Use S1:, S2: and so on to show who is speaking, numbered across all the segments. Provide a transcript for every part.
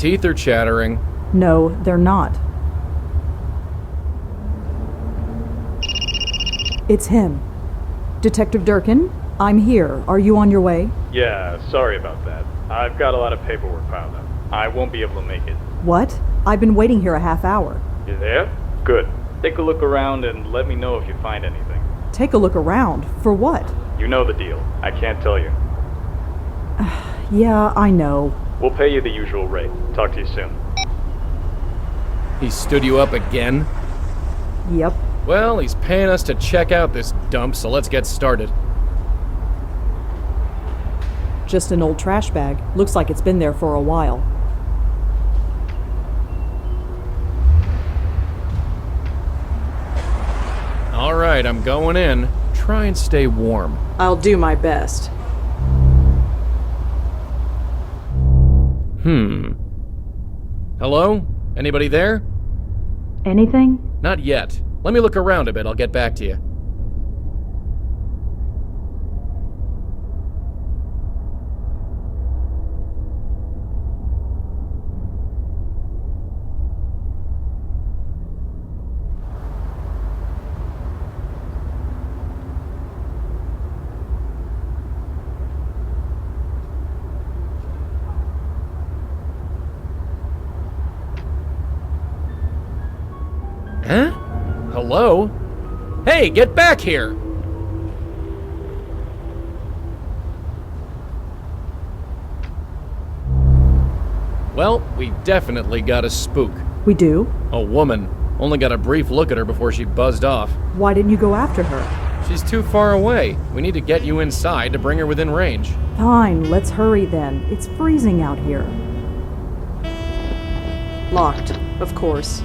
S1: teeth are chattering.
S2: No, they're not. It's him. Detective Durkin, I'm here. Are you on your way?
S3: Yeah, sorry about that. I've got a lot of paperwork piled up. I won't be able to make it.
S2: What? I've been waiting here a half hour.
S3: You there? Good. Take a look around and let me know if you find anything.
S2: Take a look around? For what?
S3: You know the deal. I can't tell you.
S2: Yeah, I know.
S3: We'll pay you the usual rate. Talk to you soon.
S1: He stood you up again?
S2: Yep.
S1: Well, he's paying us to check out this dump, so let's get started.
S2: Just an old trash bag. Looks like it's been there for a while.
S1: All right, I'm going in. Try and stay warm.
S2: I'll do my best.
S1: Hello? Anybody there?
S2: Anything?
S1: Not yet. Let me look around a bit. I'll get back to you. Huh? Hello? Hey, get back here! Well, we definitely got a spook.
S2: We do?
S1: A woman. Only got a brief look at her before she buzzed off.
S2: Why didn't you go after her?
S1: She's too far away. We need to get you inside to bring her within range.
S2: Fine, let's hurry then. It's freezing out here. Locked, of course.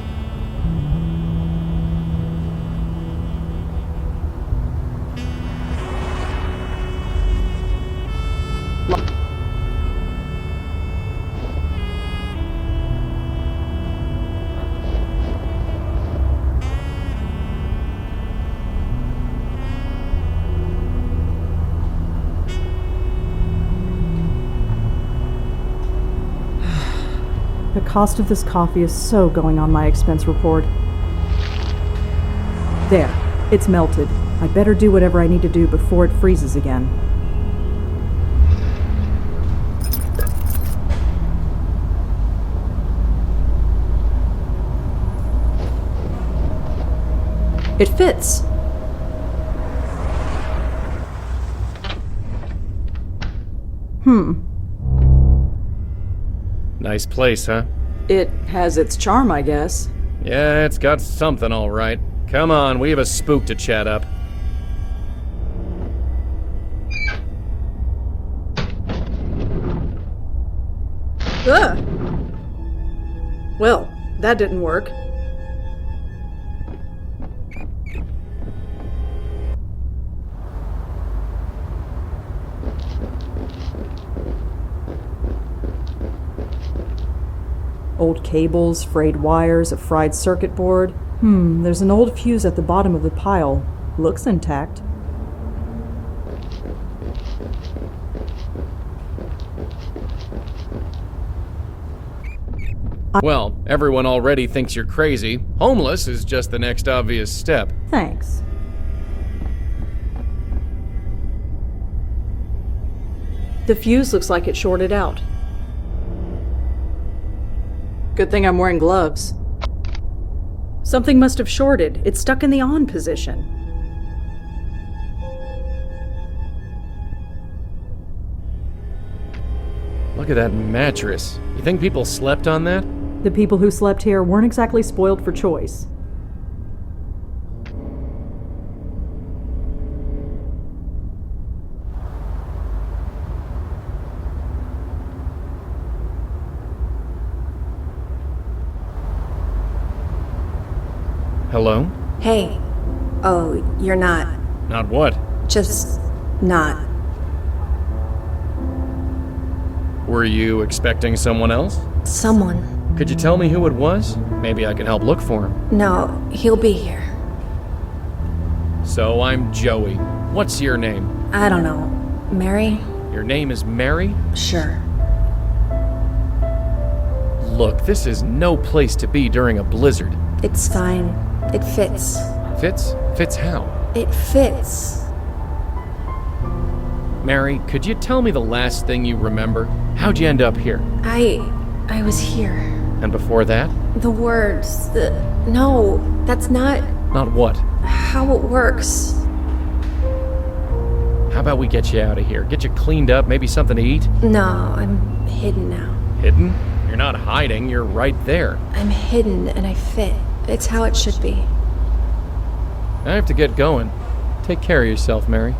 S2: The cost of this coffee is so going on my expense report. There, it's melted. I better do whatever I need to do before it freezes again. It fits.
S1: Nice place, huh?
S2: It has its charm, I guess.
S1: Yeah, it's got something all right. Come on, we have a spook to chat up.
S2: Ugh! Well, that didn't work. Old cables, frayed wires, a fried circuit board. There's an old fuse at the bottom of the pile. Looks intact.
S1: Well, everyone already thinks you're crazy. Homeless is just the next obvious step.
S2: Thanks. The fuse looks like it shorted out. Good thing I'm wearing gloves. Something must have shorted. It's stuck in the on position.
S1: Look at that mattress. You think people slept on that?
S2: The people who slept here weren't exactly spoiled for choice.
S1: Hello?
S4: Hey. Oh, you're not.
S1: Not what?
S4: Just not.
S1: Were you expecting someone else?
S4: Someone.
S1: Could you tell me who it was? Maybe I can help look for him.
S4: No, he'll be here.
S1: So I'm Joey. What's your name?
S4: I don't know. Mary?
S1: Your name is Mary?
S4: Sure.
S1: Look, this is no place to be during a blizzard.
S4: It's fine. It fits.
S1: Fits? Fits how?
S4: It fits.
S1: Mary, could you tell me the last thing you remember? How'd you end up here?
S4: I was here.
S1: And before that?
S4: The words, no, that's not
S1: Not what?
S4: how it works.
S1: How about we get you out of here? Get you cleaned up, maybe something to eat?
S4: No, I'm hidden now.
S1: Hidden? You're not hiding, you're right there.
S4: I'm hidden and I fit. It's how it should be.
S1: I have to get going. Take care of yourself, Mary.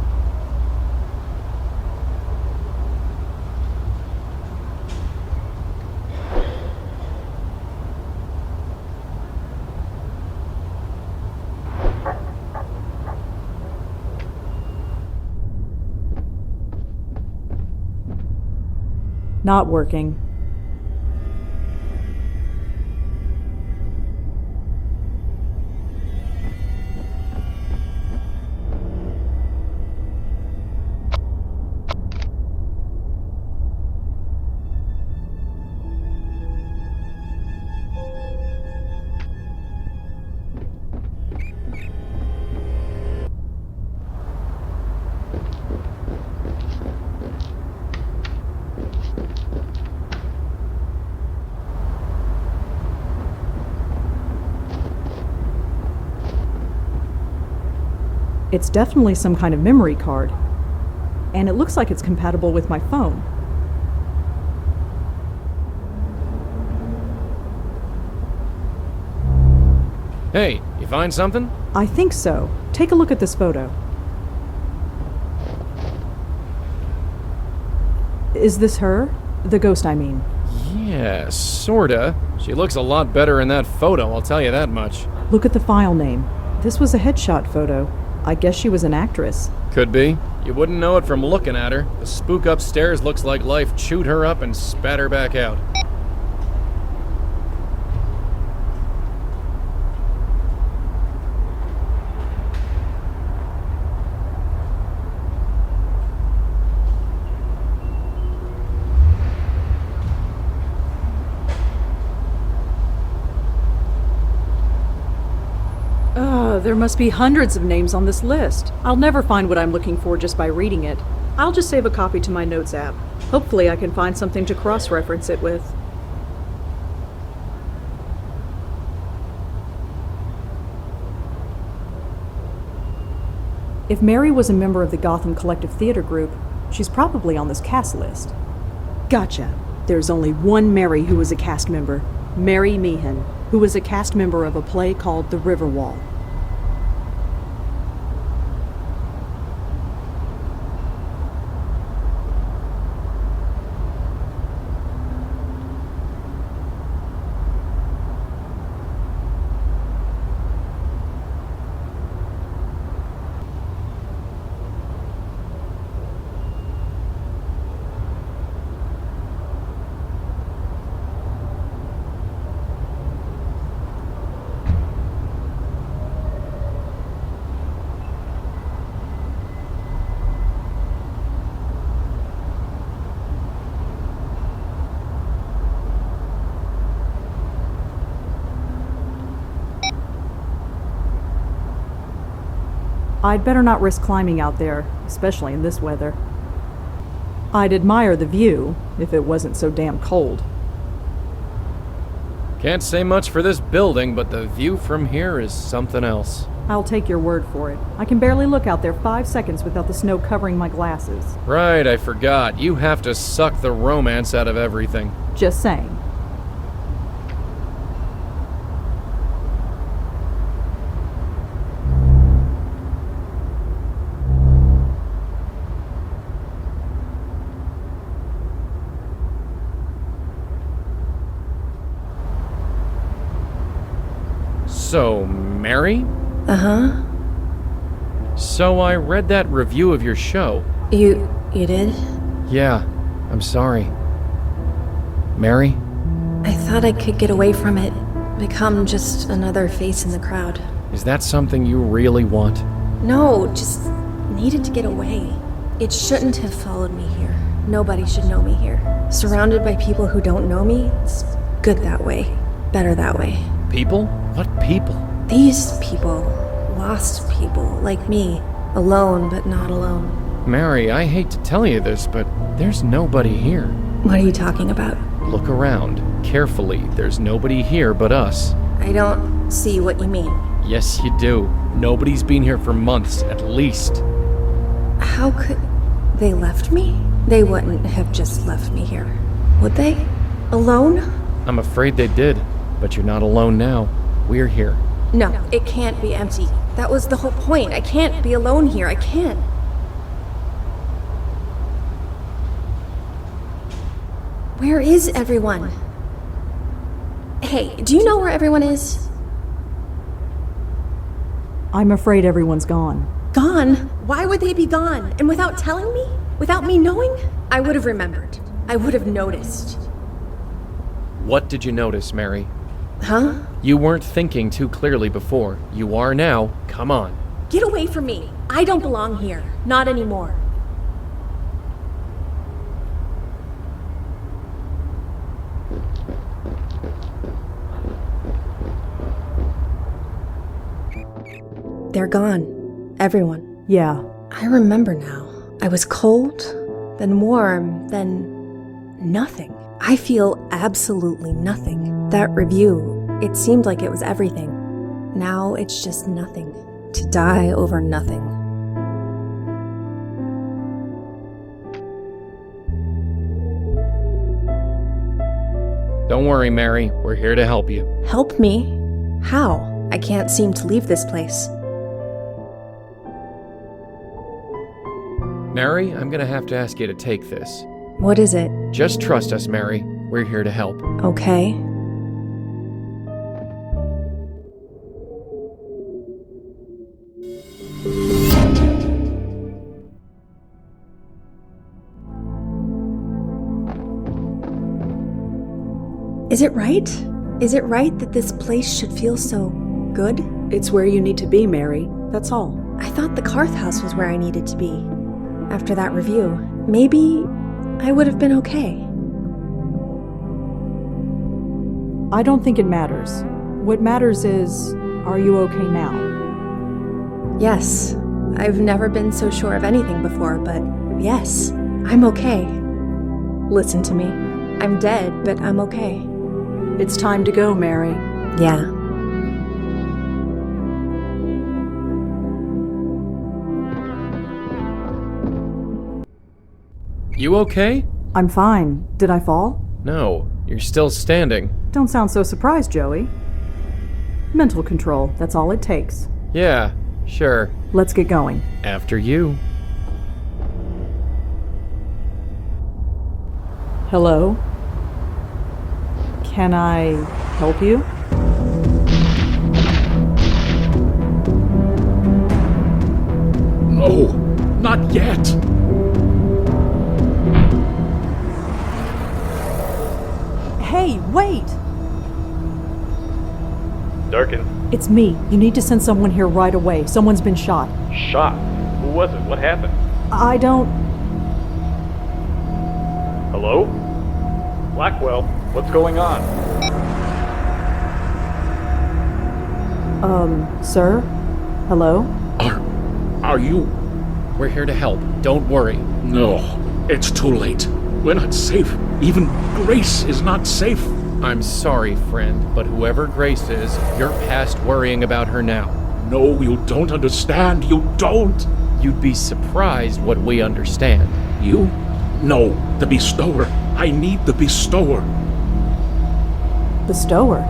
S2: Not working. It's definitely some kind of memory card. And it looks like it's compatible with my phone.
S1: Hey, you find something?
S2: I think so. Take a look at this photo. Is this her? The ghost, I mean.
S1: Yeah, sorta. She looks a lot better in that photo, I'll tell you that much.
S2: Look at the file name. This was a headshot photo. I guess she was an actress.
S1: Could be. You wouldn't know it from looking at her. The spook upstairs looks like life chewed her up and spat her back out.
S2: There must be hundreds of names on this list. I'll never find what I'm looking for just by reading it. I'll just save a copy to my notes app. Hopefully I can find something to cross-reference it with. If Mary was a member of the Gotham Collective Theater Group, she's probably on this cast list. Gotcha. There's only one Mary who was a cast member. Mary Meehan, who was a cast member of a play called The Riverwall. I'd better not risk climbing out there, especially in this weather. I'd admire the view, if it wasn't so damn cold.
S1: Can't say much for this building, but the view from here is something else.
S2: I'll take your word for it. I can barely look out there 5 seconds without the snow covering my glasses.
S1: Right, I forgot. You have to suck the romance out of everything.
S2: Just saying.
S1: So, Mary?
S4: Uh-huh.
S1: So I read that review of your show.
S4: You did?
S1: Yeah, I'm sorry. Mary?
S4: I thought I could get away from it, become just another face in the crowd.
S1: Is that something you really want?
S4: No, just needed to get away. It shouldn't have followed me here. Nobody should know me here. Surrounded by people who don't know me, it's good that way. Better that way.
S1: People? What people?
S4: These people. Lost people, like me. Alone, but not alone.
S1: Mary, I hate to tell you this, but there's nobody here.
S4: What are you talking about?
S1: Look around. Carefully. There's nobody here but us.
S4: I don't see what you mean.
S1: Yes, you do. Nobody's been here for months, at least.
S4: How could... They left me? They wouldn't have just left me here. Would they? Alone?
S1: I'm afraid they did, but you're not alone now. We're here.
S4: No, it can't be empty. That was the whole point. I can't be alone here. I can't. Where is everyone? Hey, do you know where everyone is?
S2: I'm afraid everyone's gone.
S4: Gone? Why would they be gone? And without telling me? Without me knowing? I would have remembered. I would have noticed.
S1: What did you notice, Mary?
S4: Huh?
S1: You weren't thinking too clearly before. You are now. Come on.
S4: Get away from me. I don't belong here. Not anymore. They're gone. Everyone.
S2: Yeah.
S4: I remember now. I was cold, then warm, then nothing. I feel absolutely nothing. That review, it seemed like it was everything. Now it's just nothing. To die over nothing.
S1: Don't worry, Mary. We're here to help you.
S4: Help me? How? I can't seem to leave this place.
S1: Mary, I'm gonna have to ask you to take this.
S4: What is it?
S1: Just trust us, Mary. We're here to help.
S4: Okay. Is it right? Is it right that this place should feel so good?
S2: It's where you need to be, Mary. That's all.
S4: I thought the Carth house was where I needed to be. After that review, maybe I would have been okay.
S2: I don't think it matters. What matters is, are you okay now?
S4: Yes, I've never been so sure of anything before, but yes, I'm okay. Listen to me. I'm dead, but I'm okay.
S2: It's time to go, Mary.
S4: Yeah.
S1: You okay?
S2: I'm fine. Did I fall?
S1: No, you're still standing.
S2: Don't sound so surprised, Joey. Mental control, that's all it takes.
S1: Yeah, sure.
S2: Let's get going.
S1: After you.
S2: Hello? Can I help you?
S5: No, not yet.
S2: Hey, wait!
S3: Durkin,
S2: It's me. You need to send someone here right away. Someone's been shot.
S3: shot. Who was it? What happened?
S2: I don't...
S3: Hello? Blackwell, what's going on?
S2: Sir? Hello?
S5: Are you?
S1: We're here to help. Don't worry.
S5: No, it's too late. We're not safe. Even Grace is not safe.
S1: I'm sorry, friend, but whoever Grace is, you're past worrying about her now.
S5: No, you don't understand. You don't.
S1: You'd be surprised what we understand.
S5: You? No, the bestower. I need the bestower.
S2: Bestower?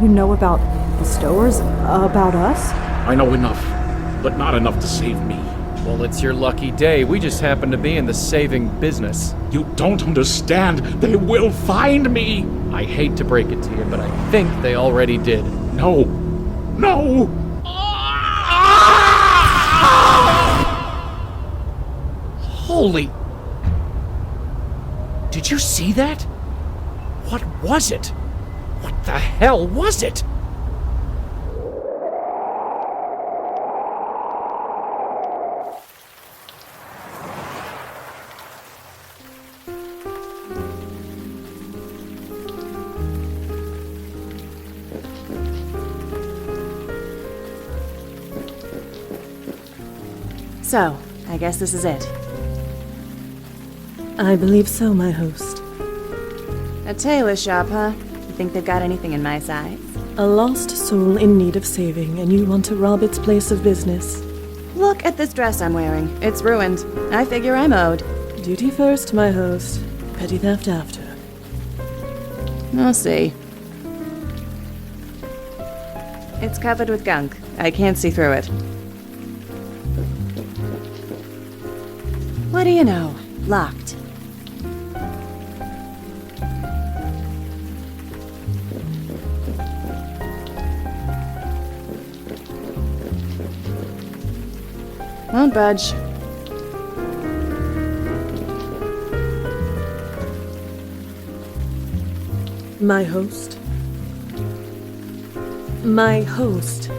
S2: You know about bestowers? About us?
S5: I know enough, but not enough to save me.
S1: Well, it's your lucky day. We just happen to be in the saving business.
S5: You don't understand. They will find me.
S1: I hate to break it to you, but I think they already did.
S5: No. No.
S1: Holy... Did you see that? What was it? What the hell was it?
S6: So, I guess this is it.
S4: I believe so, my host.
S6: A tailor shop, huh? You think they've got anything in my size?
S4: A lost soul in need of saving, and you want to rob its place of business.
S6: Look at this dress I'm wearing. It's ruined. I figure I'm owed.
S4: Duty first, my host. Petty theft after.
S6: I'll see. It's covered with gunk. I can't see through it. What do you know? Locked. Won't budge.
S4: My host. My host.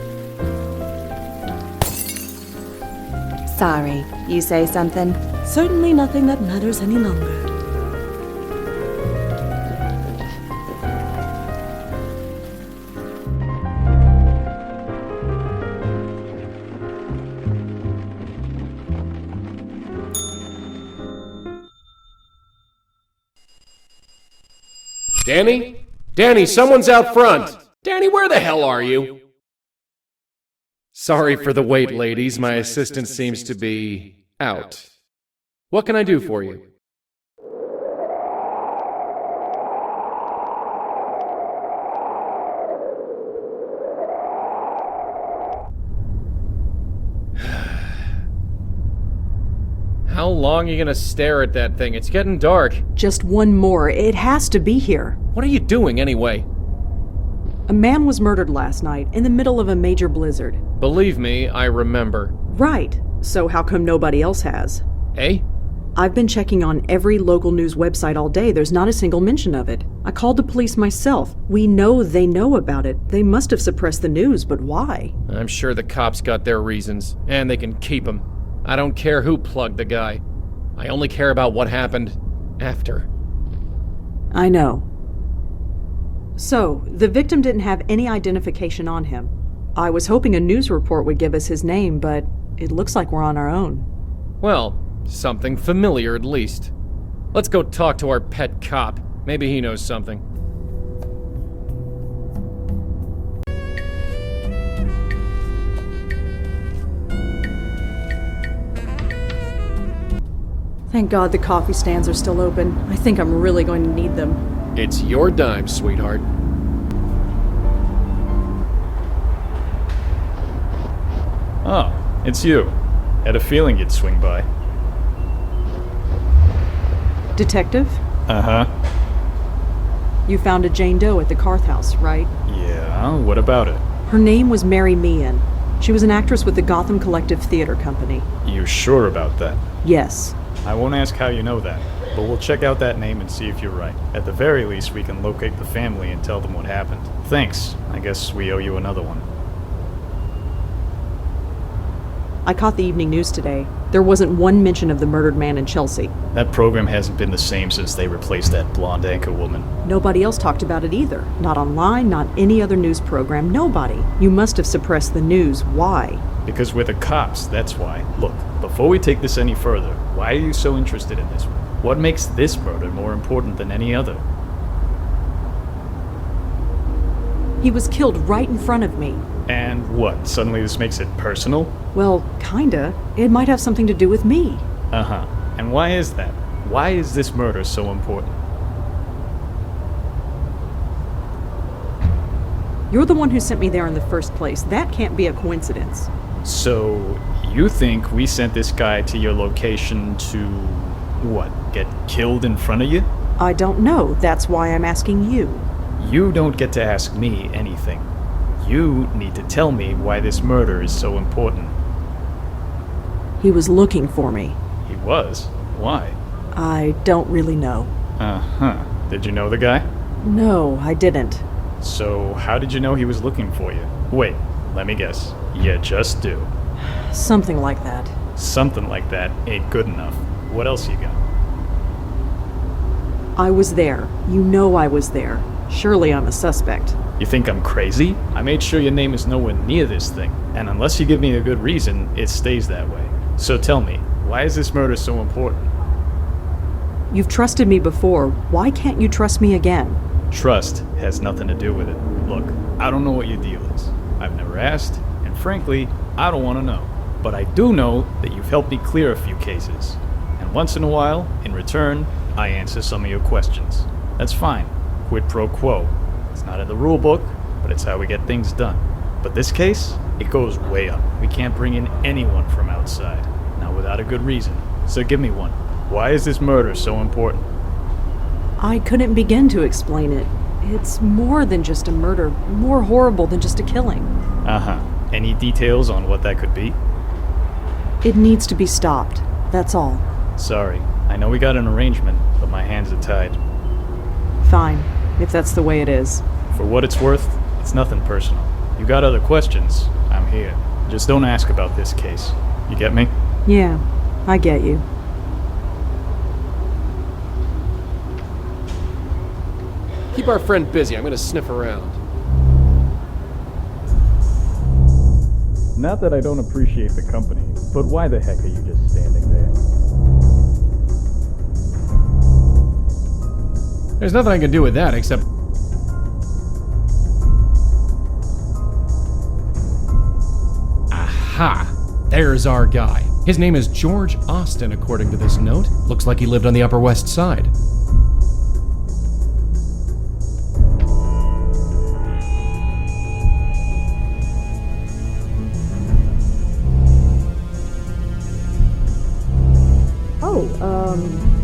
S6: Sorry. You say something?
S4: Certainly nothing that matters any longer.
S1: Danny? Danny, someone's out front! Danny, where the hell are you? Sorry for the wait, ladies. My assistant seems to be out. What can I do for you? How long are you gonna stare at that thing? It's getting dark.
S2: Just one more. It has to be here.
S1: What are you doing anyway?
S2: A man was murdered last night in the middle of a major blizzard.
S1: Believe me, I remember.
S2: Right. So how come nobody else has?
S1: Eh?
S2: I've been checking on every local news website all day. There's not a single mention of it. I called the police myself. We know they know about it. They must have suppressed the news, but why?
S1: I'm sure the cops got their reasons, and they can keep them. I don't care who plugged the guy. I only care about what happened after.
S2: I know. So, the victim didn't have any identification on him. I was hoping a news report would give us his name, but it looks like we're on our own.
S1: Well, something familiar at least. Let's go talk to our pet cop. Maybe he knows something.
S2: Thank God the coffee stands are still open. I think I'm really going to need them.
S1: It's your dime, sweetheart.
S3: Oh, it's you. Had a feeling you'd swing by.
S2: Detective?
S3: Uh-huh.
S2: You found a Jane Doe at the Carth House, right?
S3: Yeah, what about it?
S2: Her name was Mary Meehan. She was an actress with the Gotham Collective Theater Company.
S3: You sure about that?
S2: Yes.
S3: I won't ask how you know that, but we'll check out that name and see if you're right. At the very least, we can locate the family and tell them what happened. Thanks. I guess we owe you another one.
S2: I caught the evening news today. There wasn't one mention of the murdered man in Chelsea.
S3: That program hasn't been the same since they replaced that blonde anchor woman.
S2: Nobody else talked about it either. Not online, not any other news program, nobody. You must have suppressed the news. Why?
S3: Because we're the cops, that's why. Look, before we take this any further, why are you so interested in this one? What makes this murder more important than any other?
S2: He was killed right in front of me.
S3: And what, suddenly this makes it personal?
S2: Well, kinda. It might have something to do with me.
S3: Uh-huh. And why is that? Why is this murder so important?
S2: You're the one who sent me there in the first place. That can't be a coincidence.
S3: So, you think we sent this guy to your location to, what, get killed in front of you?
S2: I don't know. That's why I'm asking you.
S3: You don't get to ask me anything. You need to tell me why this murder is so important.
S2: He was looking for me.
S3: He was? Why?
S2: I don't really know.
S3: Uh-huh. Did you know the guy?
S2: No, I didn't.
S3: So, how did you know he was looking for you? Wait, let me guess. You just do.
S2: Something like that.
S3: Something like that ain't good enough. What else you got?
S2: I was there. You know I was there. Surely I'm a suspect.
S3: You think I'm crazy? I made sure your name is nowhere near this thing, and unless you give me a good reason, it stays that way. So tell me, why is this murder so important?
S2: You've trusted me before. Why can't you trust me again?
S3: Trust has nothing to do with it. Look, I don't know what your deal is. I've never asked, and frankly, I don't want to know. But I do know that you've helped me clear a few cases. And once in a while, in return, I answer some of your questions. That's fine. Quid pro quo. It's not in the rule book, but it's how we get things done. But this case, it goes way up. We can't bring in anyone from outside. Not without a good reason. So give me one. Why is this murder so important?
S2: I couldn't begin to explain it. It's more than just a murder, more horrible than just a killing.
S3: Uh-huh. Any details on what that could be?
S2: It needs to be stopped. That's all.
S3: Sorry. I know we got an arrangement, but my hands are tied.
S2: Fine, if that's the way it is.
S3: For what it's worth, it's nothing personal. You got other questions, I'm here. Just don't ask about this case. You get me?
S2: Yeah, I get you.
S1: Keep our friend busy. I'm gonna sniff around.
S3: Not that I don't appreciate the company, but why the heck are you just standing there?
S1: There's nothing I can do with that except... Aha! There's our guy. His name is George Austin, according to this note. Looks like he lived on the Upper West Side.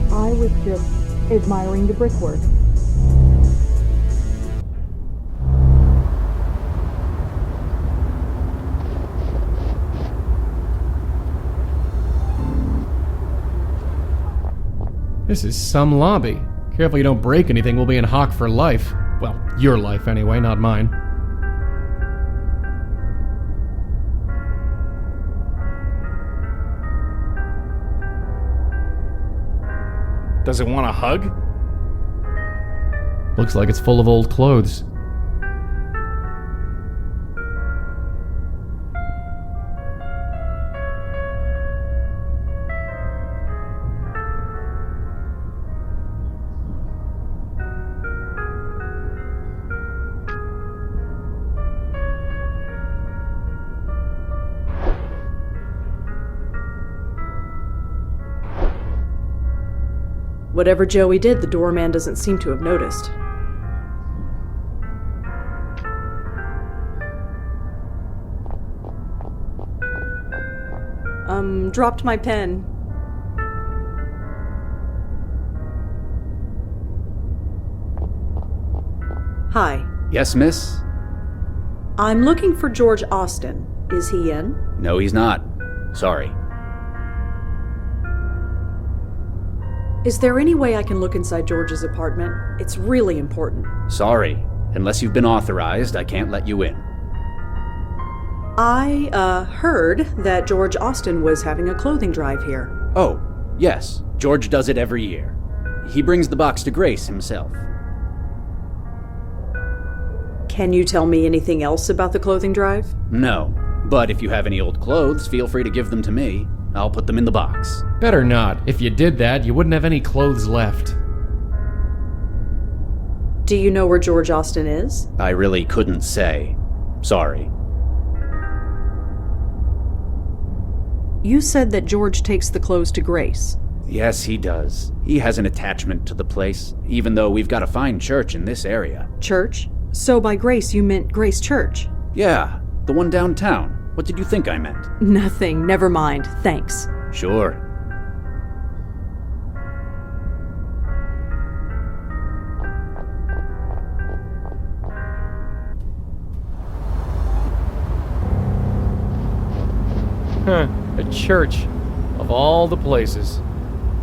S2: I was just admiring the brickwork.
S1: This is some lobby. Careful you don't break anything, we'll be in hock for life. Well, your life anyway, not mine.
S5: Does it want a hug?
S1: Looks like it's full of old clothes.
S2: Whatever Joey did, the doorman doesn't seem to have noticed. Dropped my pen. Hi.
S7: Yes, miss?
S2: I'm looking for George Austin. Is he in?
S7: No, he's not. Sorry.
S2: Is there any way I can look inside George's apartment? It's really important.
S7: Sorry. Unless you've been authorized, I can't let you in.
S2: I, heard that George Austin was having a clothing drive here.
S7: Oh, yes. George does it every year. He brings the box to Grace himself.
S2: Can you tell me anything else about the clothing drive?
S7: No. But if you have any old clothes, feel free to give them to me. I'll put them in the box.
S1: Better not. If you did that, you wouldn't have any clothes left.
S2: Do you know where George Austin is?
S7: I really couldn't say. Sorry.
S2: You said that George takes the clothes to Grace.
S7: Yes, he does. He has an attachment to the place, even though we've got a fine church in this area.
S2: Church? So by Grace you meant Grace Church?
S7: Yeah, the one downtown. What did you think I meant?
S2: Nothing. Never mind. Thanks.
S7: Sure.
S1: A church. Of all the places.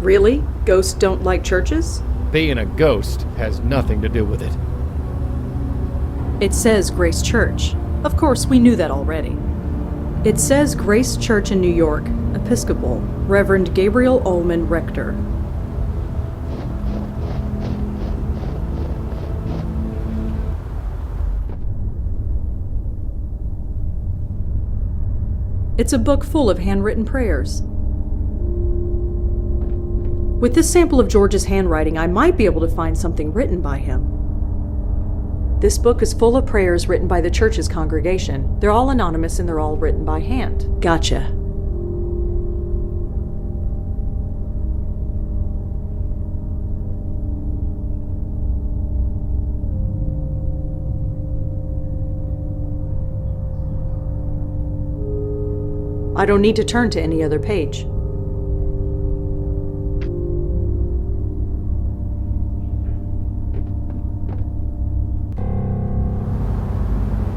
S2: Really? Ghosts don't like churches?
S1: Being a ghost has nothing to do with it.
S2: It says Grace Church. Of course, we knew that already. It says Grace Church in New York, Episcopal, Reverend Gabriel Ullman, Rector. It's a book full of handwritten prayers. With this sample of George's handwriting, I might be able to find something written by him. This book is full of prayers written by the church's congregation. They're all anonymous and they're all written by hand. Gotcha. I don't need to turn to any other page.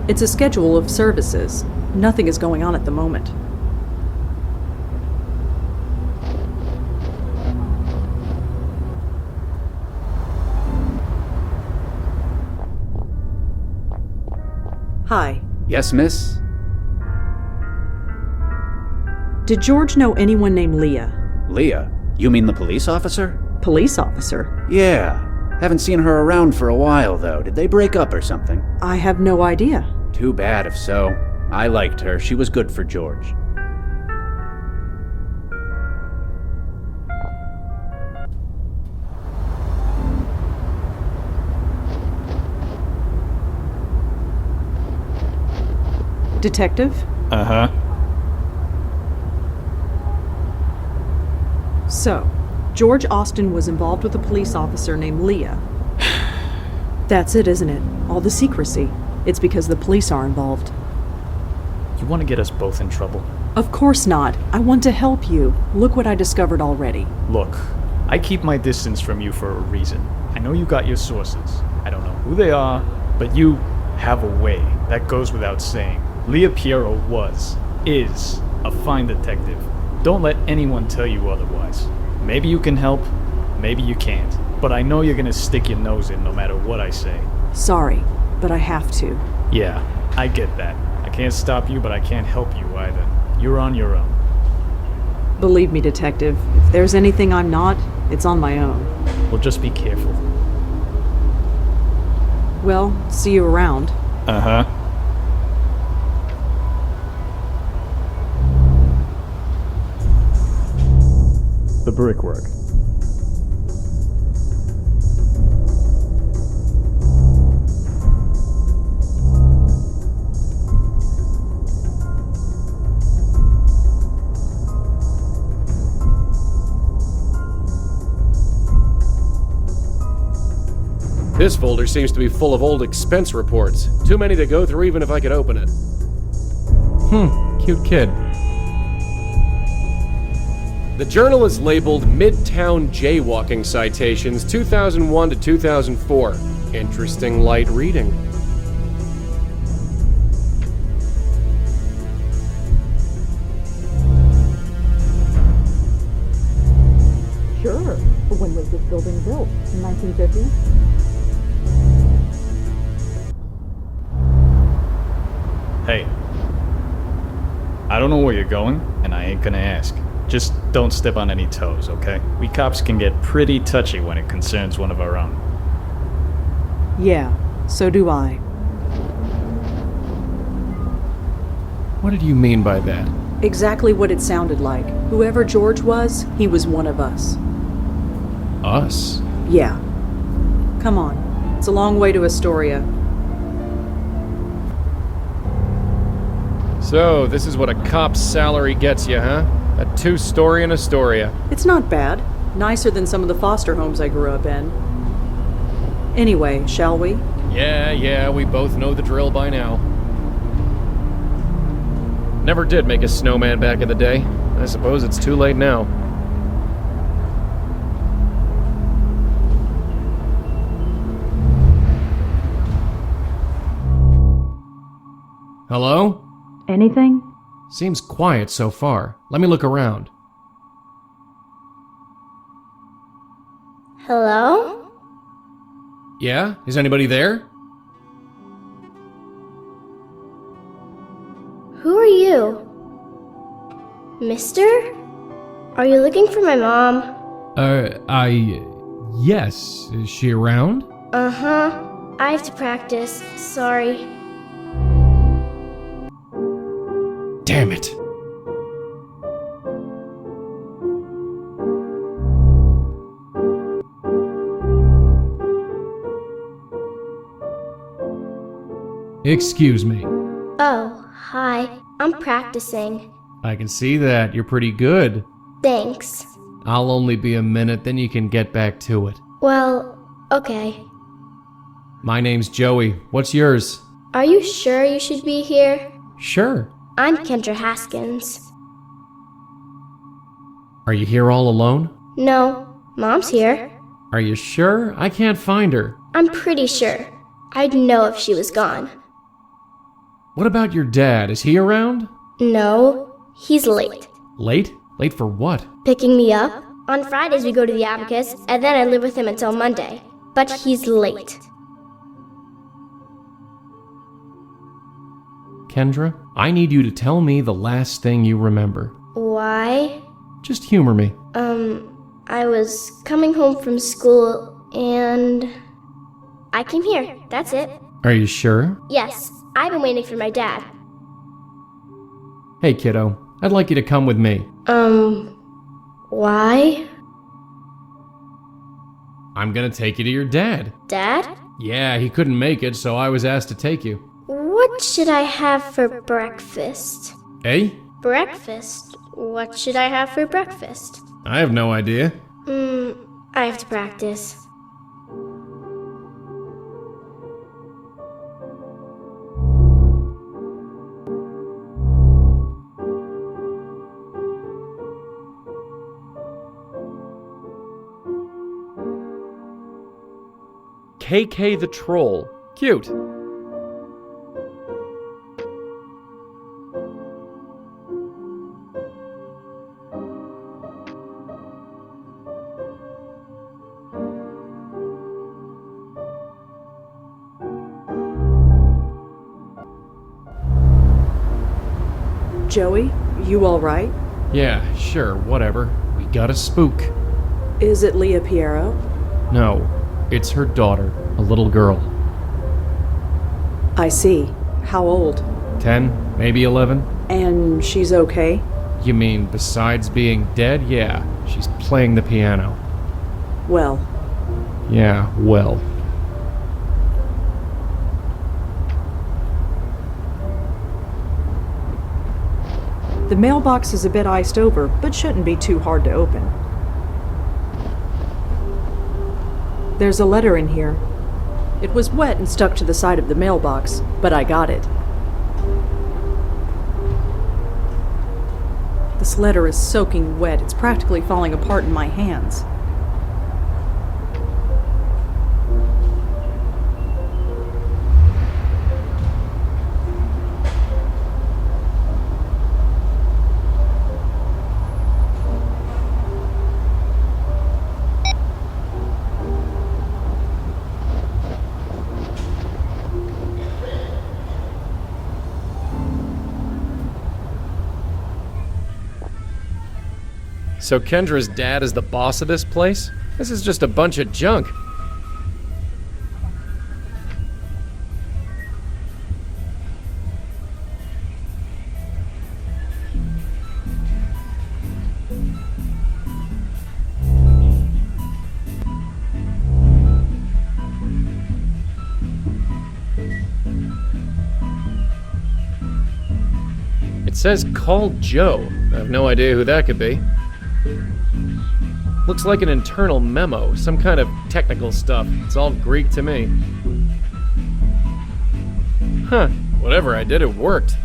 S2: It's a schedule of services. Nothing is going on at the moment. Hi.
S7: Yes, miss?
S2: Did George know anyone named Leah?
S7: Leah? You mean the police officer?
S2: Police officer?
S7: Yeah. Haven't seen her around for a while, though. Did they break up or something?
S2: I have no idea.
S7: Too bad if so. I liked her. She was good for George.
S2: Detective?
S3: Uh-huh.
S2: So, George Austin was involved with a police officer named Leah. That's it, isn't it? All the secrecy. It's because the police are involved.
S3: You want to get us both in trouble?
S2: Of course not. I want to help you. Look what I discovered already.
S3: Look, I keep my distance from you for a reason. I know you got your sources. I don't know who they are, but you have a way. That goes without saying. Leah Piero is a fine detective. Don't let anyone tell you otherwise. Maybe you can help, maybe you can't. But I know you're gonna stick your nose in no matter what I say.
S2: Sorry, but I have to.
S3: Yeah, I get that. I can't stop you, but I can't help you either. You're on your own.
S2: Believe me, Detective, if there's anything I'm not, it's on my own.
S3: Well, just be careful.
S2: Well, see you around.
S3: Uh-huh. The brickwork.
S1: This folder seems to be full of old expense reports. Too many to go through even if I could open it. Cute kid. The journal is labeled Midtown Jaywalking Citations 2001 to 2004. Interesting light reading.
S2: Sure. When was this building built? 1950?
S3: Hey. I don't know where you're going, and I ain't gonna ask. Just don't step on any toes, okay? We cops can get pretty touchy when it concerns one of our own.
S2: Yeah, so do I.
S1: What did you mean by that?
S2: Exactly what it sounded like. Whoever George was, he was one of us.
S1: Us?
S2: Yeah. Come on. It's a long way to Astoria.
S1: So, this is what a cop's salary gets you, huh? A 2-story in Astoria.
S2: It's not bad. Nicer than some of the foster homes I grew up in. Anyway, shall we?
S1: Yeah, we both know the drill by now. Never did make a snowman back in the day. I suppose it's too late now. Hello?
S2: Anything?
S1: Seems quiet so far. Let me look around.
S8: Hello?
S1: Yeah? Is anybody there?
S8: Who are you? Mister? Are you looking for my mom?
S1: Yes. Is she around?
S8: Uh-huh. I have to practice. Sorry.
S1: Damn it. Excuse me.
S8: Oh, hi. I'm practicing.
S1: I can see that. You're pretty good.
S8: Thanks.
S1: I'll only be a minute, then you can get back to it.
S8: Well, okay.
S1: My name's Joey. What's yours?
S8: Are you sure you should be here?
S1: Sure.
S8: I'm Kendra Haskins.
S1: Are you here all alone?
S8: No, Mom's here.
S1: Are you sure? I can't find her.
S8: I'm pretty sure. I'd know if she was gone.
S1: What about your dad? Is he around?
S8: No, he's late.
S1: Late? Late for what?
S8: Picking me up? On Fridays we go to the Abacus, and then I live with him until Monday. But he's late.
S1: Kendra, I need you to tell me the last thing you remember.
S8: Why?
S1: Just humor me.
S8: I was coming home from school, and I came here. That's it.
S1: Are you sure?
S8: Yes, I've been waiting for my dad.
S1: Hey, kiddo. I'd like you to come with me.
S8: Why?
S1: I'm gonna take you to your dad.
S8: Dad?
S1: Yeah, he couldn't make it, so I was asked to take you.
S8: What should I have for breakfast?
S1: Eh?
S8: Breakfast? What should I have for breakfast?
S1: I have no idea.
S8: I have to practice.
S1: KK the Troll. Cute.
S2: Joey, you all right?
S1: Yeah, sure, whatever. We got a spook.
S2: Is it Leah Piero?
S1: No, it's her daughter, a little girl.
S2: I see. How old?
S1: 10, maybe 11?
S2: And she's okay?
S1: You mean besides being dead? Yeah, she's playing the piano.
S2: Well,
S1: Yeah, well.
S2: the mailbox is a bit iced over, but shouldn't be too hard to open. There's a letter in here. It was wet and stuck to the side of the mailbox, but I got it. This letter is soaking wet. It's practically falling apart in my hands.
S1: So Kendra's dad is the boss of this place? This is just a bunch of junk. It says call Joe. I have no idea who that could be. Looks like an internal memo, some kind of technical stuff. It's all Greek to me. Huh, whatever I did, it worked.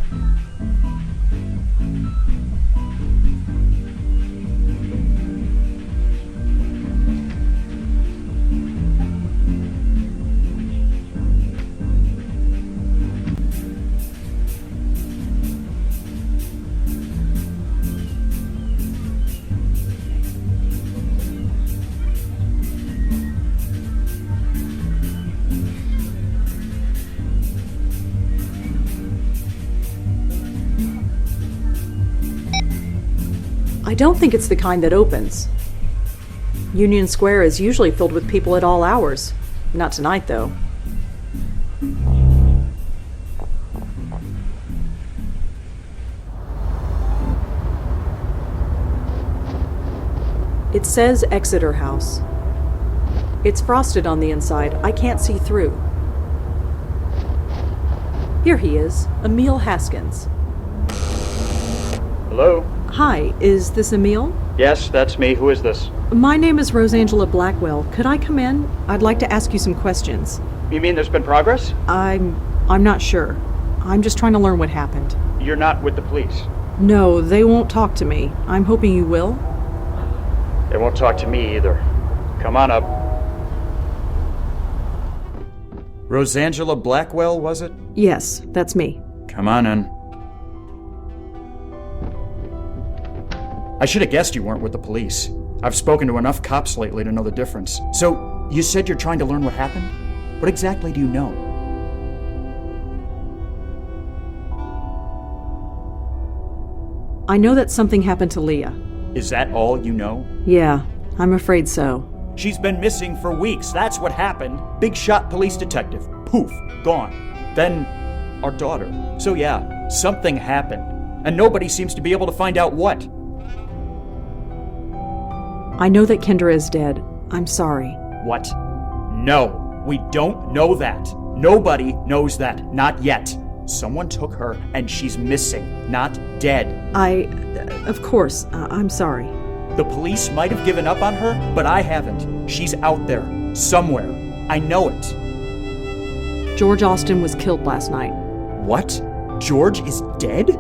S2: I don't think it's the kind that opens. Union Square is usually filled with people at all hours. Not tonight, though. It says Exeter House. It's frosted on the inside. I can't see through. Here he is, Emil Haskins.
S9: Hello?
S2: Hi, is this Emil?
S9: Yes, that's me. Who is this?
S2: My name is Rosangela Blackwell. Could I come in? I'd like to ask you some questions.
S9: You mean there's been progress?
S2: I'm not sure. I'm just trying to learn what happened.
S9: You're not with the police.
S2: No, they won't talk to me. I'm hoping you will.
S9: They won't talk to me either. Come on up.
S10: Rosangela Blackwell, was it?
S2: Yes, that's me.
S10: Come on in. I should have guessed you weren't with the police. I've spoken to enough cops lately to know the difference. So, you said you're trying to learn what happened? What exactly do you know?
S2: I know that something happened to Leah.
S10: Is that all you know?
S2: Yeah, I'm afraid so.
S10: She's been missing for weeks, that's what happened. Big shot police detective. Poof, gone. Then, our daughter. So yeah, something happened. And nobody seems to be able to find out what.
S2: I know that Kendra is dead. I'm sorry.
S10: What? No, we don't know that. Nobody knows that, not yet. Someone took her and she's missing, not dead.
S2: Of course, I'm sorry.
S10: The police might have given up on her, but I haven't. She's out there, somewhere. I know it.
S2: George Austin was killed last night.
S10: What? George is dead?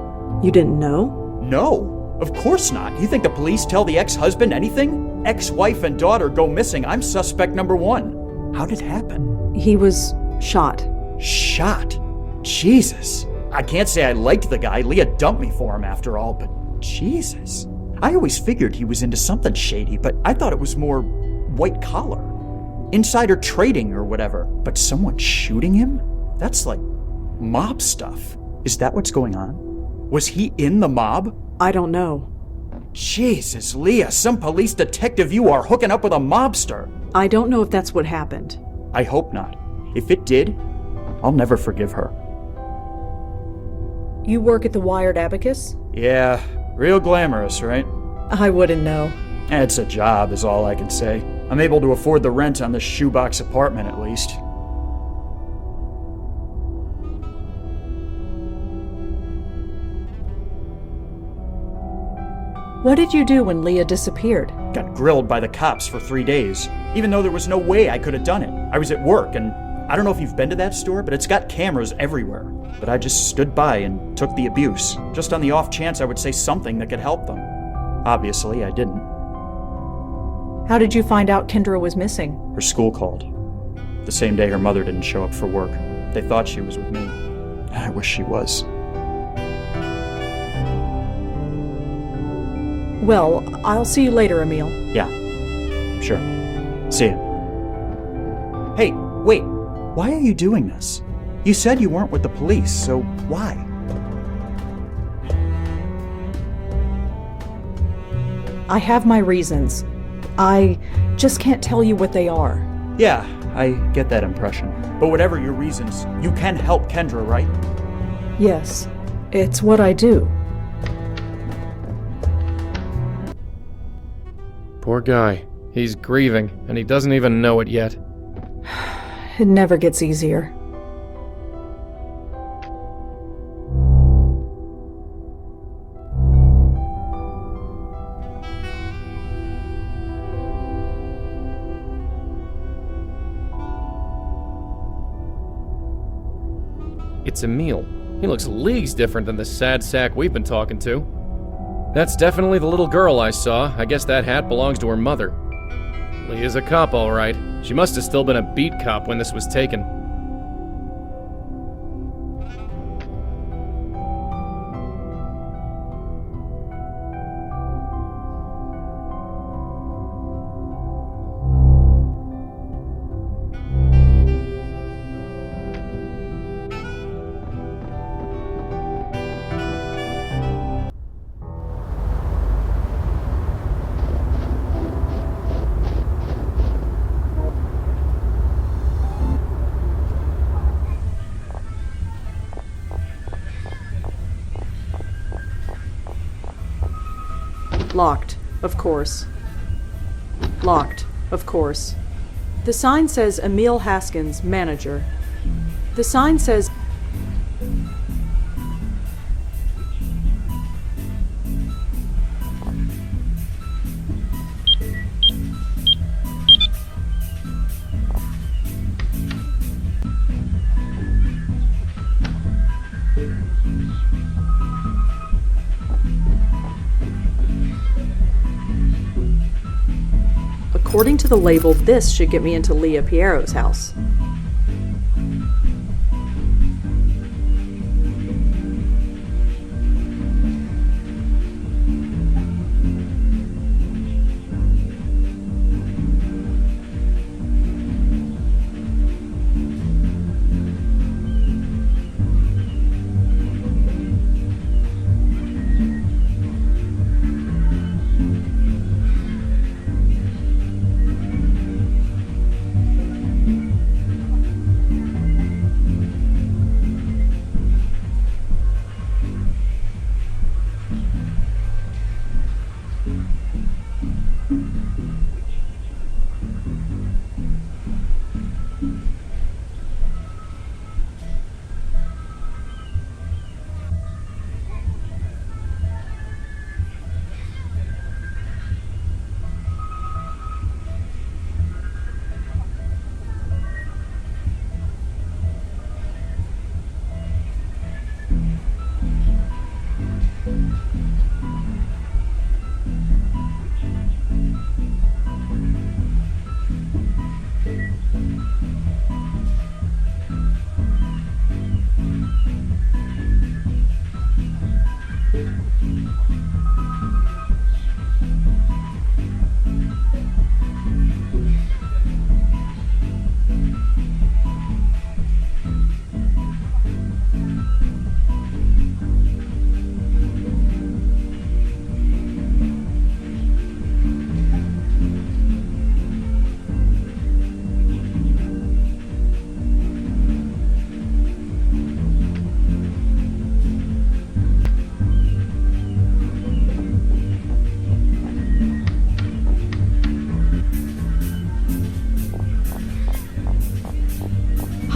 S2: You didn't know?
S10: No, of course not. You think the police tell the ex-husband anything? Ex-wife and daughter go missing. I'm suspect number one. How'd it happen?
S2: He was shot.
S10: Shot? Jesus. I can't say I liked the guy. Leah dumped me for him after all, but Jesus. I always figured he was into something shady, but I thought it was more white collar. Insider trading or whatever. But someone shooting him? That's like mob stuff. Is that what's going on? Was he in the mob?
S2: I don't know.
S10: Jesus, Leah, some police detective you are hooking up with a mobster.
S2: I don't know if that's what happened.
S10: I hope not. If it did, I'll never forgive her.
S2: You work at the Wired Abacus?
S10: Yeah, real glamorous, right?
S2: I wouldn't know.
S10: It's a job, is all I can say. I'm able to afford the rent on this shoebox apartment, at least.
S2: What did you do when Leah disappeared?
S10: Got grilled by the cops for 3 days, even though there was no way I could have done it. I was at work, and I don't know if you've been to that store, but it's got cameras everywhere. But I just stood by and took the abuse, just on the off chance I would say something that could help them. Obviously, I didn't.
S2: How did you find out Kendra was missing?
S10: Her school called. The same day her mother didn't show up for work. They thought she was with me. I wish she was.
S2: Well, I'll see you later, Emil.
S10: Yeah, sure. See ya. Hey, wait. Why are you doing this? You said you weren't with the police, so why?
S2: I have my reasons. I just can't tell you what they are.
S10: Yeah, I get that impression. But whatever your reasons, you can help Kendra, right?
S2: Yes, it's what I do.
S1: Poor guy. He's grieving, and he doesn't even know it yet.
S2: It never gets easier.
S1: It's Emil. He looks leagues different than the sad sack we've been talking to. That's definitely the little girl I saw. I guess that hat belongs to her mother. Leah's a cop, all right. She must have still been a beat cop when this was taken.
S2: Locked, of course. Locked, of course. The sign says Emil Haskins, manager. The sign says According to the label, this should get me into Leah Piero's house.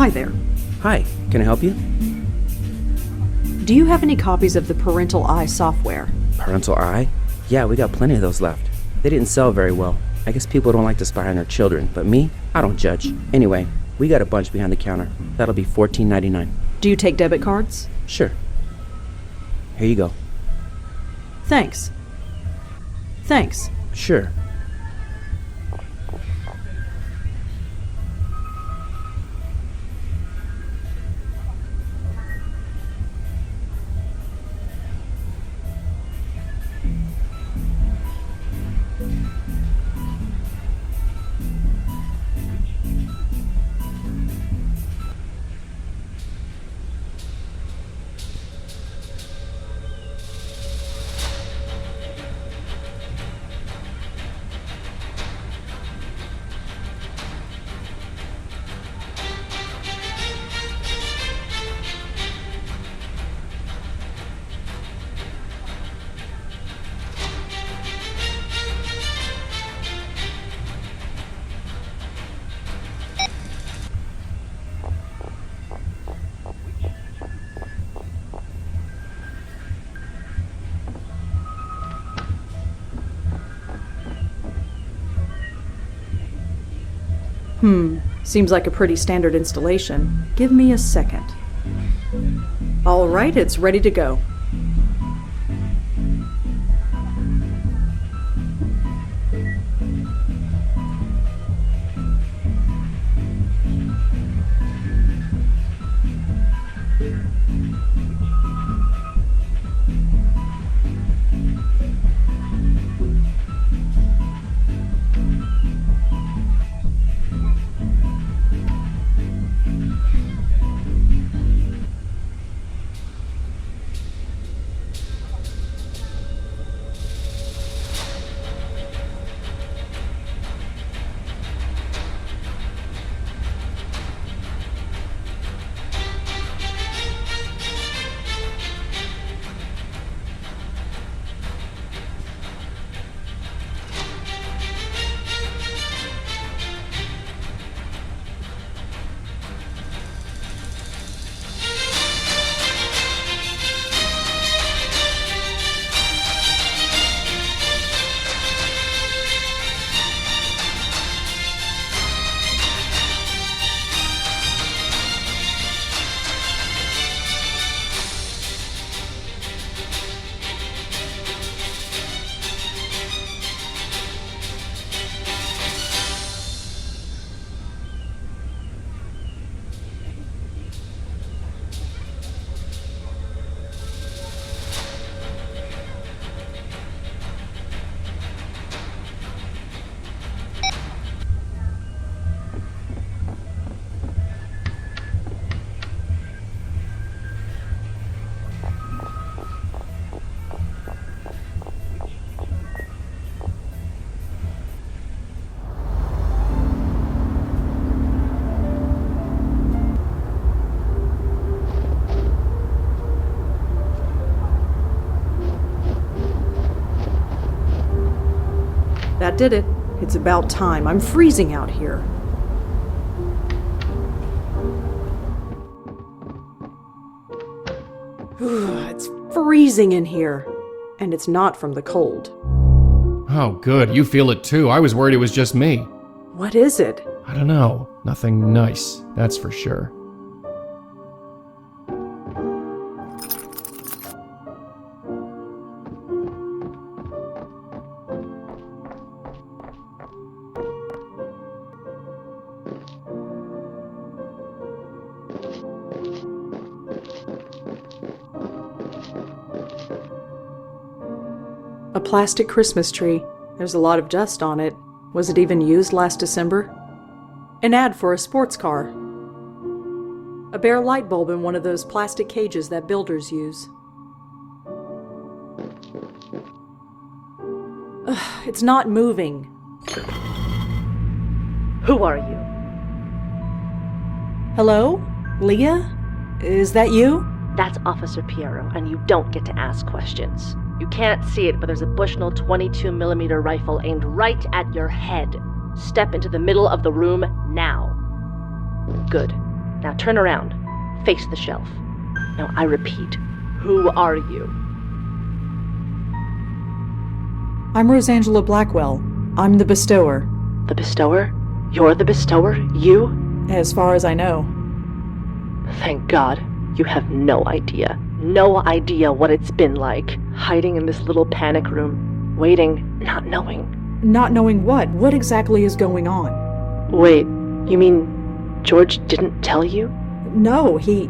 S2: Hi there.
S11: Hi, can I help you?
S2: Do you have any copies of the Parental Eye software?
S11: Parental Eye? Yeah, we got plenty of those left. They didn't sell very well. I guess people don't like to spy on their children, but me, I don't judge. Anyway, we got a bunch behind the counter. That'll be $14.99.
S2: Do you take debit cards?
S11: Sure. Here you go.
S2: Thanks. Thanks.
S11: Sure.
S2: Seems like a pretty standard installation. Give me a second. All right, it's ready to go. That did it. It's about time. I'm freezing out here. It's freezing in here. And it's not from the cold.
S1: Oh, good. You feel it too. I was worried it was just me.
S2: What is it?
S1: I don't know. Nothing nice, that's for sure.
S2: A plastic Christmas tree. There's a lot of dust on it. Was it even used last December? An ad for a sports car. A bare light bulb in one of those plastic cages that builders use. Ugh, it's not moving.
S12: Who are you?
S2: Hello? Leah? Is that you?
S12: That's Officer Piero, and you don't get to ask questions. You can't see it, but there's a Bushnell 22mm rifle aimed right at your head. Step into the middle of the room now. Good. Now turn around. Face the shelf. Now I repeat, who are you?
S2: I'm Rosangela Blackwell. I'm the bestower.
S12: The bestower? You're the bestower? You?
S2: As far as I know.
S12: Thank God. You have no idea. No idea what it's been like. Hiding in this little panic room. Waiting, not knowing.
S2: Not knowing what? What exactly is going on?
S12: Wait, you mean George didn't tell you?
S2: No, he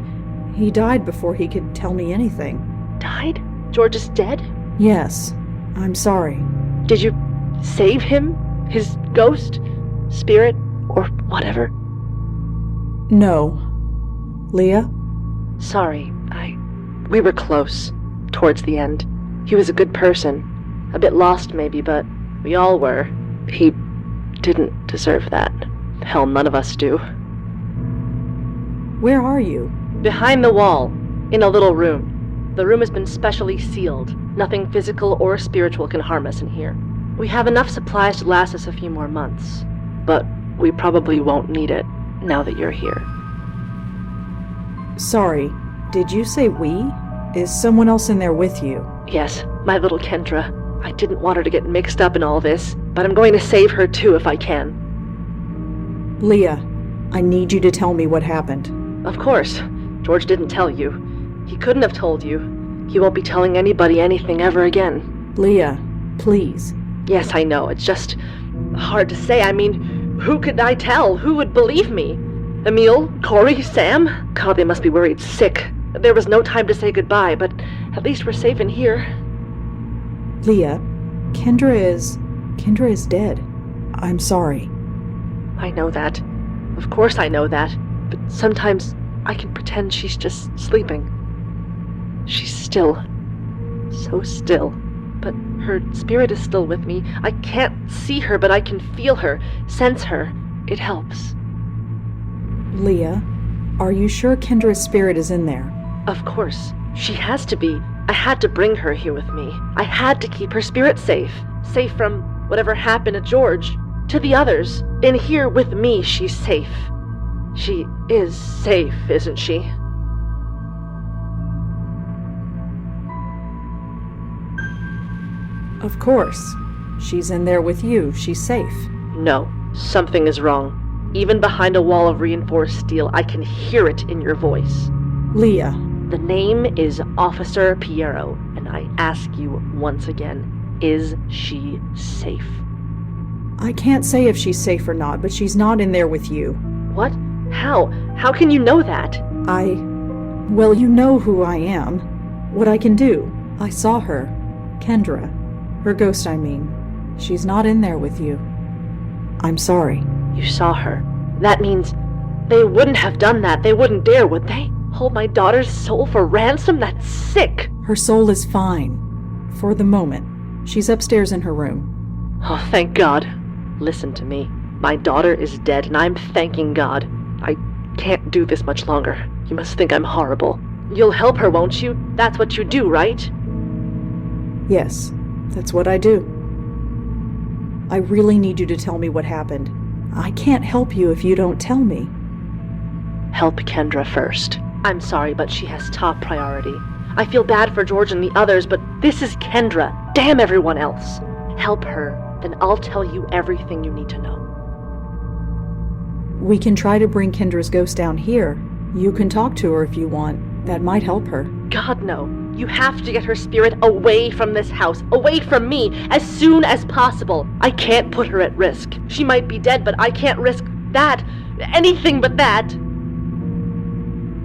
S2: died before he could tell me anything.
S12: Died? George is dead?
S2: Yes. I'm sorry.
S12: Did you save him? His ghost? Spirit? Or whatever?
S2: No. Leah?
S12: Sorry, we were close. Towards the end. He was a good person. A bit lost maybe, but we all were. He didn't deserve that. Hell, none of us do.
S2: Where are you?
S12: Behind the wall. In a little room. The room has been specially sealed. Nothing physical or spiritual can harm us in here. We have enough supplies to last us a few more months. But we probably won't need it now that you're here.
S2: Sorry, did you say we? Is someone else in there with you?
S12: Yes, my little Kendra. I didn't want her to get mixed up in all this, but I'm going to save her too if I can.
S2: Leah, I need you to tell me what happened.
S12: Of course. George didn't tell you. He couldn't have told you. He won't be telling anybody anything ever again.
S2: Leah, please.
S12: Yes, I know. It's just hard to say. I mean, who could I tell? Who would believe me? Emil? Corey? Sam? God, they must be worried sick. There was no time to say goodbye, but at least we're safe in here.
S2: Leah, Kendra is dead. I'm sorry.
S12: I know that. Of course I know that. But sometimes I can pretend she's just sleeping. She's still. So still. But her spirit is still with me. I can't see her, but I can feel her, sense her. It helps.
S2: Leah, are you sure Kendra's spirit is in there?
S12: Of course. She has to be. I had to bring her here with me. I had to keep her spirit safe. Safe from whatever happened to George. To the others. In here with me, she's safe. She is safe, isn't she?
S2: Of course. She's in there with you. She's safe.
S12: No. Something is wrong. Even behind a wall of reinforced steel, I can hear it in your voice.
S2: Leah.
S12: The name is Officer Piero, and I ask you once again, is she safe?
S2: I can't say if she's safe or not, but she's not in there with you.
S12: What? How? How can you know that?
S2: Well, you know who I am. What I can do. I saw her. Kendra. Her ghost, I mean. She's not in there with you. I'm sorry.
S12: You saw her. That means they wouldn't have done that. They wouldn't dare, would they? Hold my daughter's soul for ransom? That's sick.
S2: Her soul is fine. For the moment. She's upstairs in her room.
S12: Oh, thank God. Listen to me. My daughter is dead, and I'm thanking God. I can't do this much longer. You must think I'm horrible. You'll help her, won't you? That's what you do, right?
S2: Yes, that's what I do. I really need you to tell me what happened. I can't help you if you don't tell me.
S12: Help Kendra first. I'm sorry, but she has top priority. I feel bad for George and the others, but this is Kendra. Damn everyone else. Help her, then I'll tell you everything you need to know.
S2: We can try to bring Kendra's ghost down here. You can talk to her if you want. That might help her.
S12: God, no. You have to get her spirit away from this house, away from me, as soon as possible. I can't put her at risk. She might be dead, but I can't risk that. Anything but that.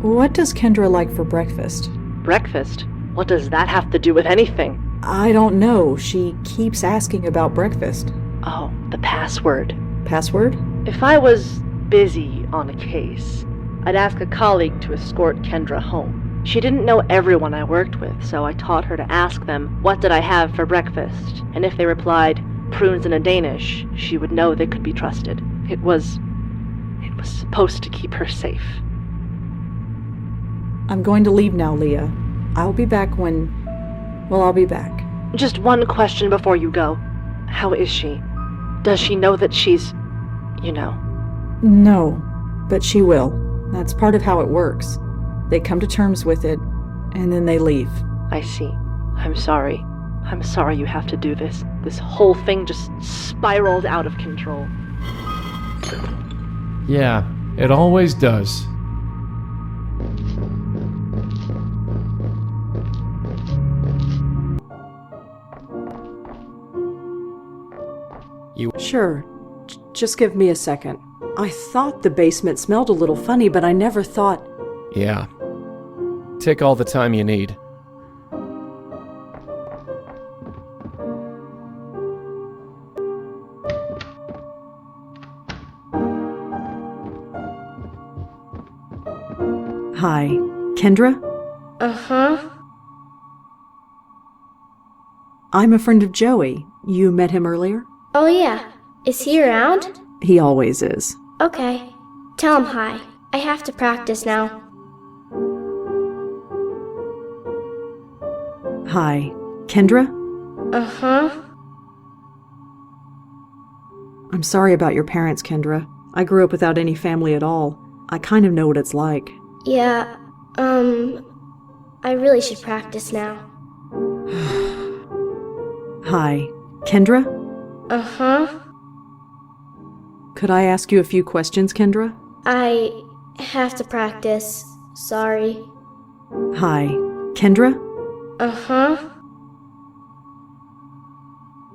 S2: What does Kendra like for breakfast?
S12: Breakfast? What does that have to do with anything?
S2: I don't know. She keeps asking about breakfast.
S12: Oh, the password.
S2: Password?
S12: If I was busy on a case, I'd ask a colleague to escort Kendra home. She didn't know everyone I worked with, so I taught her to ask them, what did I have for breakfast? And if they replied, prunes and a Danish, she would know they could be trusted. It was supposed to keep her safe.
S2: I'm going to leave now, Leah. I'll be back I'll be back.
S12: Just one question before you go. How is she? Does she know that she's,
S2: No, but she will. That's part of how it works. They come to terms with it, and then they leave.
S12: I see. I'm sorry. I'm sorry you have to do this. This whole thing just spiraled out of control.
S1: Yeah, it always does.
S2: Sure. Just give me a second. I thought the basement smelled a little funny, but I never thought...
S1: Yeah. Take all the time you need.
S2: Hi. Kendra?
S8: Uh-huh.
S2: I'm a friend of Joey. You met him earlier?
S8: Oh yeah. Is he around?
S2: He always is.
S8: Okay. Tell him hi. I have to practice now.
S2: Hi. Kendra?
S8: Uh-huh.
S2: I'm sorry about your parents, Kendra. I grew up without any family at all. I kind of know what it's like.
S8: Yeah, I really should practice now.
S2: Hi. Kendra?
S8: Uh-huh.
S2: Could I ask you a few questions, Kendra?
S8: I have to practice. Sorry.
S2: Hi. Kendra?
S8: Uh-huh.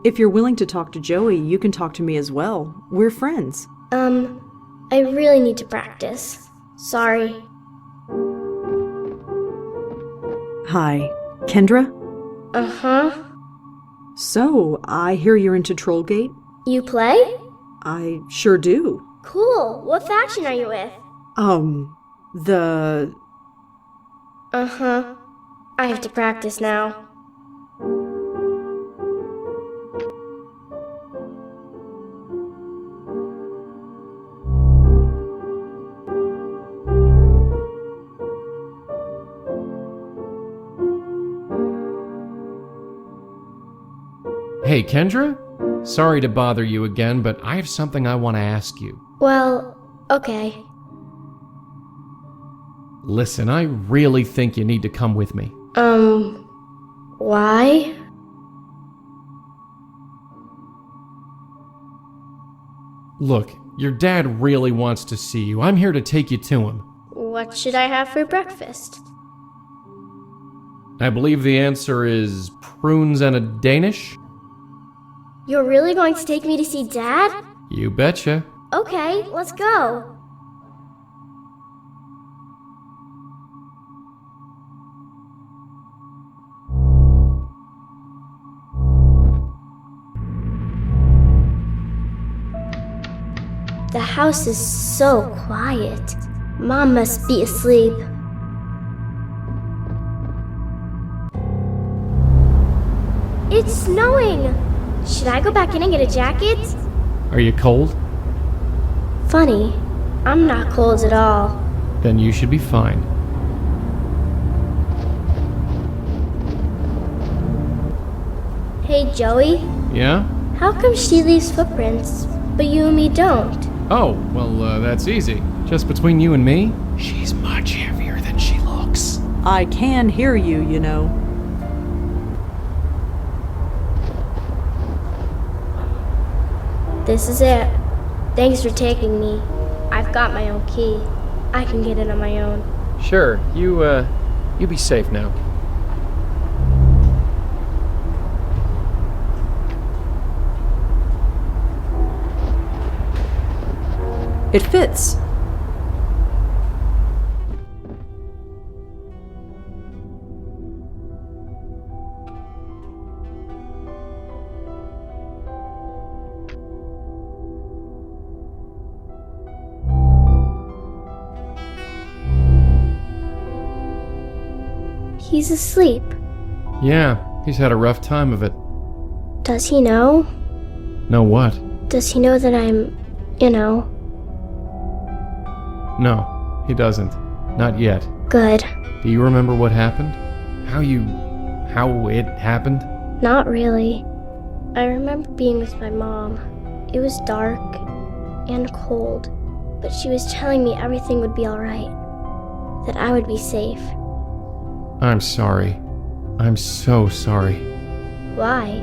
S2: If you're willing to talk to Joey, you can talk to me as well. We're friends.
S8: I really need to practice. Sorry.
S2: Hi. Kendra?
S8: Uh-huh.
S2: So, I hear you're into Trollgate?
S8: You play?
S2: I sure do.
S8: Cool. What faction are you with?
S2: The...
S8: Uh-huh. I have to practice now.
S1: Hey, Kendra? Sorry to bother you again, but I have something I want to ask you.
S8: Well, okay.
S1: Listen, I really think you need to come with me.
S8: Why?
S1: Look, your dad really wants to see you. I'm here to take you to him.
S8: What should I have for breakfast?
S1: I believe the answer is prunes and a Danish?
S8: You're really going to take me to see Dad?
S1: You betcha.
S8: Okay, let's go. The house is so quiet. Mom must be asleep. It's snowing! Should I go back in and get a jacket?
S1: Are you cold?
S8: Funny, I'm not cold at all.
S1: Then you should be fine.
S8: Hey, Joey?
S1: Yeah?
S8: How come she leaves footprints, but you and me don't?
S1: Oh, well, that's easy. Just between you and me, she's much heavier than she looks.
S2: I can hear you, you know.
S8: This is it. Thanks for taking me. I've got my own key. I can get in on my own.
S1: Sure, you be safe now.
S2: It fits.
S8: He's asleep.
S1: Yeah, he's had a rough time of it.
S8: Does he know?
S1: Know what?
S8: Does he know that I'm, you know?
S1: No, he doesn't. Not yet.
S8: Good.
S1: Do you remember what happened? How it happened?
S8: Not really. I remember being with my mom. It was dark and cold, but she was telling me everything would be alright. That I would be safe.
S1: I'm sorry. I'm so sorry.
S8: Why?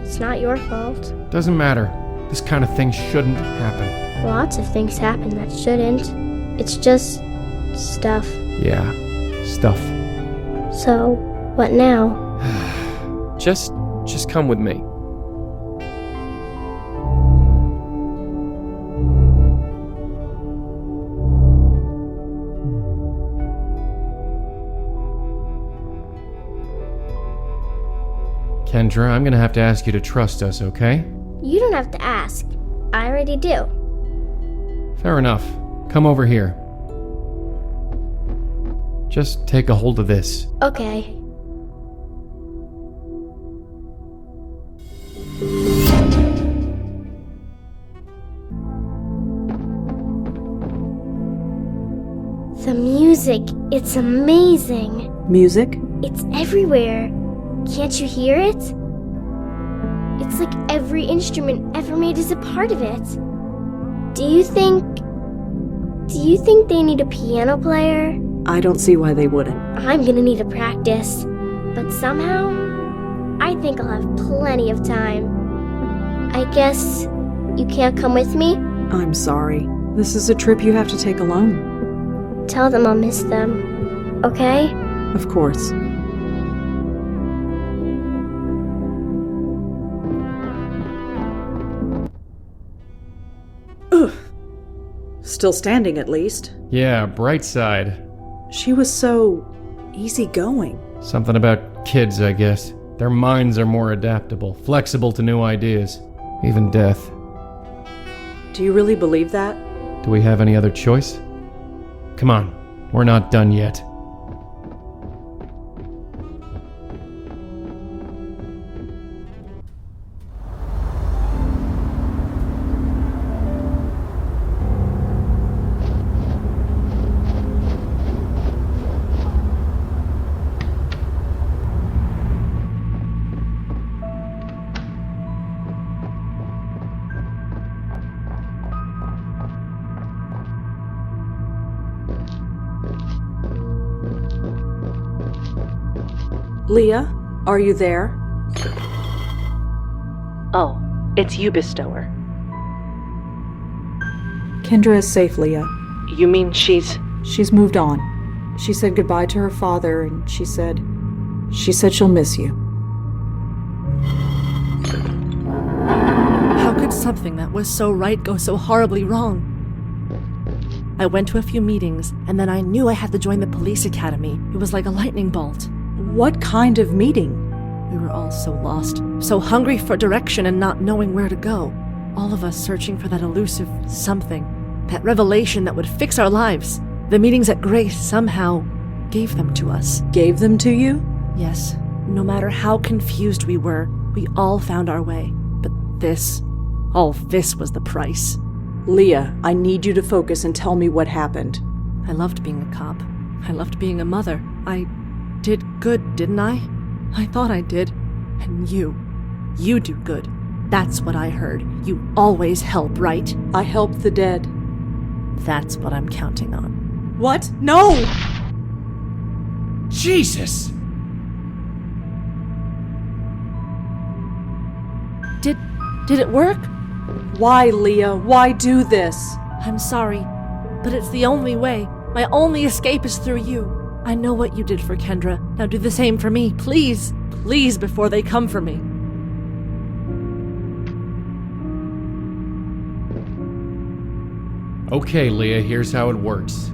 S8: It's not your fault.
S1: Doesn't matter. This kind of thing shouldn't happen.
S8: Lots of things happen that shouldn't. It's just stuff.
S1: Yeah, stuff.
S8: So, what now?
S1: Just come with me. Kendra, I'm gonna have to ask you to trust us, okay?
S8: You don't have to ask. I already do.
S1: Fair enough. Come over here. Just take a hold of this.
S8: Okay. The music, it's amazing.
S2: Music?
S8: It's everywhere. Can't you hear it? It's like every instrument ever made is a part of it. Do you think they need a piano player?
S2: I don't see why they wouldn't.
S8: I'm gonna need to practice. But somehow, I think I'll have plenty of time. I guess you can't come with me?
S2: I'm sorry. This is a trip you have to take alone.
S8: Tell them I'll miss them. Okay?
S2: Of course. Ugh. Still standing, at least.
S1: Yeah, bright side.
S2: She was so easygoing.
S1: Something about kids, I guess. Their minds are more adaptable, flexible to new ideas, even death.
S2: Do you really believe that?
S1: Do we have any other choice? Come on, we're not done yet.
S2: Leah, are you there?
S12: Oh, it's you, Bestower.
S2: Kendra is safe, Leah.
S12: You mean she's...
S2: She's moved on. She said goodbye to her father, and she said she'll miss you.
S13: How could something that was so right go so horribly wrong? I went to a few meetings, and then I knew I had to join the police academy. It was like a lightning bolt.
S2: What kind of meeting?
S13: We were all so lost, so hungry for direction and not knowing where to go. All of us searching for that elusive something, that revelation that would fix our lives. The meetings at Grace somehow gave them to us.
S2: Gave them to you?
S13: Yes. No matter how confused we were, we all found our way. But all this was the price.
S2: Leah, I need you to focus and tell me what happened.
S13: I loved being a cop. I loved being a mother. I did good, didn't I? I thought I did. And you do good. That's what I heard. You always help, right?
S2: I help the dead.
S13: That's what I'm counting on.
S2: What? No!
S1: Jesus!
S13: Did it work?
S2: Why, Leah? Why do this?
S13: I'm sorry, but it's the only way. My only escape is through you. I know what you did for Kendra. Now do the same for me, please. Please, before they come for me.
S1: Okay, Leah, here's how it works.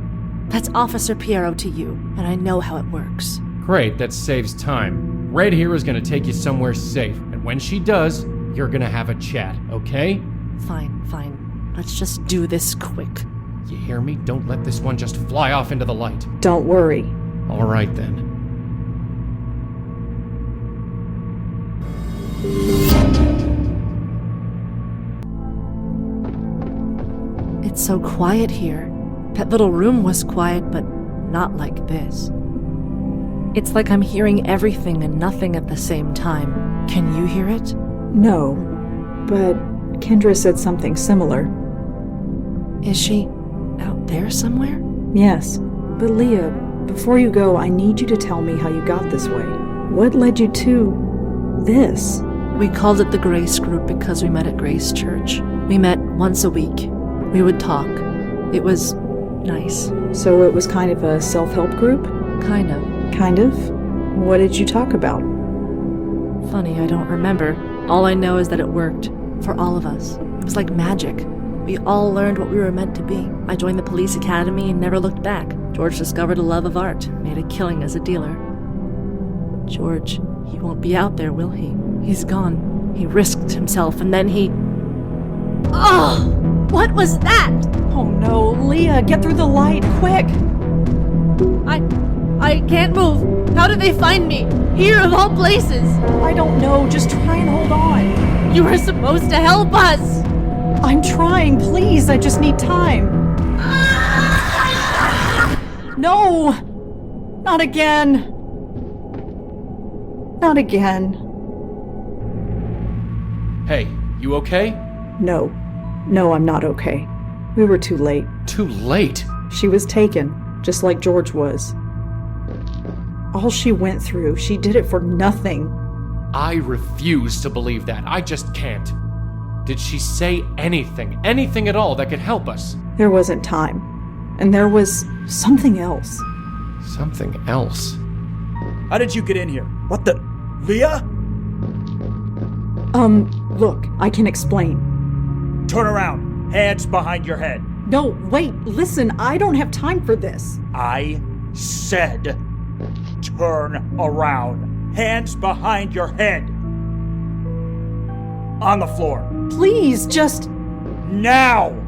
S13: That's Officer Piero to you, and I know how it works.
S1: Great, that saves time. Red here is gonna take you somewhere safe, and when she does, you're gonna have a chat, okay?
S13: Fine. Let's just do this quick.
S1: You hear me? Don't let this one just fly off into the light.
S2: Don't worry.
S1: All right, then.
S13: It's so quiet here. That little room was quiet, but not like this. It's like I'm hearing everything and nothing at the same time. Can you hear it?
S2: No, but Kendra said something similar.
S13: Is she out there somewhere?
S2: Yes, but Leah, before you go, I need you to tell me how you got this way. What led you to this?
S13: We called it the Grace Group because we met at Grace Church. We met once a week. We would talk. It was nice.
S2: So it was kind of a self-help group?
S13: Kind of.
S2: Kind of? What did you talk about?
S13: Funny, I don't remember. All I know is that it worked. For all of us. It was like magic. We all learned what we were meant to be. I joined the police academy and never looked back. George discovered a love of art, made a killing as a dealer. George, he won't be out there, will he? He's gone. He risked himself and then he... Oh! What was that?
S2: Oh no, Leah, get through the light, quick!
S13: I can't move. How did they find me? Here of all places.
S2: I don't know, just try and hold on.
S13: You were supposed to help us.
S2: I'm trying, please, I just need time. No! Not again. Not again.
S1: Hey, you okay?
S2: No, I'm not okay. We were too late.
S1: Too late?
S2: She was taken, just like George was. All she went through, she did it for nothing.
S1: I refuse to believe that. I just can't. Did she say anything at all that could help us?
S2: There wasn't time. And there was something else.
S1: Something else?
S10: How did you get in here? What the... Leah?
S2: Look, I can explain.
S10: Turn around. Hands behind your head.
S2: No, wait, listen, I don't have time for this.
S10: I said turn around. Hands behind your head. On the floor.
S2: Please, just...
S10: Now!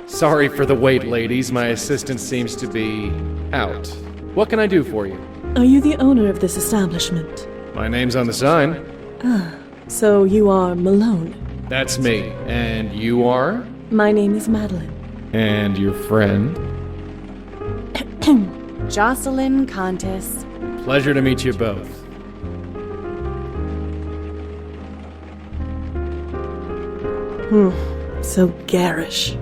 S1: Sorry for the wait, ladies. My assistant seems to be out. What can I do for you?
S14: Are you the owner of this establishment?
S1: My name's on the sign.
S14: So you are Mallone.
S1: That's me. And you are?
S14: My name is Madeline.
S1: And your friend?
S6: Jocelyn Contis.
S1: Pleasure to meet you both.
S14: So garish.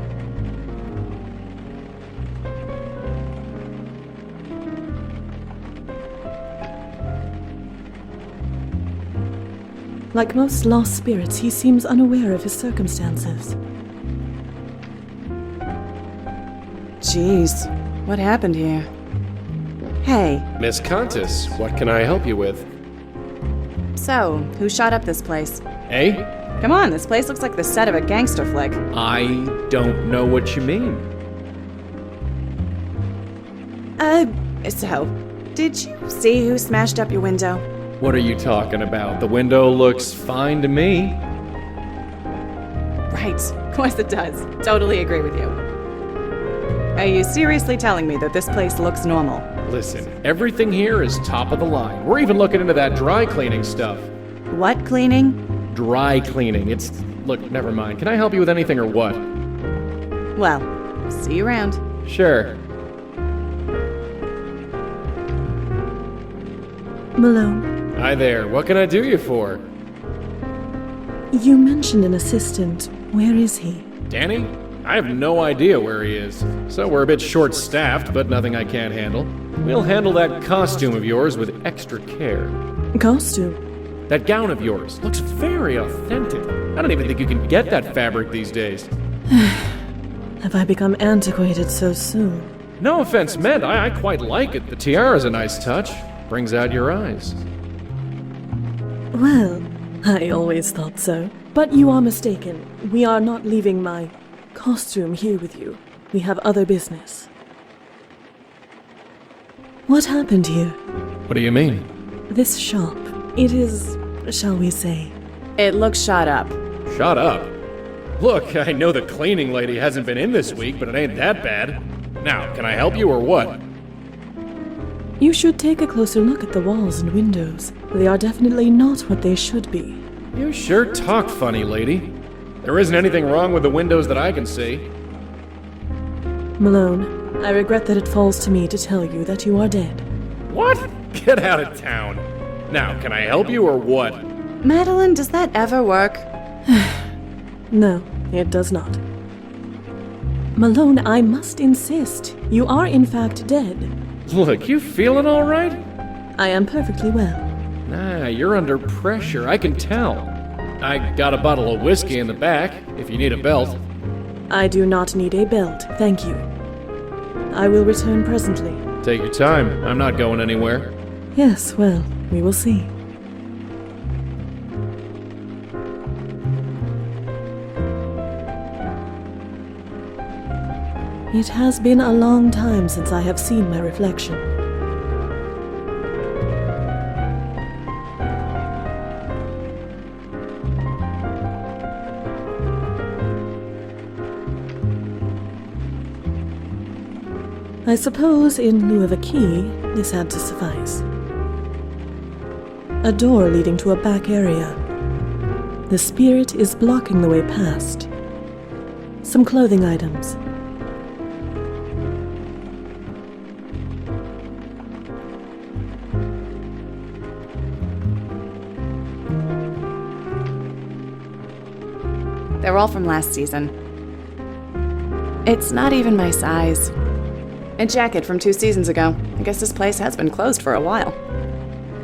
S14: Like most lost spirits, he seems unaware of his circumstances.
S6: Jeez, what happened here? Hey.
S1: Miss Contis, what can I help you with?
S6: So, who shot up this place?
S1: Eh?
S6: Come on, this place looks like the set of a gangster flick.
S1: I don't know what you mean.
S6: So, did you see who smashed up your window?
S1: What are you talking about? The window looks fine to me.
S6: Right, of course it does. Totally agree with you. Are you seriously telling me that this place looks normal?
S1: Listen, everything here is top of the line. We're even looking into that dry cleaning stuff.
S6: What cleaning?
S1: Dry cleaning. Look, never mind. Can I help you with anything or what?
S6: Well, see you around.
S1: Sure.
S14: Malone,
S1: Hi there, what can I do you for?
S14: you mentioned an assistant. Where is he?
S1: Danny? I have no idea where he is. So we're a bit short-staffed, but nothing I can't handle. We'll handle that costume of yours with extra care.
S14: Costume?
S1: That gown of yours looks very authentic. I don't even think you can get that fabric these days.
S14: Have I become antiquated so soon?
S1: No offense meant, I quite like it. The tiara's a nice touch. Brings out your eyes.
S14: Well, I always thought so. But you are mistaken. We are not leaving my costume here with you. We have other business. What happened here?
S1: What do you mean?
S14: This shop. It is, shall we say...
S6: It looks shot up.
S1: Shut up. Look, I know the cleaning lady hasn't been in this week, but it ain't that bad. Now, can I help you or what?
S14: You should take a closer look at the walls and windows. They are definitely not what they should be.
S1: You sure talk funny, lady. There isn't anything wrong with the windows that I can see.
S14: Malone, I regret that it falls to me to tell you that you are dead.
S1: What? Get out of town. Now, can I help you or what?
S6: Madeline, does that ever work?
S14: No, it does not. Malone, I must insist. You are in fact dead.
S1: Look, you feeling all right?
S14: I am perfectly well.
S1: Nah, you're under pressure, I can tell. I got a bottle of whiskey in the back, if you need a belt.
S14: I do not need a belt, thank you. I will return presently.
S1: Take your time, I'm not going anywhere.
S14: Yes, well, we will see. It has been a long time since I have seen my reflection. I suppose, in lieu of a key, this had to suffice. A door leading to a back area. The spirit is blocking the way past. Some clothing items.
S6: They're all from last season. It's not even my size. A jacket from 2 seasons ago. I guess this place has been closed for a while.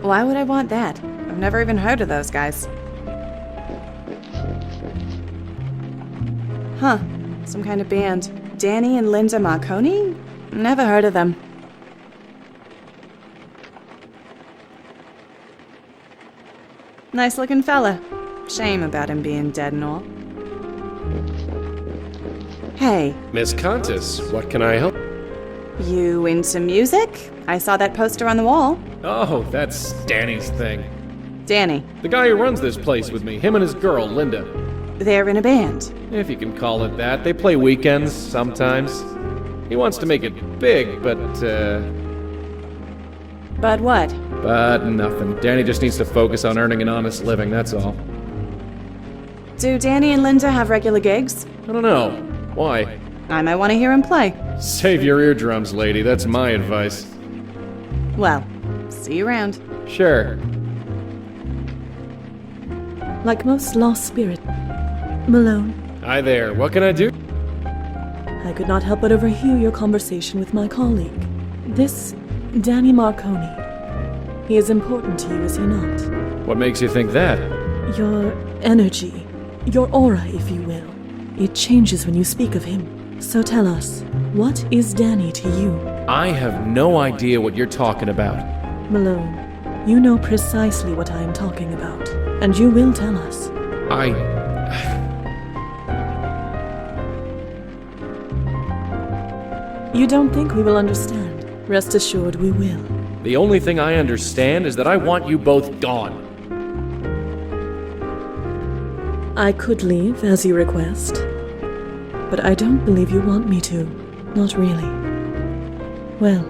S6: Why would I want that? I've never even heard of those guys. Huh. Some kind of band. Danny and Linda Marconi? Never heard of them. Nice looking fella. Shame about him being dead and all. Hey.
S1: Miss Contis, what can I help?
S6: You into music? I saw that poster on the wall.
S1: Oh, that's Danny's thing.
S6: Danny.
S1: The guy who runs this place with me, him and his girl, Linda.
S6: They're in a band.
S1: If you can call it that. They play weekends, sometimes. He wants to make it big, but,
S6: But what?
S1: But nothing. Danny just needs to focus on earning an honest living, that's all.
S6: Do Danny and Linda have regular gigs?
S1: I don't know. Why?
S6: I might want to hear him play.
S1: Save your eardrums, lady. That's my advice.
S6: Well, see you around.
S1: Sure.
S14: Like most lost spirit. Malone.
S1: Hi there. What can I do?
S14: I could not help but overhear your conversation with my colleague. This Danny Marconi. He is important to you, is he not?
S1: What makes you think that?
S14: Your energy. Your aura, if you will. It changes when you speak of him. So tell us, what is Danny to you?
S1: I have no idea what you're talking about.
S14: Malone, you know precisely what I am talking about, and you will tell us. You don't think we will understand? Rest assured we will.
S1: The only thing I understand is that I want you both gone.
S14: I could leave, as you request. But I don't believe you want me to. Not really. Well,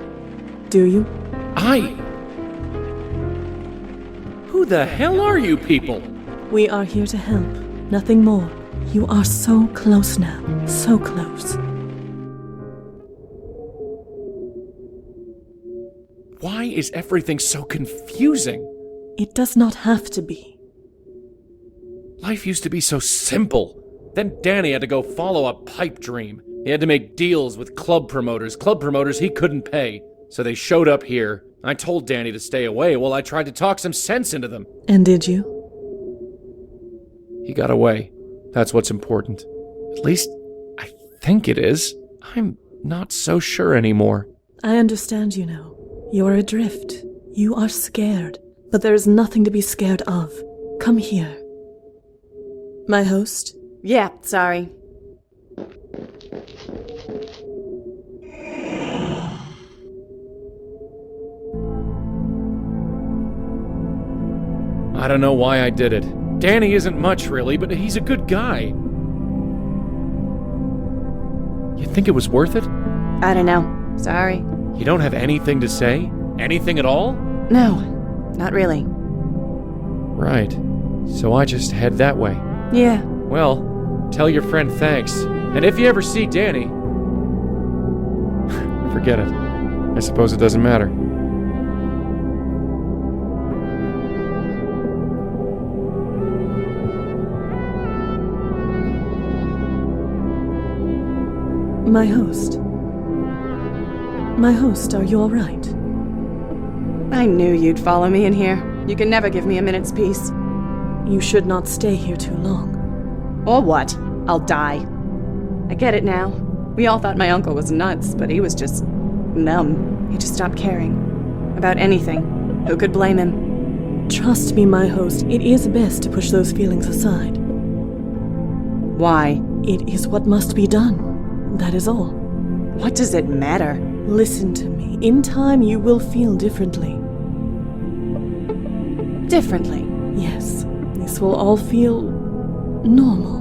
S14: do you?
S1: Who the hell are you people?
S14: We are here to help. Nothing more. You are so close now. So close.
S1: is everything so confusing?
S14: It does not have to be.
S1: Life used to be so simple. Then Danny had to go follow a pipe dream. He had to make deals with club promoters he couldn't pay. So they showed up here. I told Danny to stay away while I tried to talk some sense into them.
S14: And did you?
S1: He got away. That's what's important. At least, I think it is. I'm not so sure anymore.
S14: I understand you now. You are adrift. You are scared. But there is nothing to be scared of. Come here. My host?
S6: Yeah, sorry.
S1: I don't know why I did it. Danny isn't much, really, but he's a good guy. You think it was worth it?
S6: I don't know. Sorry.
S1: You don't have anything to say? Anything at all?
S6: No, not really.
S1: Right. So I just head that way.
S6: Yeah.
S1: Well, tell your friend thanks. And if you ever see Danny... forget it. I suppose it doesn't matter.
S14: My host. My host, are you all right?
S6: I knew you'd follow me in here. You can never give me a minute's peace.
S14: You should not stay here too long.
S6: Or what? I'll die. I get it now. We all thought my uncle was nuts, but he was just numb. He just stopped caring. About anything. Who could blame him?
S14: Trust me, my host, it is best to push those feelings aside.
S6: Why?
S14: It is what must be done. That is all.
S6: What does it matter?
S14: Listen to me. In time, you will feel differently.
S6: Differently?
S14: Yes. This will all feel normal.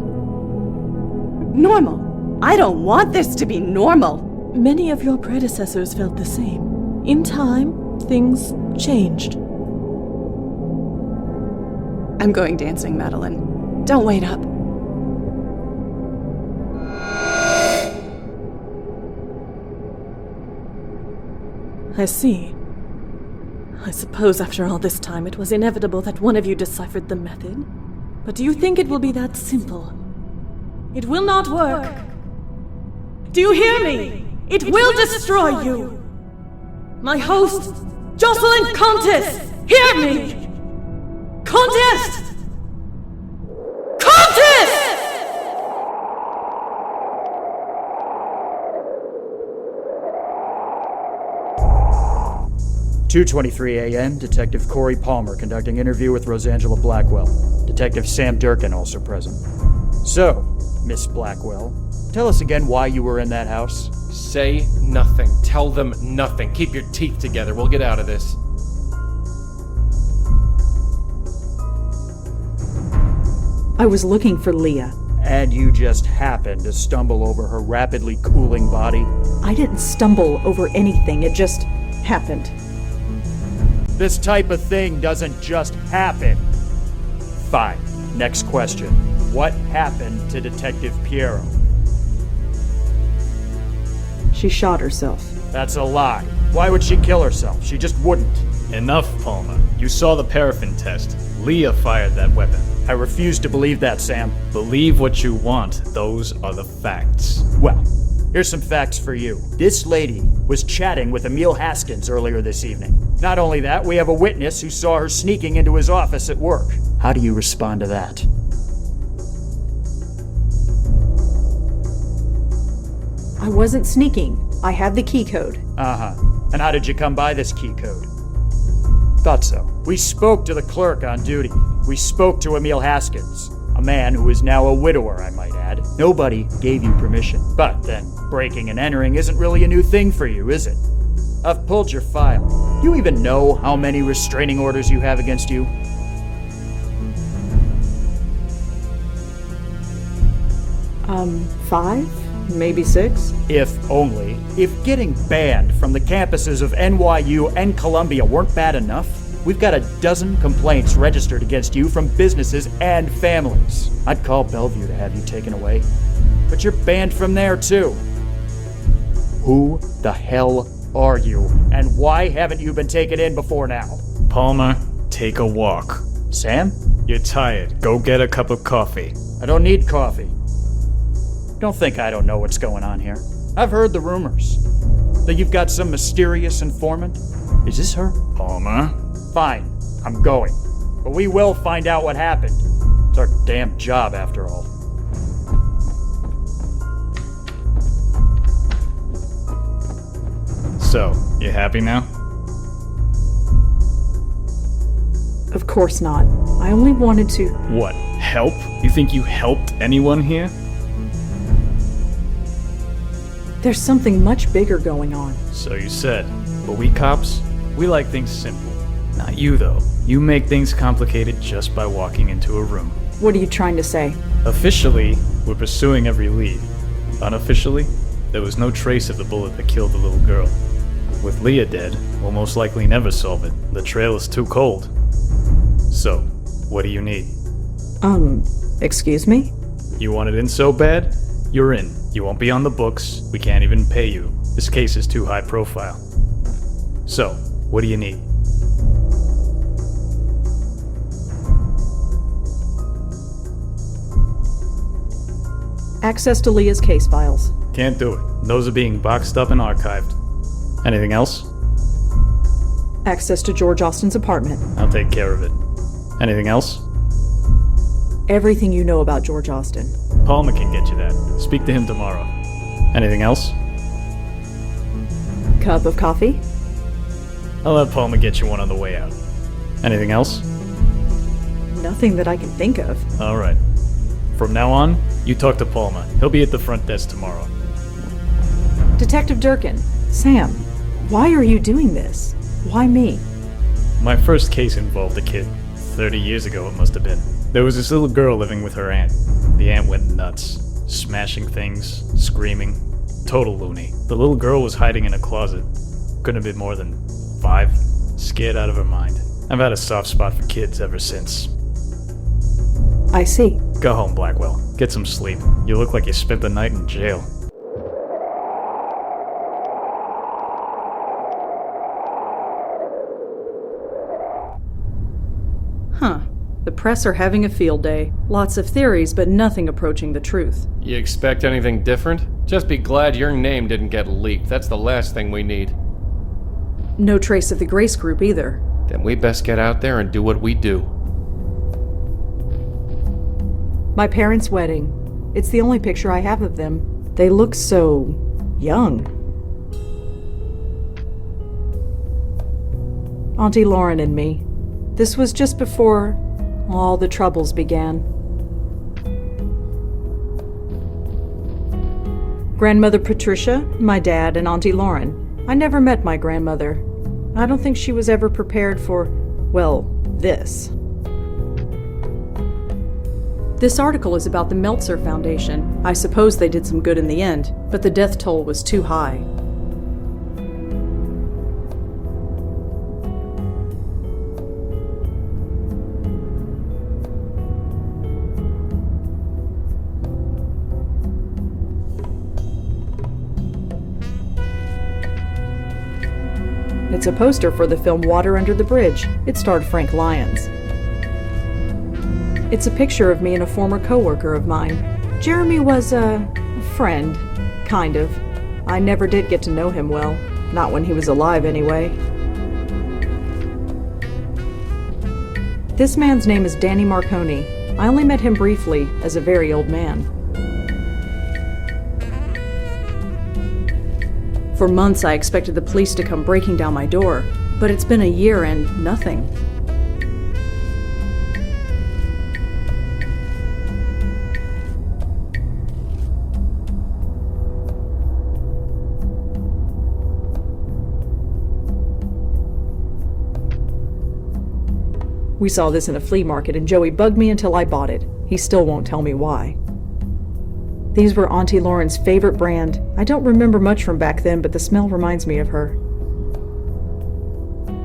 S6: Normal? I don't want this to be normal.
S14: Many of your predecessors felt the same. In time, things changed.
S6: I'm going dancing, Madeline. Don't wait up.
S14: I see. I suppose after all this time it was inevitable that one of you deciphered the method. But do you think it will be that simple? It will not work. Do you hear me? It will destroy you. My host, Jocelyn Comtesse, hear me! Comtesse! Comtesse!
S10: 2:23 a.m., Detective Corey Palmer conducting interview with Rosangela Blackwell. Detective Sam Durkin also present. So, Miss Blackwell, tell us again why you were in that house.
S1: Say nothing. Tell them nothing. Keep your teeth together. We'll get out of this.
S2: I was looking for Leah.
S10: And you just happened to stumble over her rapidly cooling body?
S2: I didn't stumble over anything. It just happened.
S10: This type of thing doesn't just happen. Fine. Next question. What happened to Detective Piero?
S2: She shot herself.
S10: That's a lie. Why would she kill herself? She just wouldn't.
S3: Enough, Palmer. You saw the paraffin test. Leah fired that weapon.
S10: I refuse to believe that, Sam.
S3: Believe what you want. Those are the facts.
S10: Well, here's some facts for you. This lady was chatting with Emil Haskins earlier this evening. Not only that, we have a witness who saw her sneaking into his office at work. How do you respond to that?
S2: I wasn't sneaking. I had the key code.
S10: Uh-huh. And how did you come by this key code? Thought so. We spoke to the clerk on duty. We spoke to Emil Haskins, a man who is now a widower, I might add. Nobody gave you permission. But then, breaking and entering isn't really a new thing for you, is it? I've pulled your file. Do you even know how many restraining orders you have against you?
S2: Five? Maybe 6?
S10: If only. If getting banned from the campuses of NYU and Columbia weren't bad enough, we've got a dozen complaints registered against you from businesses and families. I'd call Bellevue to have you taken away. But you're banned from there, too. Who the hell are you? And why haven't you been taken in before now?
S3: Palmer, take a walk.
S10: Sam?
S3: You're tired. Go get a cup of coffee.
S10: I don't need coffee. Don't think I don't know what's going on here. I've heard the rumors. That you've got some mysterious informant. Is this her?
S3: Palmer?
S10: Fine, I'm going. But we will find out what happened. It's our damn job, after all.
S3: So, you happy now?
S2: Of course not. I only wanted to...
S3: What? Help? You think you helped anyone here?
S2: There's something much bigger going on.
S3: So you said. But we cops, we like things simple. Not you, though. You make things complicated just by walking into a room.
S2: What are you trying to say?
S3: Officially, we're pursuing every lead. Unofficially, there was no trace of the bullet that killed the little girl. With Leah dead, we'll most likely never solve it. The trail is too cold. So, what do you need?
S2: Excuse me?
S3: You want it in so bad? You're in. You won't be on the books. We can't even pay you. This case is too high profile. So, what do you need?
S2: Access to Leah's case files.
S3: Can't do it. Those are being boxed up and archived. Anything else?
S2: Access to George Austin's apartment.
S3: I'll take care of it. Anything else?
S2: Everything you know about George Austin.
S3: Palmer can get you that. Speak to him tomorrow. Anything else?
S2: Cup of coffee?
S3: I'll have Palmer get you one on the way out. Anything else?
S2: Nothing that I can think of.
S3: Alright. From now on, you talk to Palmer. He'll be at the front desk tomorrow.
S2: Detective Durkin. Sam, why are you doing this? Why me?
S3: My first case involved a kid. 30 years ago it must have been. There was this little girl living with her aunt. The aunt went nuts. Smashing things, screaming. Total loony. The little girl was hiding in a closet. Couldn't have been more than 5. Scared out of her mind. I've had a soft spot for kids ever since.
S2: I see.
S3: Go home, Blackwell. Get some sleep. You look like you spent the night in jail.
S2: Huh. The press are having a field day. Lots of theories, but nothing approaching the truth.
S1: You expect anything different? Just be glad your name didn't get leaked. That's the last thing we need.
S2: No trace of the Grace Group either.
S1: Then we best get out there and do what we do.
S2: My parents' wedding. It's the only picture I have of them. They look so... young. Auntie Lauren and me. This was just before all the troubles began. Grandmother Patricia, my dad, and Auntie Lauren. I never met my grandmother. I don't think she was ever prepared for, well, this. This article is about the Meltzer Foundation. I suppose they did some good in the end, but the death toll was too high. It's a poster for the film Water Under the Bridge. It starred Frank Lyons. It's a picture of me and a former coworker of mine. Jeremy was a friend, kind of. I never did get to know him well. Not when he was alive, anyway. This man's name is Danny Marconi. I only met him briefly, as a very old man. For months I expected the police to come breaking down my door, but it's been a year and nothing. We saw this in a flea market and Joey bugged me until I bought it. He still won't tell me why. These were Auntie Lauren's favorite brand. I don't remember much from back then, but the smell reminds me of her.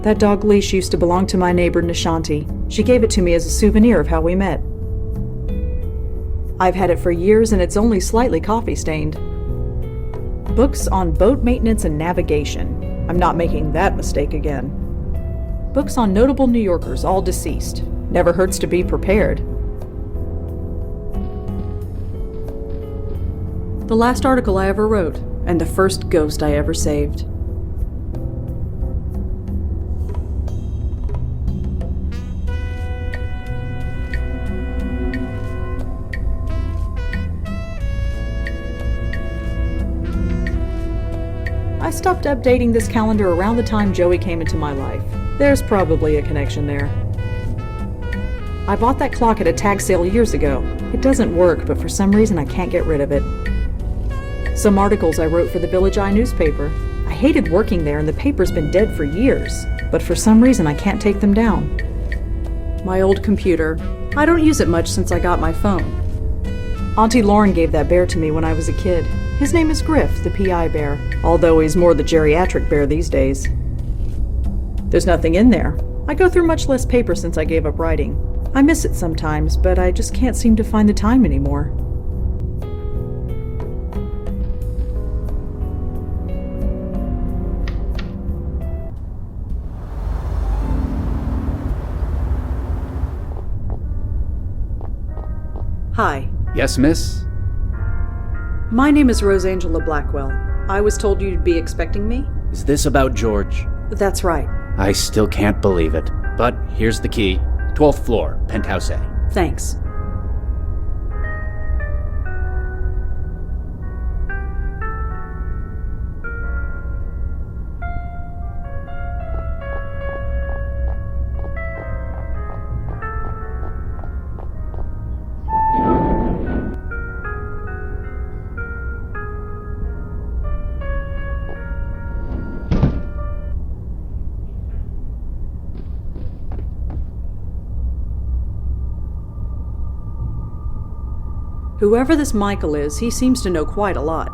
S2: That dog leash used to belong to my neighbor Nishanti. She gave it to me as a souvenir of how we met. I've had it for years and it's only slightly coffee stained. Books on boat maintenance and navigation. I'm not making that mistake again. Books on notable New Yorkers, all deceased. Never hurts to be prepared. The last article I ever wrote, and the first ghost I ever saved. I stopped updating this calendar around the time Joey came into my life. There's probably a connection there. I bought that clock at a tag sale years ago. It doesn't work, but for some reason I can't get rid of it. Some articles I wrote for the Village Eye newspaper. I hated working there and the paper's been dead for years, but for some reason I can't take them down. My old computer. I don't use it much since I got my phone. Auntie Lauren gave that bear to me when I was a kid. His name is Griff, the PI bear, although he's more the geriatric bear these days. There's nothing in there. I go through much less paper since I gave up writing. I miss it sometimes, but I just can't seem to find the time anymore. Hi.
S7: Yes, miss?
S2: My name is Rosangela Blackwell. I was told you'd be expecting me?
S7: Is this about George?
S2: That's right.
S7: I still can't believe it. But here's the key. 12th floor, penthouse A.
S2: Thanks. Whoever this Michael is, he seems to know quite a lot.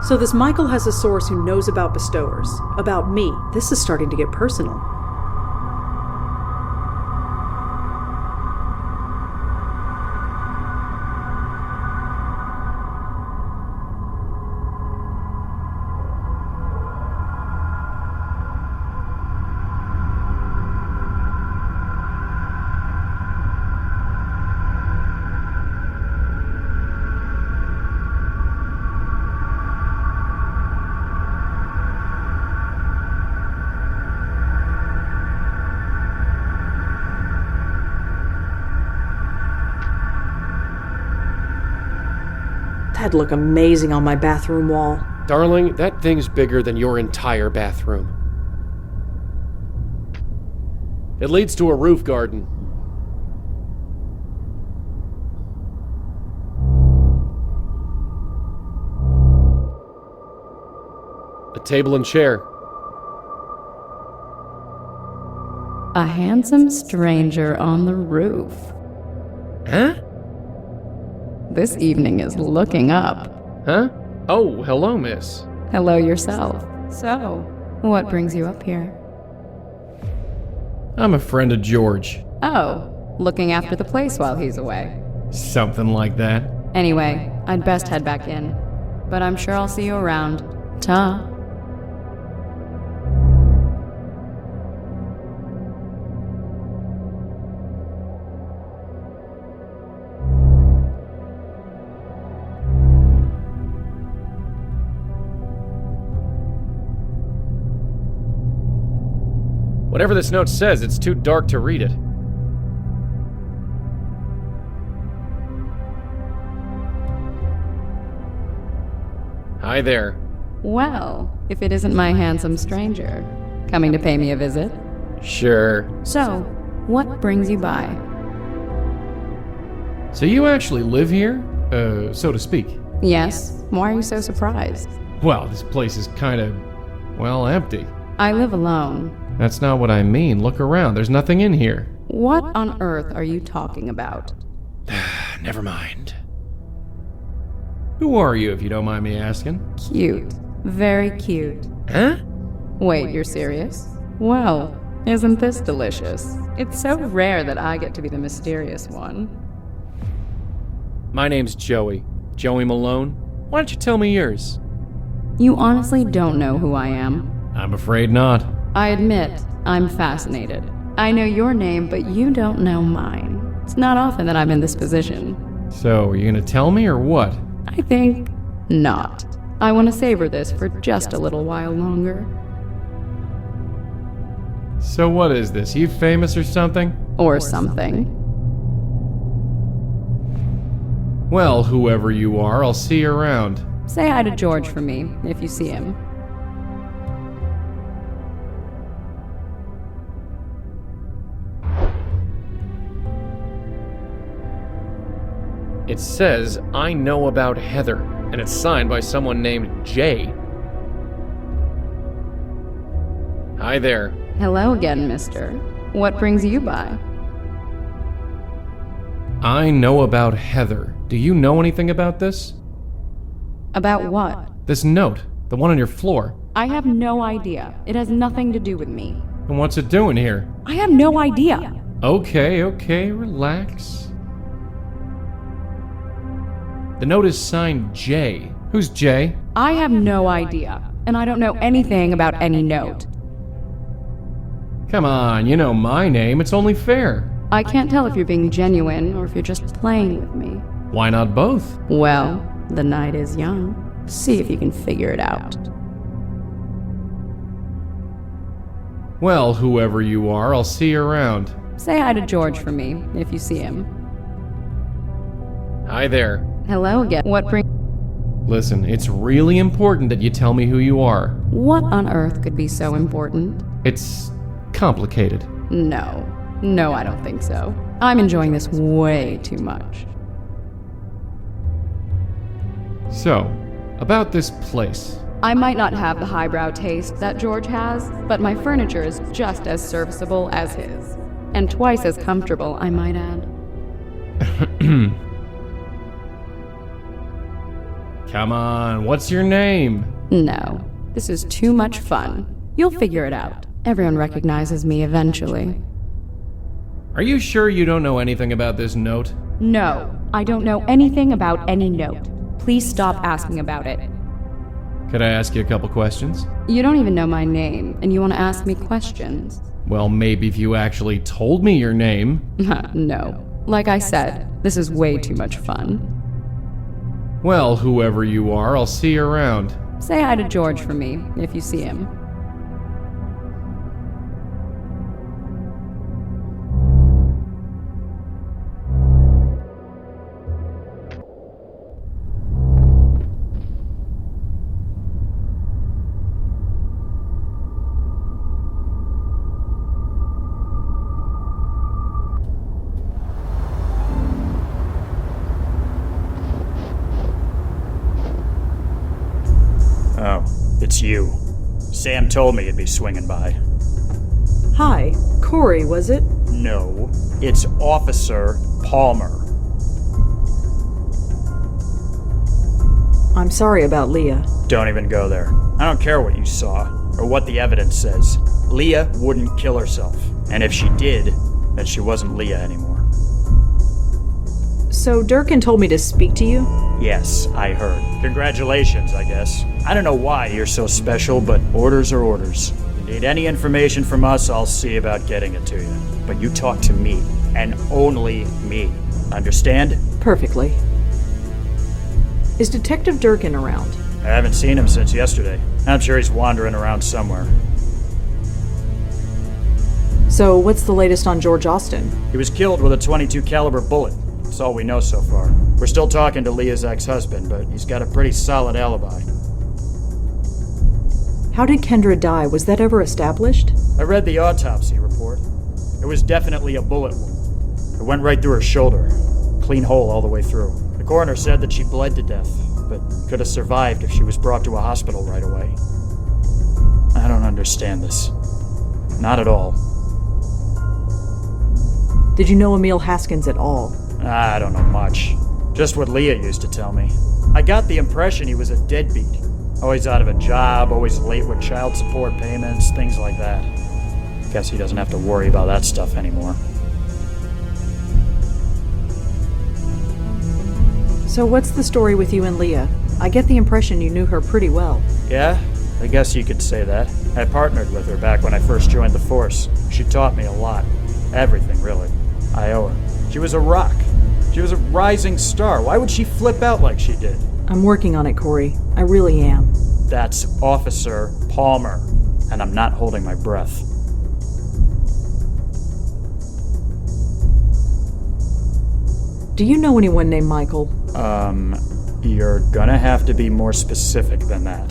S2: So this Michael has a source who knows about bestowers, about me. This is starting to get personal. That'd look amazing on my bathroom wall.
S1: Darling, that thing's bigger than your entire bathroom. It leads to a roof garden. A table and chair.
S15: A handsome stranger on the roof.
S1: Huh?
S15: This evening is looking up.
S1: Huh? Oh, hello, miss.
S15: Hello yourself. So, what brings you up here?
S1: I'm a friend of George.
S15: Oh, looking after the place while he's away.
S1: Something like that.
S15: Anyway, I'd best head back in. But I'm sure I'll see you around. Ta.
S1: Whatever this note says, it's too dark to read it. Hi there.
S15: Well, if it isn't my handsome stranger, coming to pay me a visit.
S1: Sure.
S15: So, what brings you by?
S1: So you actually live here? So to speak?
S15: Yes. Why are you so surprised?
S1: Well, this place is kind of, well, empty.
S15: I live alone.
S1: That's not what I mean. Look around. There's nothing in here.
S15: What on earth are you talking about?
S1: Never mind. Who are you, if you don't mind me asking?
S15: Cute. Very cute.
S1: Huh?
S15: Wait, you're serious? Well, isn't this delicious? It's so rare that I get to be the mysterious one.
S1: My name's Joey. Joey Mallone. Why don't you tell me yours?
S15: You honestly don't know who I am?
S1: I'm afraid not.
S15: I admit, I'm fascinated. I know your name, but you don't know mine. It's not often that I'm in this position.
S1: So, are you gonna tell me or what?
S15: I think not. I want to savor this for just a little while longer.
S1: So what is this? You famous or something?
S15: Or something.
S1: Well, whoever you are, I'll see you around.
S15: Say hi to George for me, if you see him.
S1: It says, I know about Heather, and it's signed by someone named Jay. Hi there.
S15: Hello again, mister. What brings you by?
S1: I know about Heather. Do you know anything about this?
S15: About what?
S1: This note, the one on your floor.
S15: I have no idea. It has nothing to do with me.
S1: And what's it doing here?
S15: I have no idea.
S1: Okay, relax. The note is signed Jay. Who's Jay?
S15: I have no idea, and I don't know anything about any note.
S1: Come on, you know my name. It's only fair.
S15: I can't tell if you're being genuine or if you're just playing with me.
S1: Why not both?
S15: Well, the night is young. See if you can figure it out.
S1: Well, whoever you are, I'll see you around.
S15: Say hi to George for me, if you see him.
S1: Hi there.
S15: Hello again.
S1: Listen, it's really important that you tell me who you are.
S15: What on earth could be so important?
S1: It's complicated.
S15: No, I don't think so. I'm enjoying this way too much.
S1: So, about this place.
S15: I might not have the highbrow taste that George has, but my furniture is just as serviceable as his. And twice as comfortable, I might add.
S1: Come on, what's your name?
S15: No, this is too much fun. You'll figure it out. Everyone recognizes me eventually.
S1: Are you sure you don't know anything about this note?
S15: No, I don't know anything about any note. Please stop asking about it.
S1: Could I ask you a couple questions?
S15: You don't even know my name, and you want to ask me questions.
S1: Well, maybe if you actually told me your name.
S15: No. Like I said, this is way too much fun.
S1: Well, whoever you are, I'll see you around.
S15: Say hi to George for me, if you see him.
S10: Oh, it's you. Sam told me you'd be swinging by.
S2: Hi, Corey, was it?
S10: No, it's Officer Palmer.
S2: I'm sorry about Leah.
S10: Don't even go there. I don't care what you saw, or what the evidence says. Leah wouldn't kill herself. And if she did, then she wasn't Leah anymore.
S2: So Durkin told me to speak to you?
S10: Yes, I heard. Congratulations, I guess. I don't know why you're so special, but orders are orders. If you need any information from us, I'll see about getting it to you. But you talk to me, and only me. Understand?
S2: Perfectly. Is Detective Durkin around?
S10: I haven't seen him since yesterday. I'm sure he's wandering around somewhere.
S2: So what's the latest on George Austin?
S10: He was killed with a .22 caliber bullet. That's all we know so far. We're still talking to Leah's ex-husband, but he's got a pretty solid alibi.
S2: How did Kendra die? Was that ever established?
S10: I read the autopsy report. It was definitely a bullet wound. It went right through her shoulder. Clean hole all the way through. The coroner said that she bled to death, but could have survived if she was brought to a hospital right away. I don't understand this. not at all.
S2: Did you know Emil Haskins at all?
S10: I don't know much. Just what Leah used to tell me. I got the impression he was a deadbeat. Always out of a job, always late with child support payments, things like that. Guess he doesn't have to worry about that stuff anymore.
S2: So what's the story with you and Leah? I get the impression you knew her pretty well.
S10: Yeah, I guess you could say that. I partnered with her back when I first joined the force. She taught me a lot. Everything, really. I owe her. She was a rock. She was a rising star. Why would she flip out like she did?
S2: I'm working on it, Corey. I really am.
S10: That's Officer Palmer, and I'm not holding my breath.
S2: Do you know anyone named Michael?
S10: You're gonna have to be more specific than that.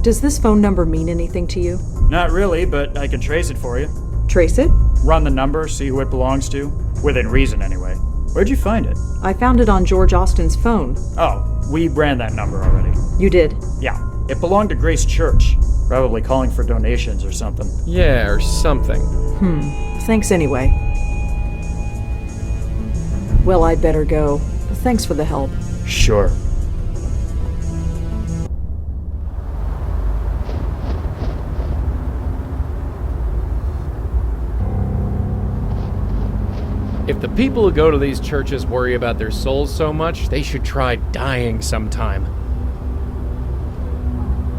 S2: Does this phone number mean anything to you?
S10: Not really, but I can trace it for you.
S2: Trace it?
S10: Run the number, see who it belongs to. Within reason, anyway. Where'd you find it?
S2: I found it on George Austin's phone.
S10: Oh, we ran that number already.
S2: You did?
S10: Yeah. It belonged to Grace Church. Probably calling for donations or something.
S1: Yeah, or something.
S2: Thanks anyway. Well, I'd better go. Thanks for the help.
S10: Sure.
S1: If the people who go to these churches worry about their souls so much, they should try dying sometime.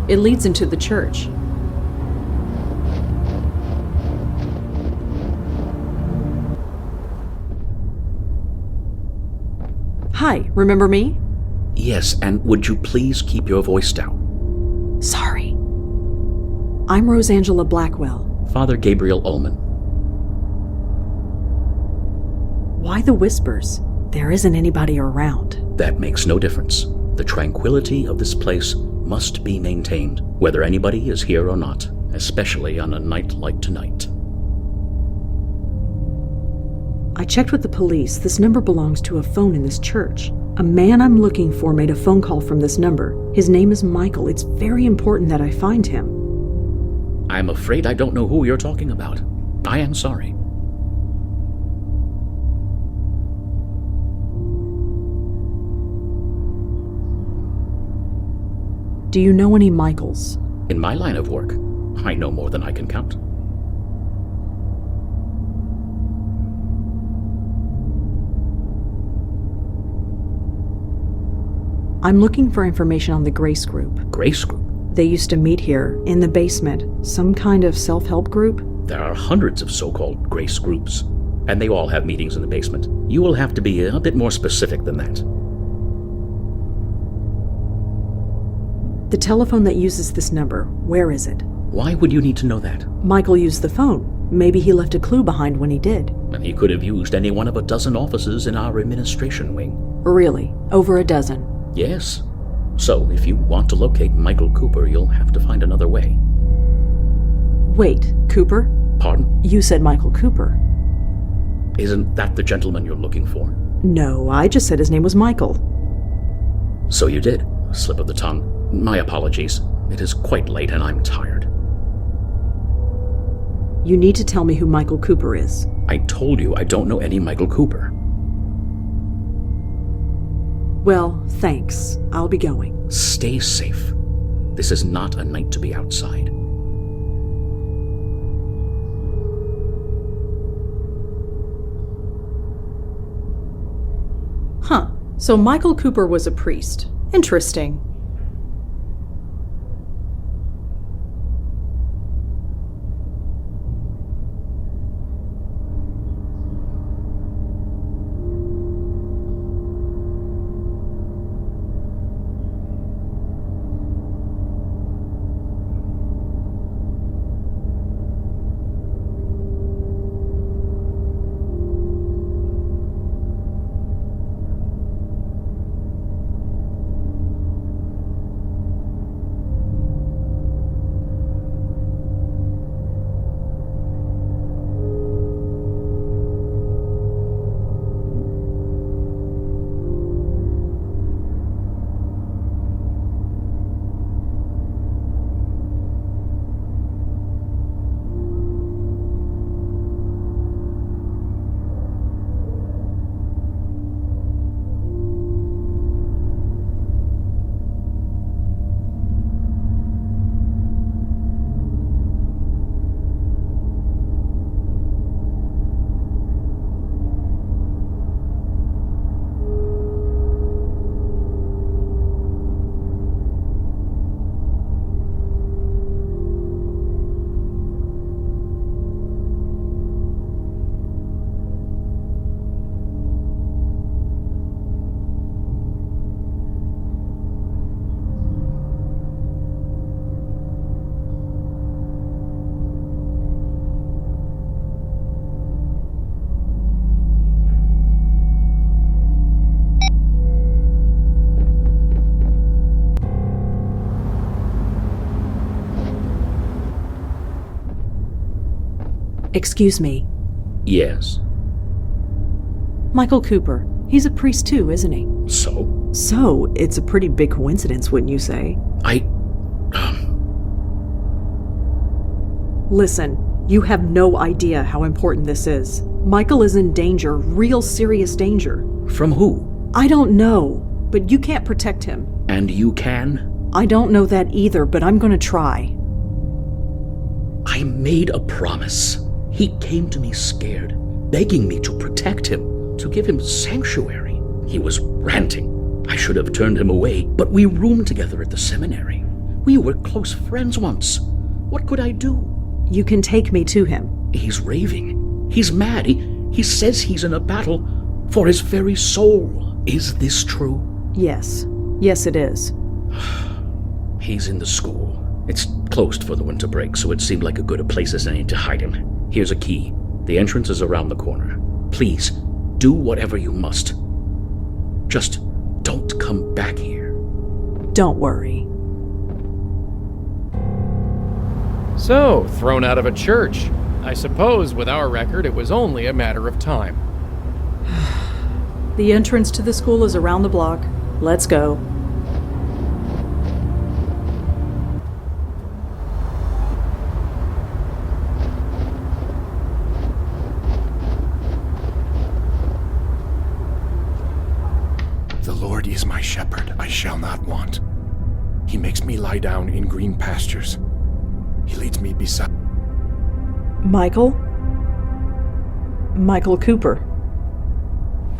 S2: It leads into the church. Hi, remember me?
S5: Yes, and would you please keep your voice down?
S2: Sorry. I'm Rosangela Blackwell.
S5: Father Gabriel Ullman.
S2: Why the whispers? There isn't anybody around.
S5: That makes no difference. The tranquility of this place must be maintained, whether anybody is here or not, especially on a night like tonight.
S2: I checked with the police. This number belongs to a phone in this church. A man I'm looking for made a phone call from this number. His name is Michael. It's very important that I find him.
S5: I'm afraid I don't know who you're talking about. I am sorry.
S2: Do you know any Michaels?
S5: In my line of work, I know more than I can count.
S2: I'm looking for information on the Grace Group.
S5: Grace Group?
S2: They used to meet here, in the basement. Some kind of self-help group?
S5: There are hundreds of so-called Grace Groups, and they all have meetings in the basement. You will have to be a bit more specific than that.
S2: The telephone that uses this number, where is it?
S5: Why would you need to know that?
S2: Michael used the phone. Maybe he left a clue behind when he did.
S5: And he could have used any one of a dozen offices in our administration wing.
S2: Really? Over a dozen?
S5: Yes. So, if you want to locate Michael Cooper, you'll have to find another way.
S2: Wait, Cooper?
S5: Pardon?
S2: You said Michael Cooper.
S5: Isn't that the gentleman you're looking for?
S2: No, I just said his name was Michael.
S5: So you did. A slip of the tongue. My apologies. It is quite late and I'm tired.
S2: You need to tell me who Michael Cooper is.
S5: I told you I don't know any Michael Cooper.
S2: Well, thanks. I'll be going.
S5: Stay safe. This is not a night to be outside.
S2: Huh. So Michael Cooper was a priest. Interesting. Excuse me.
S5: Yes.
S2: Michael Cooper. He's a priest too, isn't he?
S5: So?
S2: So, it's a pretty big coincidence, wouldn't you say? Listen, you have no idea how important this is. Michael is in danger, real serious danger.
S5: From who?
S2: I don't know, but you can't protect him.
S5: And you can?
S2: I don't know that either, but I'm gonna try.
S5: I made a promise. He came to me scared, begging me to protect him, to give him sanctuary. He was ranting. I should have turned him away, but we roomed together at the seminary. We were close friends once. What could I do?
S2: You can take me to him.
S5: He's raving. He's mad. He says he's in a battle for his very soul. Is this true?
S2: Yes. Yes, it is.
S5: He's in the school. It's closed for the winter break, so it seemed like a good a place as any to hide him. Here's a key. The entrance is around the corner. Please, do whatever you must. Just don't come back here.
S2: Don't worry.
S1: So, thrown out of a church. I suppose with our record it was only a matter of time.
S2: The entrance to the school is around the block. Let's go.
S16: The Lord is my shepherd, I shall not want. He makes me lie down in green pastures. He leads me beside...
S2: Michael? Michael Cooper.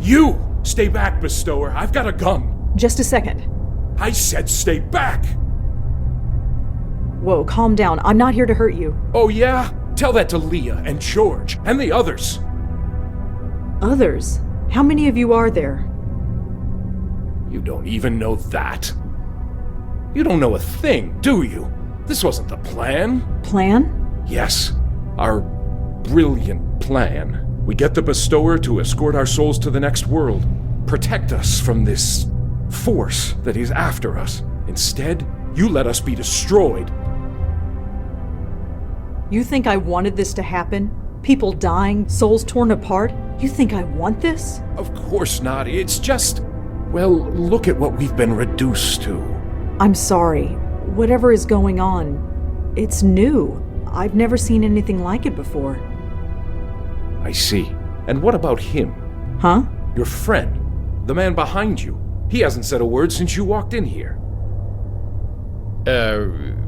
S16: You! Stay back, bestower. I've got a gun.
S2: Just a second.
S16: I said stay back!
S2: Whoa, calm down. I'm not here to hurt you.
S16: Oh yeah? Tell that to Leah and George and the others.
S2: Others? How many of you are there?
S16: You don't even know that. You don't know a thing, do you? This wasn't the plan.
S2: Plan?
S16: Yes. Our brilliant plan. We get the bestower to escort our souls to the next world. Protect us from this force that is after us. Instead, you let us be destroyed.
S2: You think I wanted this to happen? People dying, souls torn apart? You think I want this?
S16: Of course not. It's just... well, look at what we've been reduced to.
S2: I'm sorry. Whatever is going on, it's new. I've never seen anything like it before.
S16: I see. And what about him?
S2: Huh?
S16: Your friend. The man behind you. He hasn't said a word since you walked in here.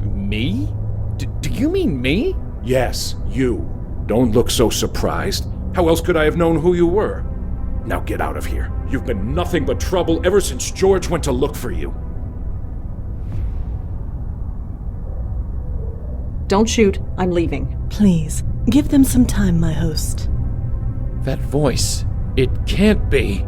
S1: Me? Do you mean me?
S16: Yes, you. Don't look so surprised. How else could I have known who you were? Now get out of here. You've been nothing but trouble ever since George went to look for you.
S2: Don't shoot. I'm leaving.
S14: Please, give them some time, my host.
S1: That voice. It can't be.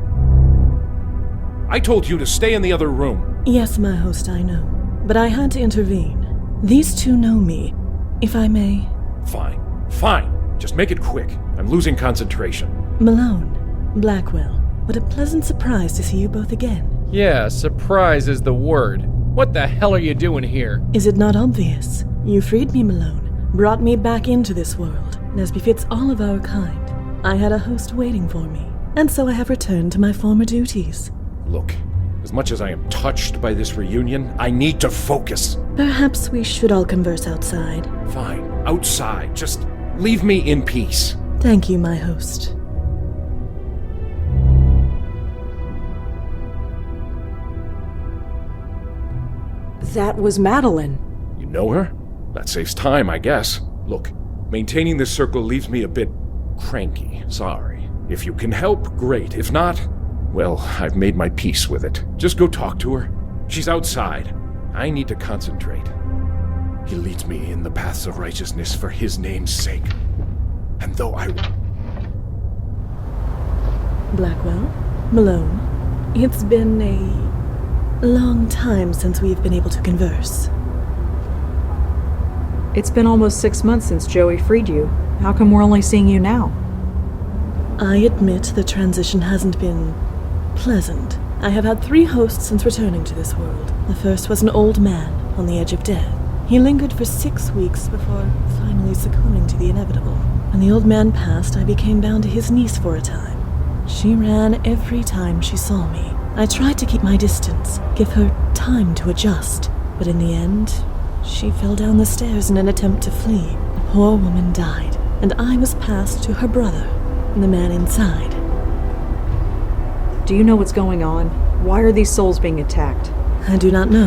S16: I told you to stay in the other room.
S14: Yes, my host, I know. But I had to intervene. These two know me, if I may.
S16: Fine. Fine. Just make it quick. I'm losing concentration.
S14: Mallone, Blackwell, what a pleasant surprise to see you both again.
S1: Yeah, surprise is the word. What the hell are you doing here?
S14: Is it not obvious? You freed me, Mallone, brought me back into this world, as befits all of our kind. I had a host waiting for me, and so I have returned to my former duties.
S16: Look, as much as I am touched by this reunion, I need to focus.
S14: Perhaps we should all converse outside.
S16: Fine, outside. Just leave me in peace.
S14: Thank you, my host.
S2: That was Madeline.
S16: You know her? That saves time, I guess. Look, maintaining this circle leaves me a bit cranky. Sorry. If you can help, great. If not, well, I've made my peace with it. Just go talk to her. She's outside. I need to concentrate. He leads me in the paths of righteousness for his name's sake. And though I...
S14: Blackwell, Mallone, it's been a long time since we've been able to converse.
S2: It's been almost 6 months since Joey freed you. How come we're only seeing you now?
S14: I admit the transition hasn't been pleasant. I have had 3 hosts since returning to this world. The first was an old man on the edge of death. He lingered for 6 weeks before finally succumbing to the inevitable. When the old man passed, I became bound to his niece for a time. She ran every time she saw me. I tried to keep my distance, give her time to adjust, but in the end, she fell down the stairs in an attempt to flee. The poor woman died, and I was passed to her brother, the man inside.
S2: Do you know what's going on? Why are these souls being attacked?
S14: I do not know.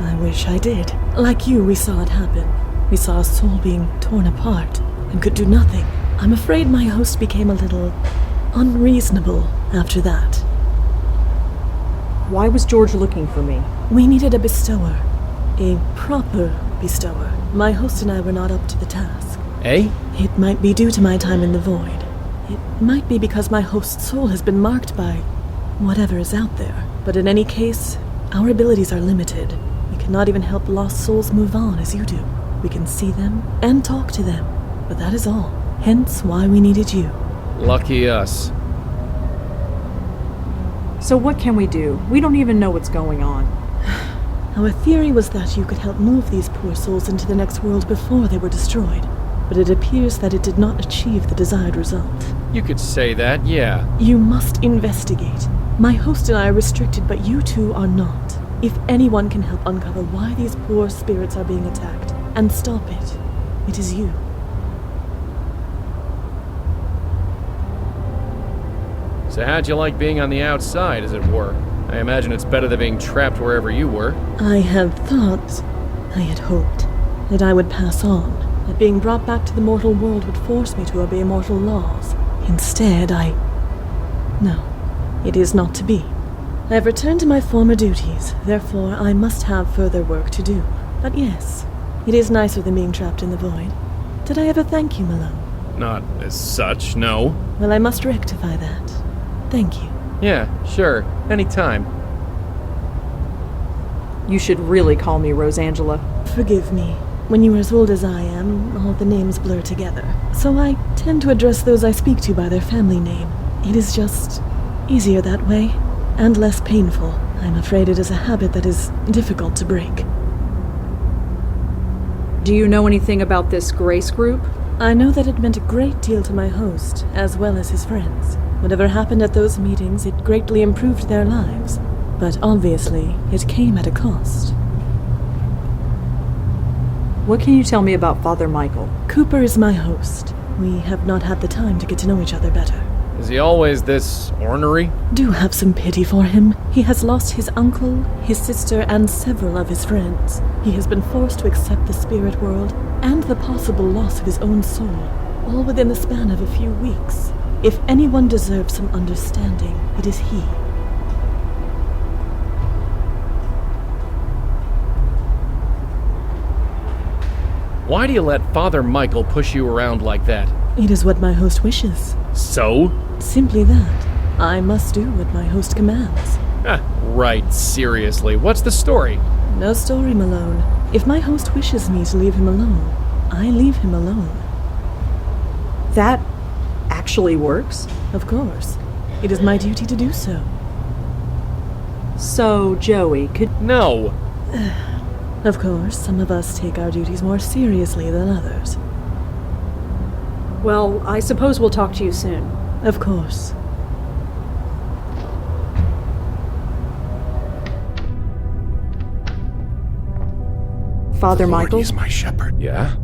S14: I wish I did. Like you, we saw it happen. We saw a soul being torn apart and could do nothing. I'm afraid my host became a little unreasonable after that.
S2: Why was George looking for me?
S14: We needed a bestower. A proper bestower. My host and I were not up to the task.
S1: Eh?
S14: It might be due to my time in the void. It might be because my host's soul has been marked by whatever is out there. But in any case, our abilities are limited. We cannot even help lost souls move on as you do. We can see them and talk to them, but that is all. Hence why we needed you.
S1: Lucky us.
S2: So what can we do? We don't even know what's going on.
S14: Our theory was that you could help move these poor souls into the next world before they were destroyed, but it appears that it did not achieve the desired result.
S1: You could say that, yeah.
S14: You must investigate. My host and I are restricted, but you two are not. If anyone can help uncover why these poor spirits are being attacked and stop it, it is you.
S1: So how'd you like being on the outside, as it were? I imagine it's better than being trapped wherever you were.
S14: I had thought, I had hoped, that I would pass on, that being brought back to the mortal world would force me to obey mortal laws. Instead, No, it is not to be. I have returned to my former duties, therefore I must have further work to do. But yes, it is nicer than being trapped in the void. Did I ever thank you, Mallone?
S1: Not as such, no.
S14: Well, I must rectify that. Thank you.
S1: Yeah, sure. Anytime.
S2: You should really call me Rosangela.
S14: Forgive me. When you are as old as I am, all the names blur together. So I tend to address those I speak to by their family name. It is just easier that way, and less painful. I'm afraid it is a habit that is difficult to break.
S2: Do you know anything about this Grace group?
S14: I know that it meant a great deal to my host, as well as his friends. Whatever happened at those meetings, it greatly improved their lives. But obviously, it came at a cost.
S2: What can you tell me about Father Michael?
S14: Cooper is my host. We have not had the time to get to know each other better.
S1: Is he always this ornery?
S14: Do have some pity for him. He has lost his uncle, his sister, and several of his friends. He has been forced to accept the spirit world and the possible loss of his own soul, all within the span of a few weeks. If anyone deserves some understanding, it is he.
S1: Why do you let Father Michael push you around like that?
S14: It is what my host wishes.
S1: So?
S14: Simply that. I must do what my host commands.
S1: Right, seriously. What's the story?
S14: No story, Mallone. If my host wishes me to leave him alone, I leave him alone.
S2: That actually works?
S14: Of course. It is my duty to do so.
S2: So, Joey, could...
S1: No!
S14: Of course, some of us take our duties more seriously than others.
S2: Well, I suppose we'll talk to you soon.
S14: Of course.
S2: Father Michael?
S16: He's my shepherd. Yeah?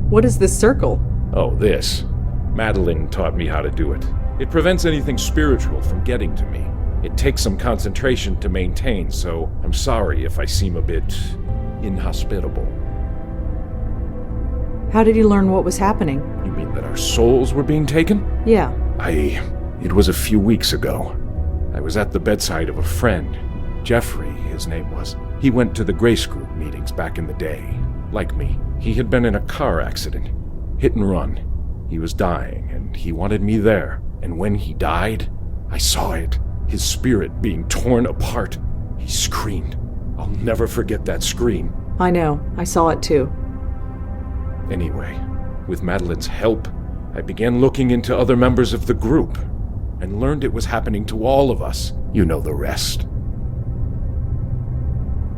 S2: What is this circle?
S16: Oh, this. Madeline taught me how to do it. It prevents anything spiritual from getting to me. It takes some concentration to maintain, so I'm sorry if I seem a bit inhospitable.
S2: How did you learn what was happening?
S16: You mean that our souls were being taken?
S2: Yeah.
S16: It was a few weeks ago. I was at the bedside of a friend. Jeffrey, his name was. He went to the Grace Group meetings back in the day. Like me, he had been in a car accident. Hit and run. He was dying, and he wanted me there. And when he died, I saw it. His spirit being torn apart. He screamed. I'll never forget that scream.
S2: I know. I saw it too.
S16: Anyway, with Madeline's help, I began looking into other members of the group and learned it was happening to all of us. You know the rest.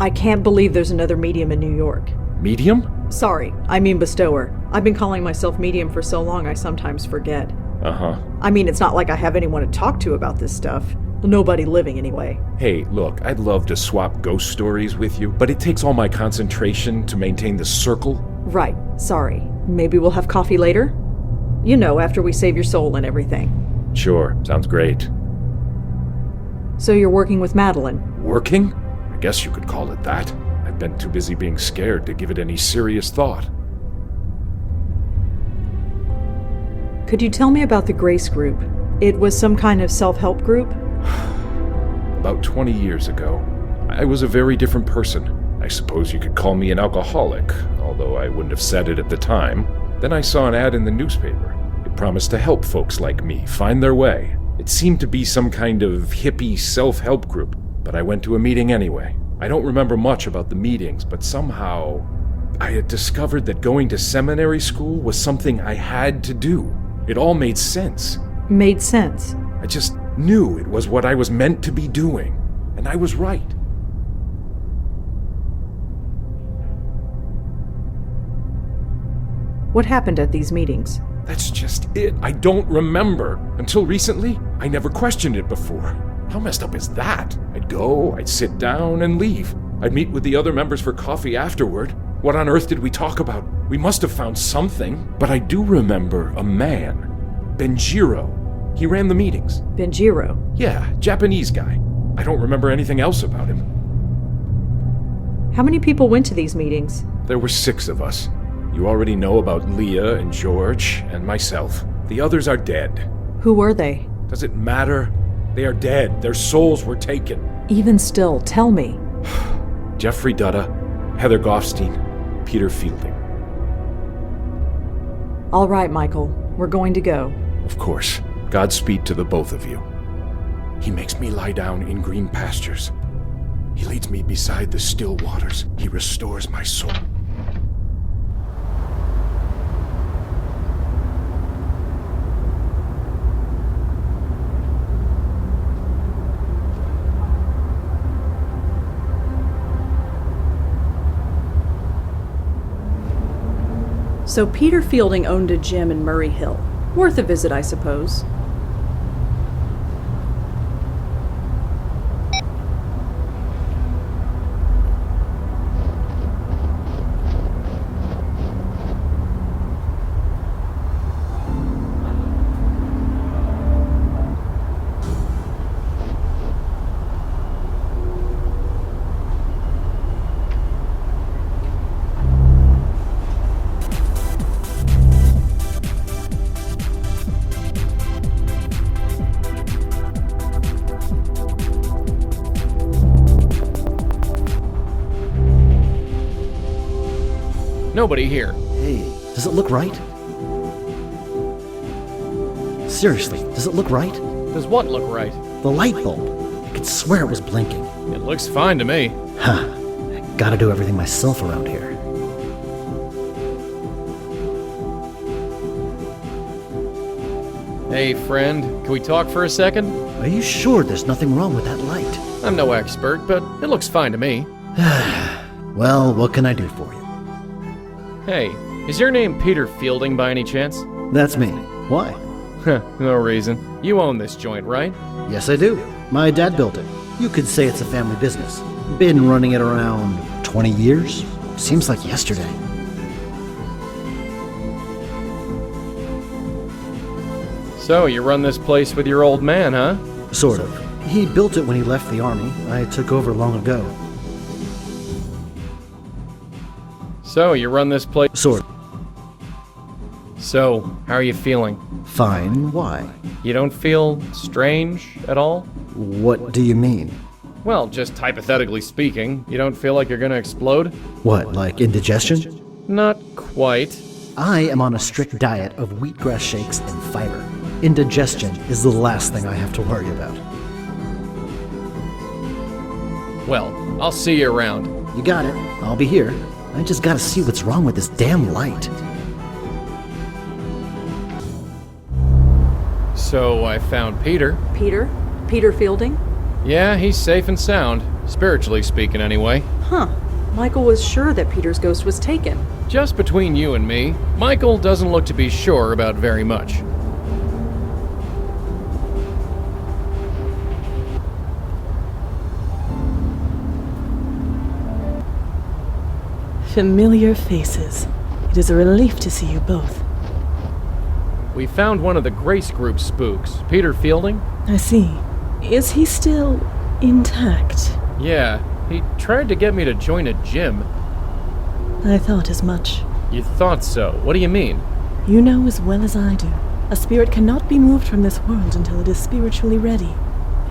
S2: I can't believe there's another medium in New York.
S16: Medium?
S2: Sorry, I mean bestower. I've been calling myself medium for so long I sometimes forget.
S16: Uh-huh.
S2: I mean, it's not like I have anyone to talk to about this stuff. Nobody living, anyway.
S16: Hey, look, I'd love to swap ghost stories with you, but it takes all my concentration to maintain the circle.
S2: Right, sorry. Maybe we'll have coffee later? You know, after we save your soul and everything.
S16: Sure, sounds great.
S2: So you're working with Madeline?
S16: Working? I guess you could call it that. I've been too busy being scared to give it any serious thought.
S2: Could you tell me about the Grace Group? It was some kind of self-help group?
S16: About 20 years ago, I was a very different person. I suppose you could call me an alcoholic, although I wouldn't have said it at the time. Then I saw an ad in the newspaper. It promised to help folks like me find their way. It seemed to be some kind of hippie self-help group, but I went to a meeting anyway. I don't remember much about the meetings, but somehow I had discovered that going to seminary school was something I had to do. It all made sense.
S2: Made sense?
S16: I just knew it was what I was meant to be doing, and I was right.
S2: What happened at these meetings?
S16: That's just it. I don't remember. Until recently, I never questioned it before. How messed up is that? I'd go, I'd sit down, and leave. I'd meet with the other members for coffee afterward. What on earth did we talk about? We must have found something. But I do remember a man, Benjiro. He ran the meetings.
S2: Benjiro?
S16: Yeah, Japanese guy. I don't remember anything else about him.
S2: How many people went to these meetings?
S16: There were 6 of us. You already know about Leah and George and myself. The others are dead.
S2: Who were they?
S16: Does it matter? They are dead. Their souls were taken.
S2: Even still, tell me.
S16: Jeffrey Dutta, Heather Goffstein, Peter Fielding.
S2: All right, Michael. We're going to go.
S16: Of course. Godspeed to the both of you. He makes me lie down in green pastures. He leads me beside the still waters. He restores my soul.
S2: So Peter Fielding owned a gym in Murray Hill. Worth a visit, I suppose.
S1: Nobody here.
S17: Hey, does it look right? Seriously, does it look right?
S1: Does what look right?
S17: The light bulb. I could swear it was blinking.
S1: It looks fine to me.
S17: Huh. Gotta do everything myself around here.
S1: Hey, friend, can we talk for a second?
S17: Are you sure there's nothing wrong with that light?
S1: I'm no expert, but it looks fine to me.
S17: Well, what can I do for you?
S1: Hey, is your name Peter Fielding by any chance?
S17: That's me. Why?
S1: No reason. You own this joint, right?
S17: Yes, I do. My dad built it. You could say it's a family business. Been running it around 20 years? Seems like yesterday.
S1: So, you run this place with your old man, huh?
S17: Sort of. He built it when he left the army. I took over long ago.
S1: So, you run this place...
S17: Sort of.
S1: So, how are you feeling?
S17: Fine. Why?
S1: You don't feel strange at all?
S17: What do you mean?
S1: Well, just hypothetically speaking, you don't feel like you're gonna explode?
S17: What, like indigestion?
S1: Not quite.
S17: I am on a strict diet of wheatgrass shakes and fiber. Indigestion is the last thing I have to worry about.
S1: Well, I'll see you around.
S17: You got it. I'll be here. I just gotta see what's wrong with this damn light.
S1: So I found Peter.
S2: Peter? Peter Fielding?
S1: Yeah, he's safe and sound. Spiritually speaking, anyway.
S2: Huh. Michael was sure that Peter's ghost was taken.
S1: Just between you and me, Michael doesn't look to be sure about very much.
S14: Familiar faces. It is a relief to see you both.
S1: We found one of the Grace Group spooks, Peter Fielding.
S14: I see. Is he still intact?
S1: Yeah, he tried to get me to join a gym.
S14: I thought as much.
S1: You thought so? What do you mean?
S14: You know as well as I do. A spirit cannot be moved from this world until it is spiritually ready.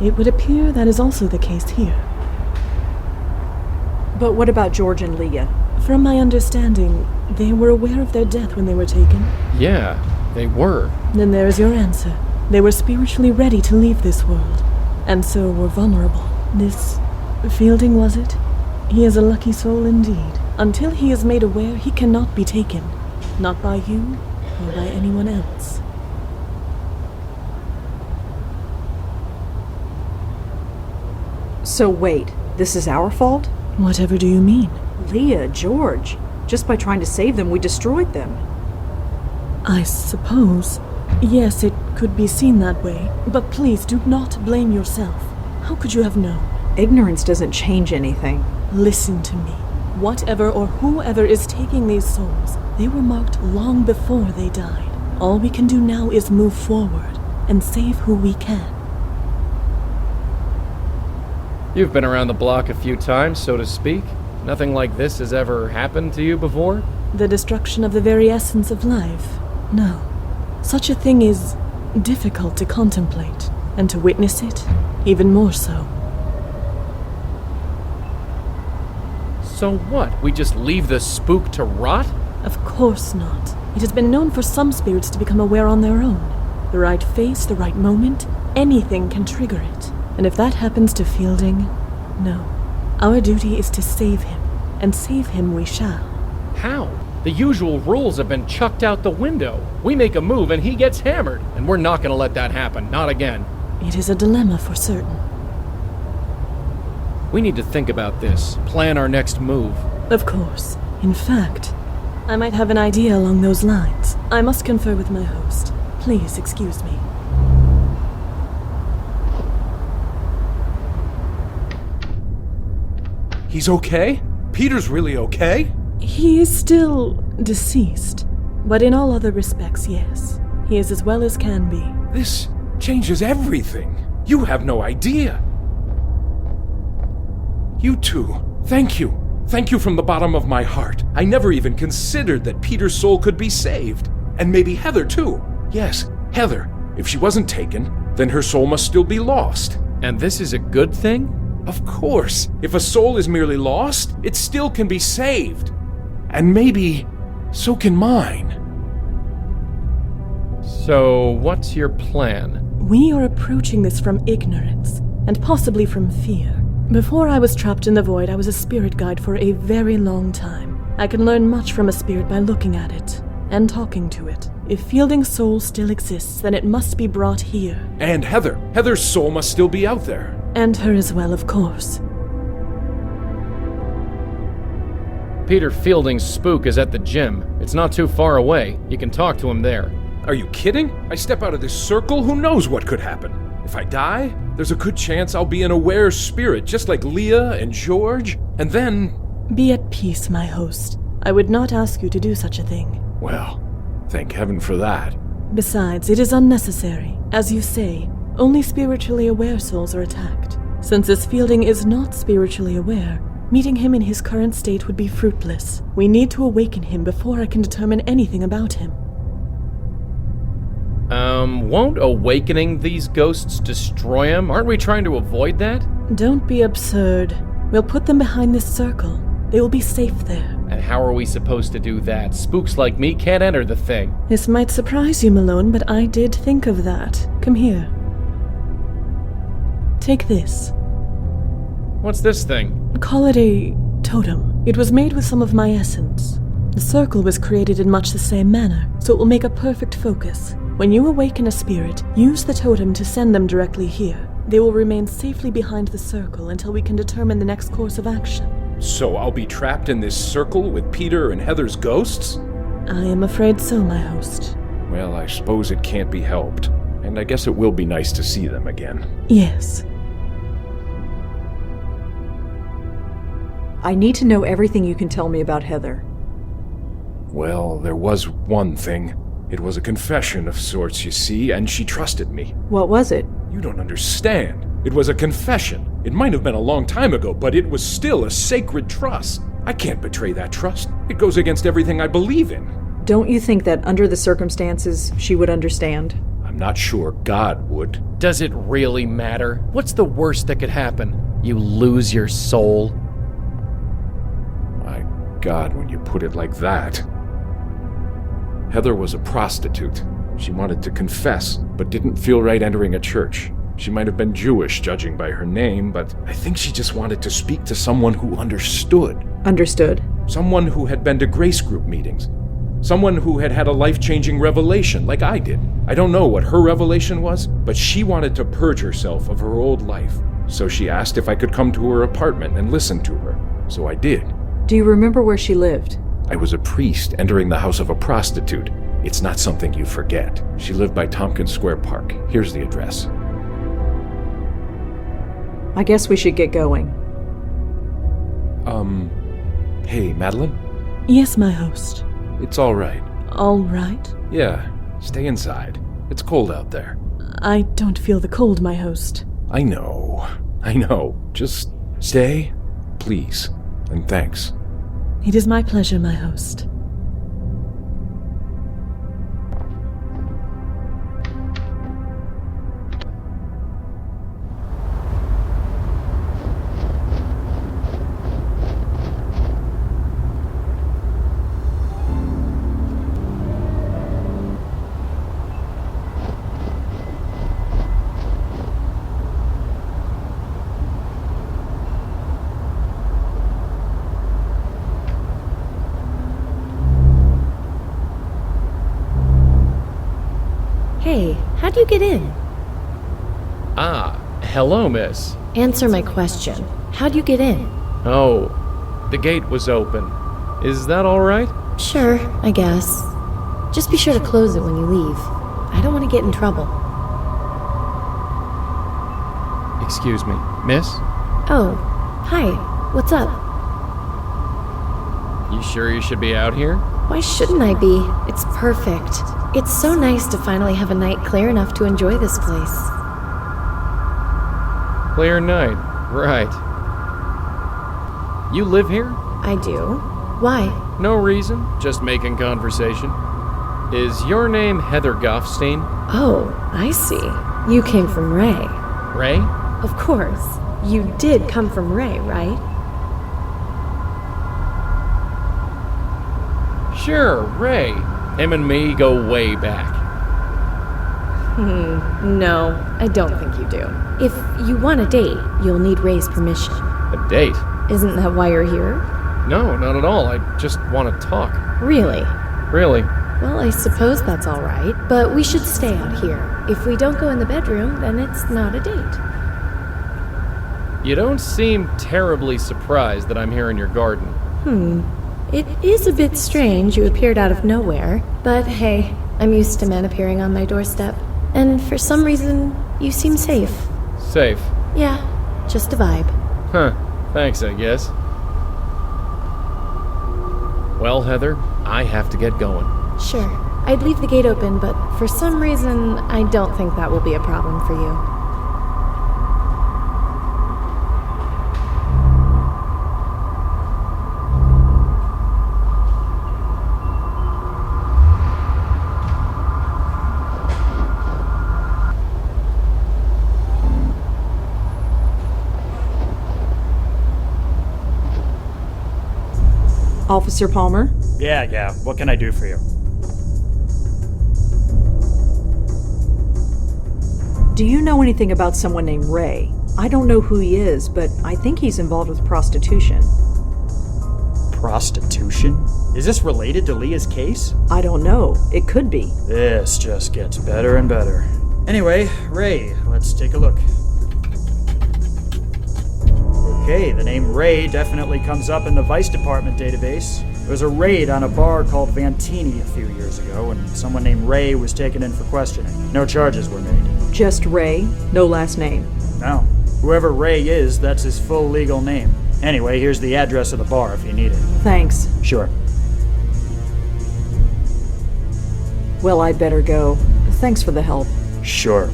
S14: It would appear that is also the case here.
S2: But what about George and Leah?
S14: From my understanding, they were aware of their death when they were taken.
S1: Yeah, they were.
S14: Then there is your answer. They were spiritually ready to leave this world, and so were vulnerable. This Fielding, was it? He is a lucky soul indeed. Until he is made aware, he cannot be taken. Not by you, or by anyone else.
S2: So wait, this is our fault?
S14: Whatever do you mean?
S2: Leah, George. Just by trying to save them, we destroyed them.
S14: I suppose. Yes, it could be seen that way. But please do not blame yourself. How could you have known?
S2: Ignorance doesn't change anything.
S14: Listen to me. Whatever or whoever is taking these souls, they were marked long before they died. All we can do now is move forward and save who we can.
S1: You've been around the block a few times, so to speak. Nothing like this has ever happened to you before?
S14: The destruction of the very essence of life? No. Such a thing is difficult to contemplate, and to witness it, even more so.
S1: So what? We just leave the spook to rot?
S14: Of course not. It has been known for some spirits to become aware on their own. The right face, the right moment, anything can trigger it. And if that happens to Fielding, no. Our duty is to save him, and save him we shall.
S1: How? The usual rules have been chucked out the window. We make a move and he gets hammered, and we're not going to let that happen, not again.
S14: It is a dilemma for certain.
S1: We need to think about this, plan our next move.
S14: Of course. In fact, I might have an idea along those lines. I must confer with my host. Please excuse me.
S16: He's okay? Peter's really okay?
S14: He is still deceased, but in all other respects, yes. He is as well as can be.
S16: This changes everything. You have no idea. You two, thank you. Thank you from the bottom of my heart. I never even considered that Peter's soul could be saved. And maybe Heather, too. Yes, Heather. If she wasn't taken, then her soul must still be lost.
S1: And this is a good thing?
S16: Of course. If a soul is merely lost, it still can be saved. And maybe so can mine.
S1: So, what's your plan?
S14: We are approaching this from ignorance, and possibly from fear. Before I was trapped in the void, I was a spirit guide for a very long time. I can learn much from a spirit by looking at it, and talking to it. If Fielding's soul still exists, then it must be brought here.
S16: And Heather. Heather's soul must still be out there.
S14: And her as well, of course.
S1: Peter Fielding's spook is at the gym. It's not too far away. You can talk to him there.
S16: Are you kidding? I step out of this circle, who knows what could happen? If I die, there's a good chance I'll be an aware spirit, just like Leah and George, and then...
S14: Be at peace, my host. I would not ask you to do such a thing.
S16: Well, thank heaven for that.
S14: Besides, it is unnecessary. As you say, only spiritually aware souls are attacked. Since this Fielding is not spiritually aware, meeting him in his current state would be fruitless. We need to awaken him before I can determine anything about him.
S1: Won't awakening these ghosts destroy him? Aren't we trying to avoid that?
S14: Don't be absurd. We'll put them behind this circle. They will be safe there.
S1: And how are we supposed to do that? Spooks like me can't enter the thing.
S14: This might surprise you, Mallone, but I did think of that. Come here. Take this.
S1: What's this thing?
S14: Call it a totem. It was made with some of my essence. The circle was created in much the same manner, so it will make a perfect focus. When you awaken a spirit, use the totem to send them directly here. They will remain safely behind the circle until we can determine the next course of action.
S16: So I'll be trapped in this circle with Peter and Heather's ghosts?
S14: I am afraid so, my host.
S16: Well, I suppose it can't be helped. And I guess it will be nice to see them again.
S14: Yes.
S2: I need to know everything you can tell me about Heather.
S16: Well, there was one thing. It was a confession of sorts, you see, and she trusted me.
S2: What was it?
S16: You don't understand. It was a confession. It might have been a long time ago, but it was still a sacred trust. I can't betray that trust. It goes against everything I believe in.
S2: Don't you think that under the circumstances, she would understand?
S16: I'm not sure God would.
S1: Does it really matter? What's the worst that could happen? You lose your soul?
S16: My God, when you put it like that. Heather was a prostitute. She wanted to confess, but didn't feel right entering a church. She might have been Jewish, judging by her name, but I think she just wanted to speak to someone who understood.
S2: Understood?
S16: Someone who had been to grace group meetings. Someone who had had a life-changing revelation, like I did. I don't know what her revelation was, but she wanted to purge herself of her old life. So she asked if I could come to her apartment and listen to her. So I did.
S2: Do you remember where she lived?
S16: I was a priest entering the house of a prostitute. It's not something you forget. She lived by Tompkins Square Park. Here's the address.
S2: I guess we should get going.
S16: Hey, Madeline?
S14: Yes, my host.
S16: It's all right.
S14: All right?
S16: Yeah, stay inside. It's cold out there.
S14: I don't feel the cold, my host.
S16: I know. Just stay, please, and thanks.
S14: It is my pleasure, my host.
S12: Hey, how'd you get in?
S1: Ah, hello, miss.
S12: Answer my question. How'd you get in?
S1: Oh, the gate was open. Is that all right?
S12: Sure, I guess. Just be sure to close it when you leave. I don't want to get in trouble.
S1: Excuse me, miss?
S12: Oh, hi. What's up?
S1: You sure you should be out here?
S12: Why shouldn't I be? It's perfect. It's so nice to finally have a night clear enough to enjoy this place.
S1: Clear night, right. You live here?
S12: I do. Why?
S1: No reason, just making conversation. Is your name Heather Goffstein?
S12: Oh, I see. You came from Ray.
S1: Ray?
S12: Of course. You did come from Ray, right?
S1: Sure, Ray. Him and me go way back.
S12: No, I don't think you do. If you want a date, you'll need Ray's permission.
S1: A date?
S12: Isn't that why you're here?
S1: No, not at all. I just want to talk.
S12: Really?
S1: Really?
S12: Well, I suppose that's all right, but we should stay out here. If we don't go in the bedroom, then it's not a date.
S1: You don't seem terribly surprised that I'm here in your garden.
S12: It is a bit strange you appeared out of nowhere, but hey, I'm used to men appearing on my doorstep. And for some reason, you seem safe.
S1: Safe?
S12: Yeah, just a vibe.
S1: Huh. Thanks, I guess. Well, Heather, I have to get going.
S12: Sure. I'd leave the gate open, but for some reason, I don't think that will be a problem for you.
S2: Officer Palmer?
S10: Yeah, what can I do for you?
S2: Do you know anything about someone named Ray? I don't know who he is, but I think he's involved with prostitution.
S10: Prostitution? Is this related to Leah's case?
S2: I don't know. It could be.
S10: This just gets better and better. Anyway, Ray, let's take a look. Okay, the name Ray definitely comes up in the Vice Department database. There was a raid on a bar called Vantini a few years ago, and someone named Ray was taken in for questioning. No charges were made.
S2: Just Ray, no last name.
S10: No. Whoever Ray is, that's his full legal name. Anyway, here's the address of the bar if you need it.
S2: Thanks.
S10: Sure.
S2: Well, I'd better go. Thanks for the help.
S10: Sure.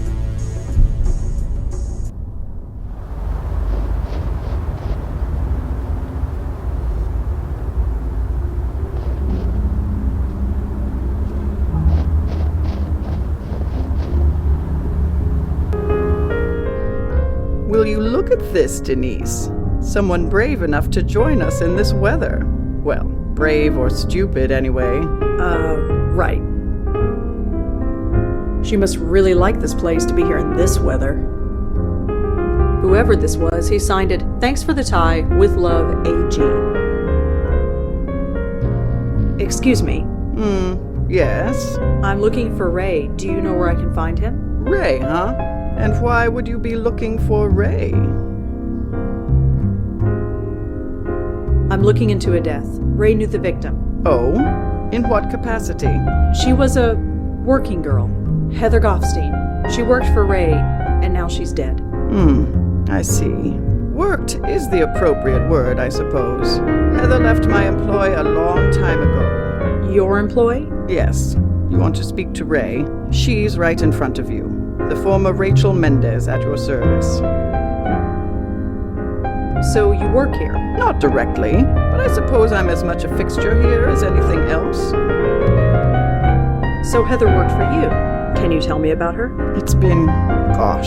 S18: Will you look at this, Denise? Someone brave enough to join us in this weather. Well, brave or stupid anyway.
S2: Right. She must really like this place to be here in this weather. Whoever this was, he signed it, "Thanks for the tie, with love, AG." Excuse me.
S18: Yes?
S2: I'm looking for Ray. Do you know where I can find him?
S18: Ray, huh? And why would you be looking for Ray?
S2: I'm looking into a death. Ray knew the victim.
S18: Oh? In what capacity?
S2: She was a working girl. Heather Goffstein. She worked for Ray, and now she's dead.
S18: I see. Worked is the appropriate word, I suppose. Heather left my employ a long time ago.
S2: Your employ?
S18: Yes. You want to speak to Ray? She's right in front of you. The former Rachel Mendez at your service.
S2: So you work here?
S18: Not directly, but I suppose I'm as much a fixture here as anything else.
S2: So Heather worked for you. Can you tell me about her?
S18: It's been,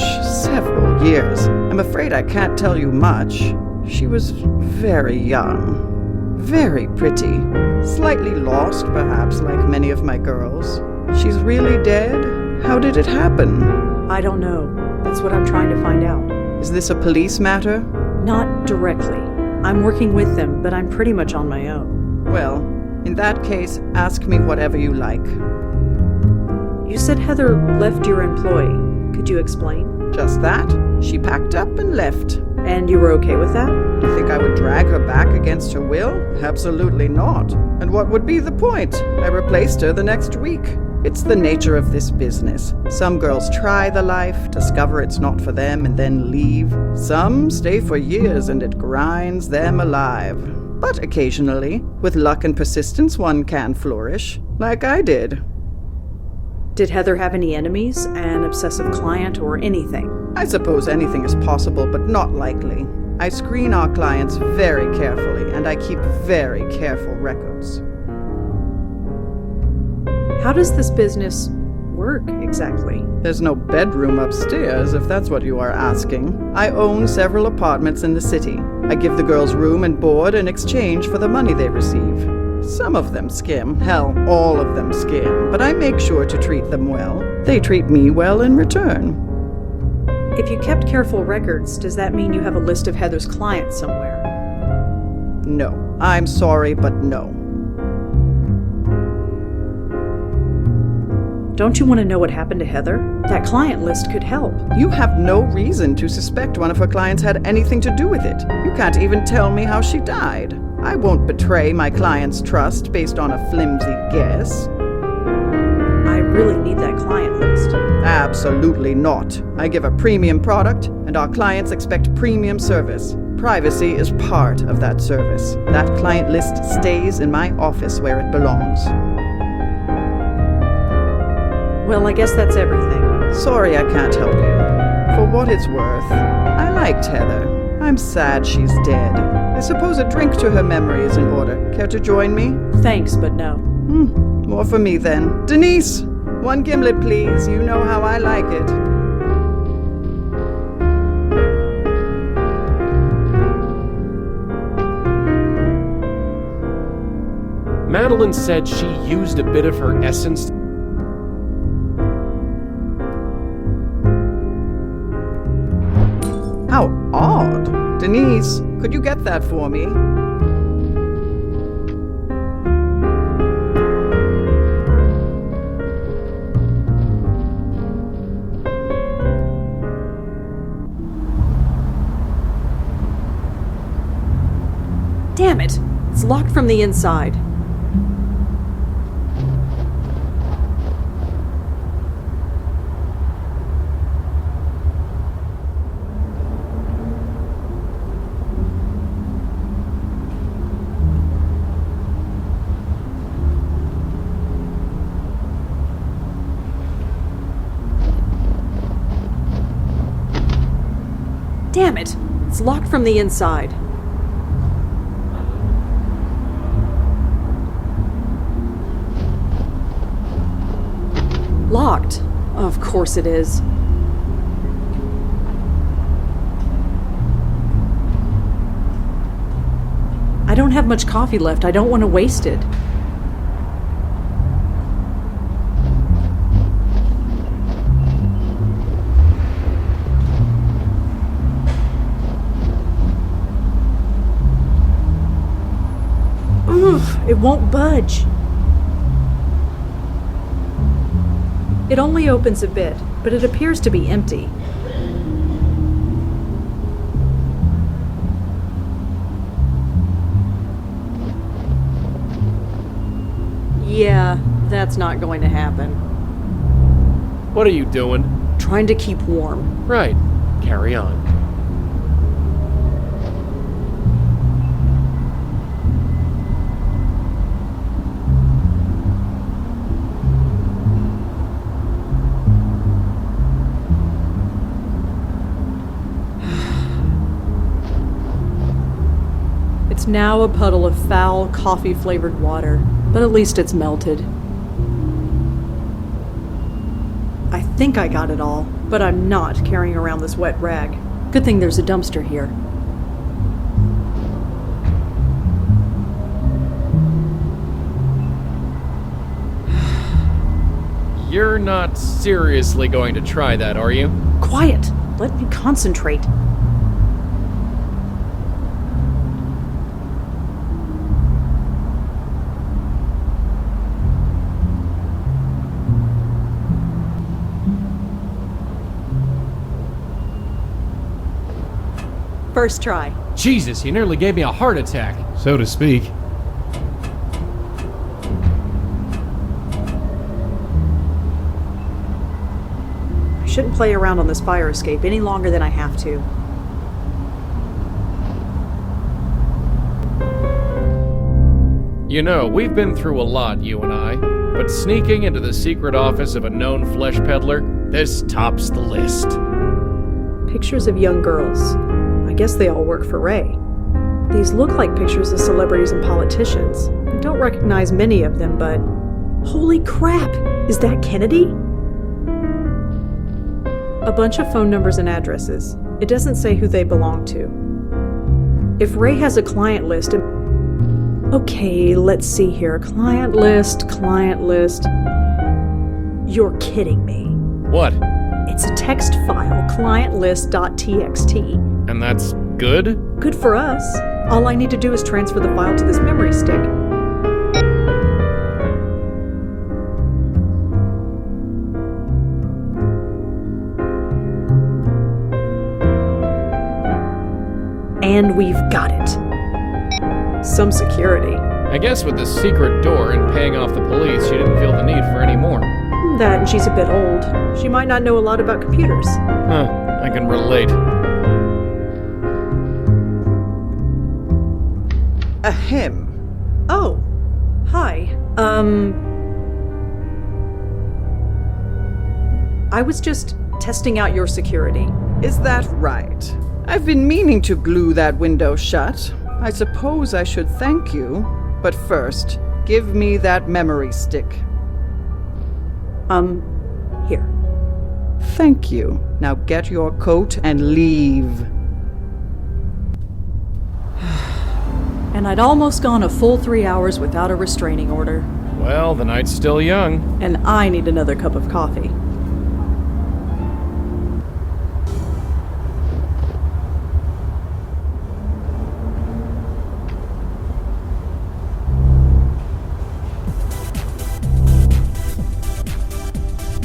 S18: several years. I'm afraid I can't tell you much. She was very young. Very pretty. Slightly lost, perhaps, like many of my girls. She's really dead? How did it happen?
S2: I don't know. That's what I'm trying to find out.
S18: Is this a police matter?
S2: Not directly. I'm working with them, but I'm pretty much on my own.
S18: Well, in that case, ask me whatever you like.
S2: You said Heather left your employ. Could you explain?
S18: Just that. She packed up and left.
S2: And you were okay with that?
S18: You think I would drag her back against her will? Absolutely not. And what would be the point? I replaced her the next week. It's the nature of this business. Some girls try the life, discover it's not for them, and then leave. Some stay for years and it grinds them alive. But occasionally, with luck and persistence, one can flourish, like I did.
S2: Did Heather have any enemies, an obsessive client, or anything?
S18: I suppose anything is possible, but not likely. I screen our clients very carefully, and I keep very careful records.
S2: How does this business work, exactly?
S18: There's no bedroom upstairs, if that's what you are asking. I own several apartments in the city. I give the girls room and board in exchange for the money they receive. Some of them skim. Hell, all of them skim. But I make sure to treat them well. They treat me well in return.
S2: If you kept careful records, does that mean you have a list of Heather's clients somewhere?
S18: No. I'm sorry, but no.
S2: Don't you want to know what happened to Heather? That client list could help.
S18: You have no reason to suspect one of her clients had anything to do with it. You can't even tell me how she died. I won't betray my client's trust based on a flimsy guess.
S2: I really need that client list.
S18: Absolutely not. I give a premium product, and our clients expect premium service. Privacy is part of that service. That client list stays in my office where it belongs.
S2: Well, I guess that's everything.
S18: Sorry I can't help you. For what it's worth, I liked Heather. I'm sad she's dead. I suppose a drink to her memory is in order. Care to join me?
S2: Thanks, but no.
S18: More for me then. Denise! 1 gimlet, please. You know how I like it.
S1: Madeline said she used a bit of her essence.
S18: How odd. Denise, could you get that for me?
S2: Damn it! It's locked from the inside. Damn it! It's locked from the inside. Locked. Of course it is. I don't have much coffee left. I don't want to waste it. It won't budge. It only opens a bit, but it appears to be empty. Yeah, that's not going to happen.
S1: What are you doing?
S2: Trying to keep warm.
S1: Right. Carry on.
S2: It's now a puddle of foul, coffee-flavored water, but at least it's melted. I think I got it all, but I'm not carrying around this wet rag. Good thing there's a dumpster here.
S1: You're not seriously going to try that, are you?
S2: Quiet! Let me concentrate. First try.
S1: Jesus, you nearly gave me a heart attack, so to speak.
S2: I shouldn't play around on this fire escape any longer than I have to.
S1: You know, we've been through a lot, you and I, but sneaking into the secret office of a known flesh peddler, this tops the list.
S2: Pictures of young girls. I guess they all work for Ray. These look like pictures of celebrities and politicians. I don't recognize many of them, but... Holy crap! Is that Kennedy? A bunch of phone numbers and addresses. It doesn't say who they belong to. If Ray has a client list... Okay, let's see here. Client list, client list... You're kidding me.
S1: What?
S2: It's a text file, clientlist.txt.
S1: And that's good?
S2: Good for us. All I need to do is transfer the file to this memory stick. And we've got it. Some security.
S1: I guess with the secret door and paying off the police, she didn't feel the need for any more.
S2: That and she's a bit old. She might not know a lot about computers.
S1: Huh, I can relate.
S18: Ahem.
S2: Oh, hi. I was just testing out your security.
S18: Is that right? I've been meaning to glue that window shut. I suppose I should thank you. But first, give me that memory stick.
S2: Here.
S18: Thank you. Now get your coat and leave.
S2: And I'd almost gone a full 3 hours without a restraining order.
S1: Well, the night's still young.
S2: And I need another cup of coffee.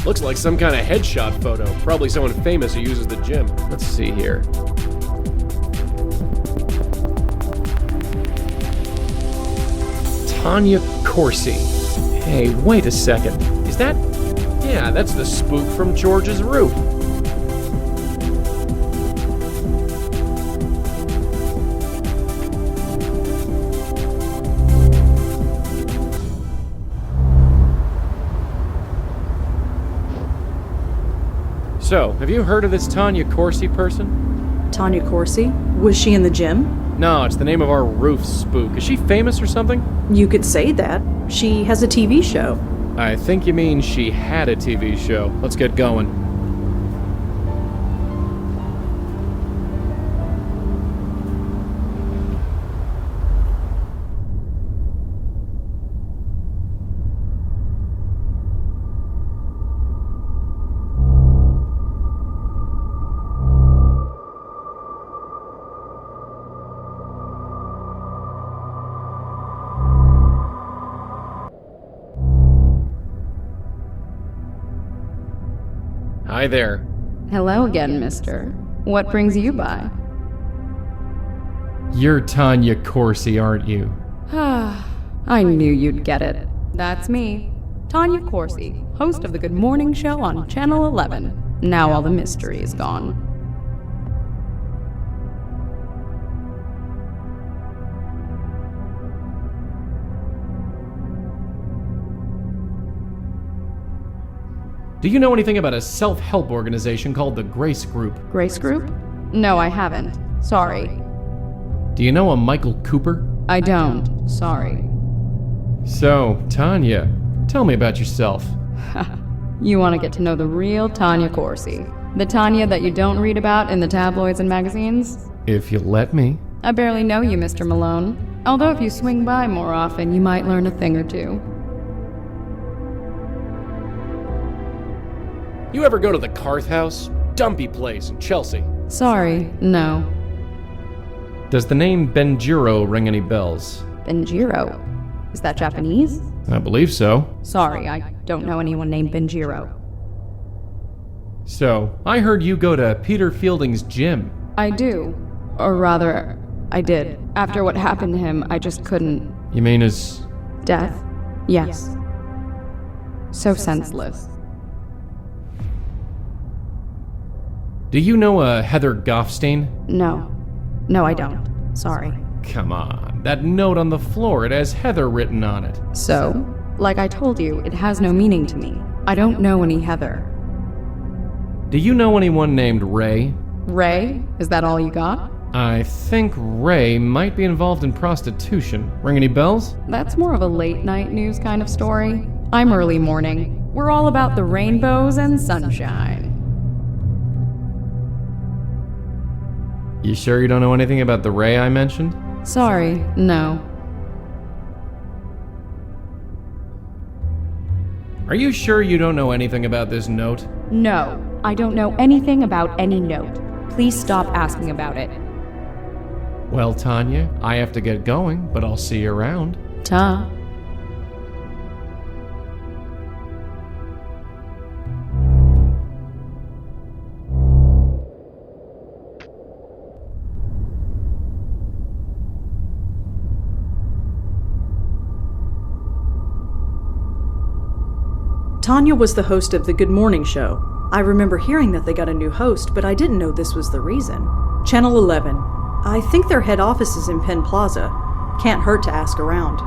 S1: Looks like some kind of headshot photo. Probably someone famous who uses the gym. Let's see here. Tanya Corsi. Hey, wait a second. Is that... Yeah, that's the spook from George's roof. So, have you heard of this Tanya Corsi person?
S2: Tanya Corsi? Was she in the gym?
S1: No, it's the name of our roof spook. Is she famous or something?
S2: You could say that. She has a TV show.
S1: I think you mean she had a TV show. Let's get going. Hi there.
S15: Hello again, mister. What brings you by?
S1: You're Tanya Corsi, aren't you?
S15: I knew you'd get it. That's me, Tanya Corsi, host of the Good Morning Show on Channel 11. Now all the mystery is gone.
S1: Do you know anything about a self-help organization called the Grace Group?
S15: Grace Group? No, I haven't. Sorry.
S1: Do you know a Michael Cooper?
S15: I don't. Sorry.
S1: So, Tanya, tell me about yourself.
S15: You want to get to know the real Tanya Corsi. The Tanya that you don't read about in the tabloids and magazines?
S1: If you let me.
S15: I barely know you, Mr. Mallone. Although if you swing by more often, you might learn a thing or two.
S1: You ever go to the Carth House? Dumpy place in Chelsea.
S15: Sorry, no.
S1: Does the name Benjiro ring any bells?
S15: Benjiro? Is that Japanese?
S1: I believe so.
S15: Sorry, I don't know anyone named Benjiro.
S1: So, I heard you go to Peter Fielding's gym.
S15: I do. Or rather, I did. After what happened to him, I just couldn't.
S1: You mean his...
S15: Death? Yes. So senseless.
S1: Do you know a Heather Goffstein?
S15: No. No, I don't. Sorry.
S1: Come on, that note on the floor, it has Heather written on it.
S15: So, like I told you, it has no meaning to me. I don't know any Heather.
S1: Do you know anyone named Ray?
S15: Ray? Is that all you got?
S1: I think Ray might be involved in prostitution. Ring any bells?
S15: That's more of a late night news kind of story. I'm early morning. We're all about the rainbows and sunshine.
S1: You sure you don't know anything about the Ray I mentioned?
S15: Sorry, no.
S1: Are you sure you don't know anything about this note?
S15: No, I don't know anything about any note. Please stop asking about it.
S1: Well, Tanya, I have to get going, but I'll see you around.
S15: Ta.
S2: Tanya was the host of the Good Morning Show. I remember hearing that they got a new host, but I didn't know this was the reason. Channel 11. I think their head office is in Penn Plaza. Can't hurt to ask around.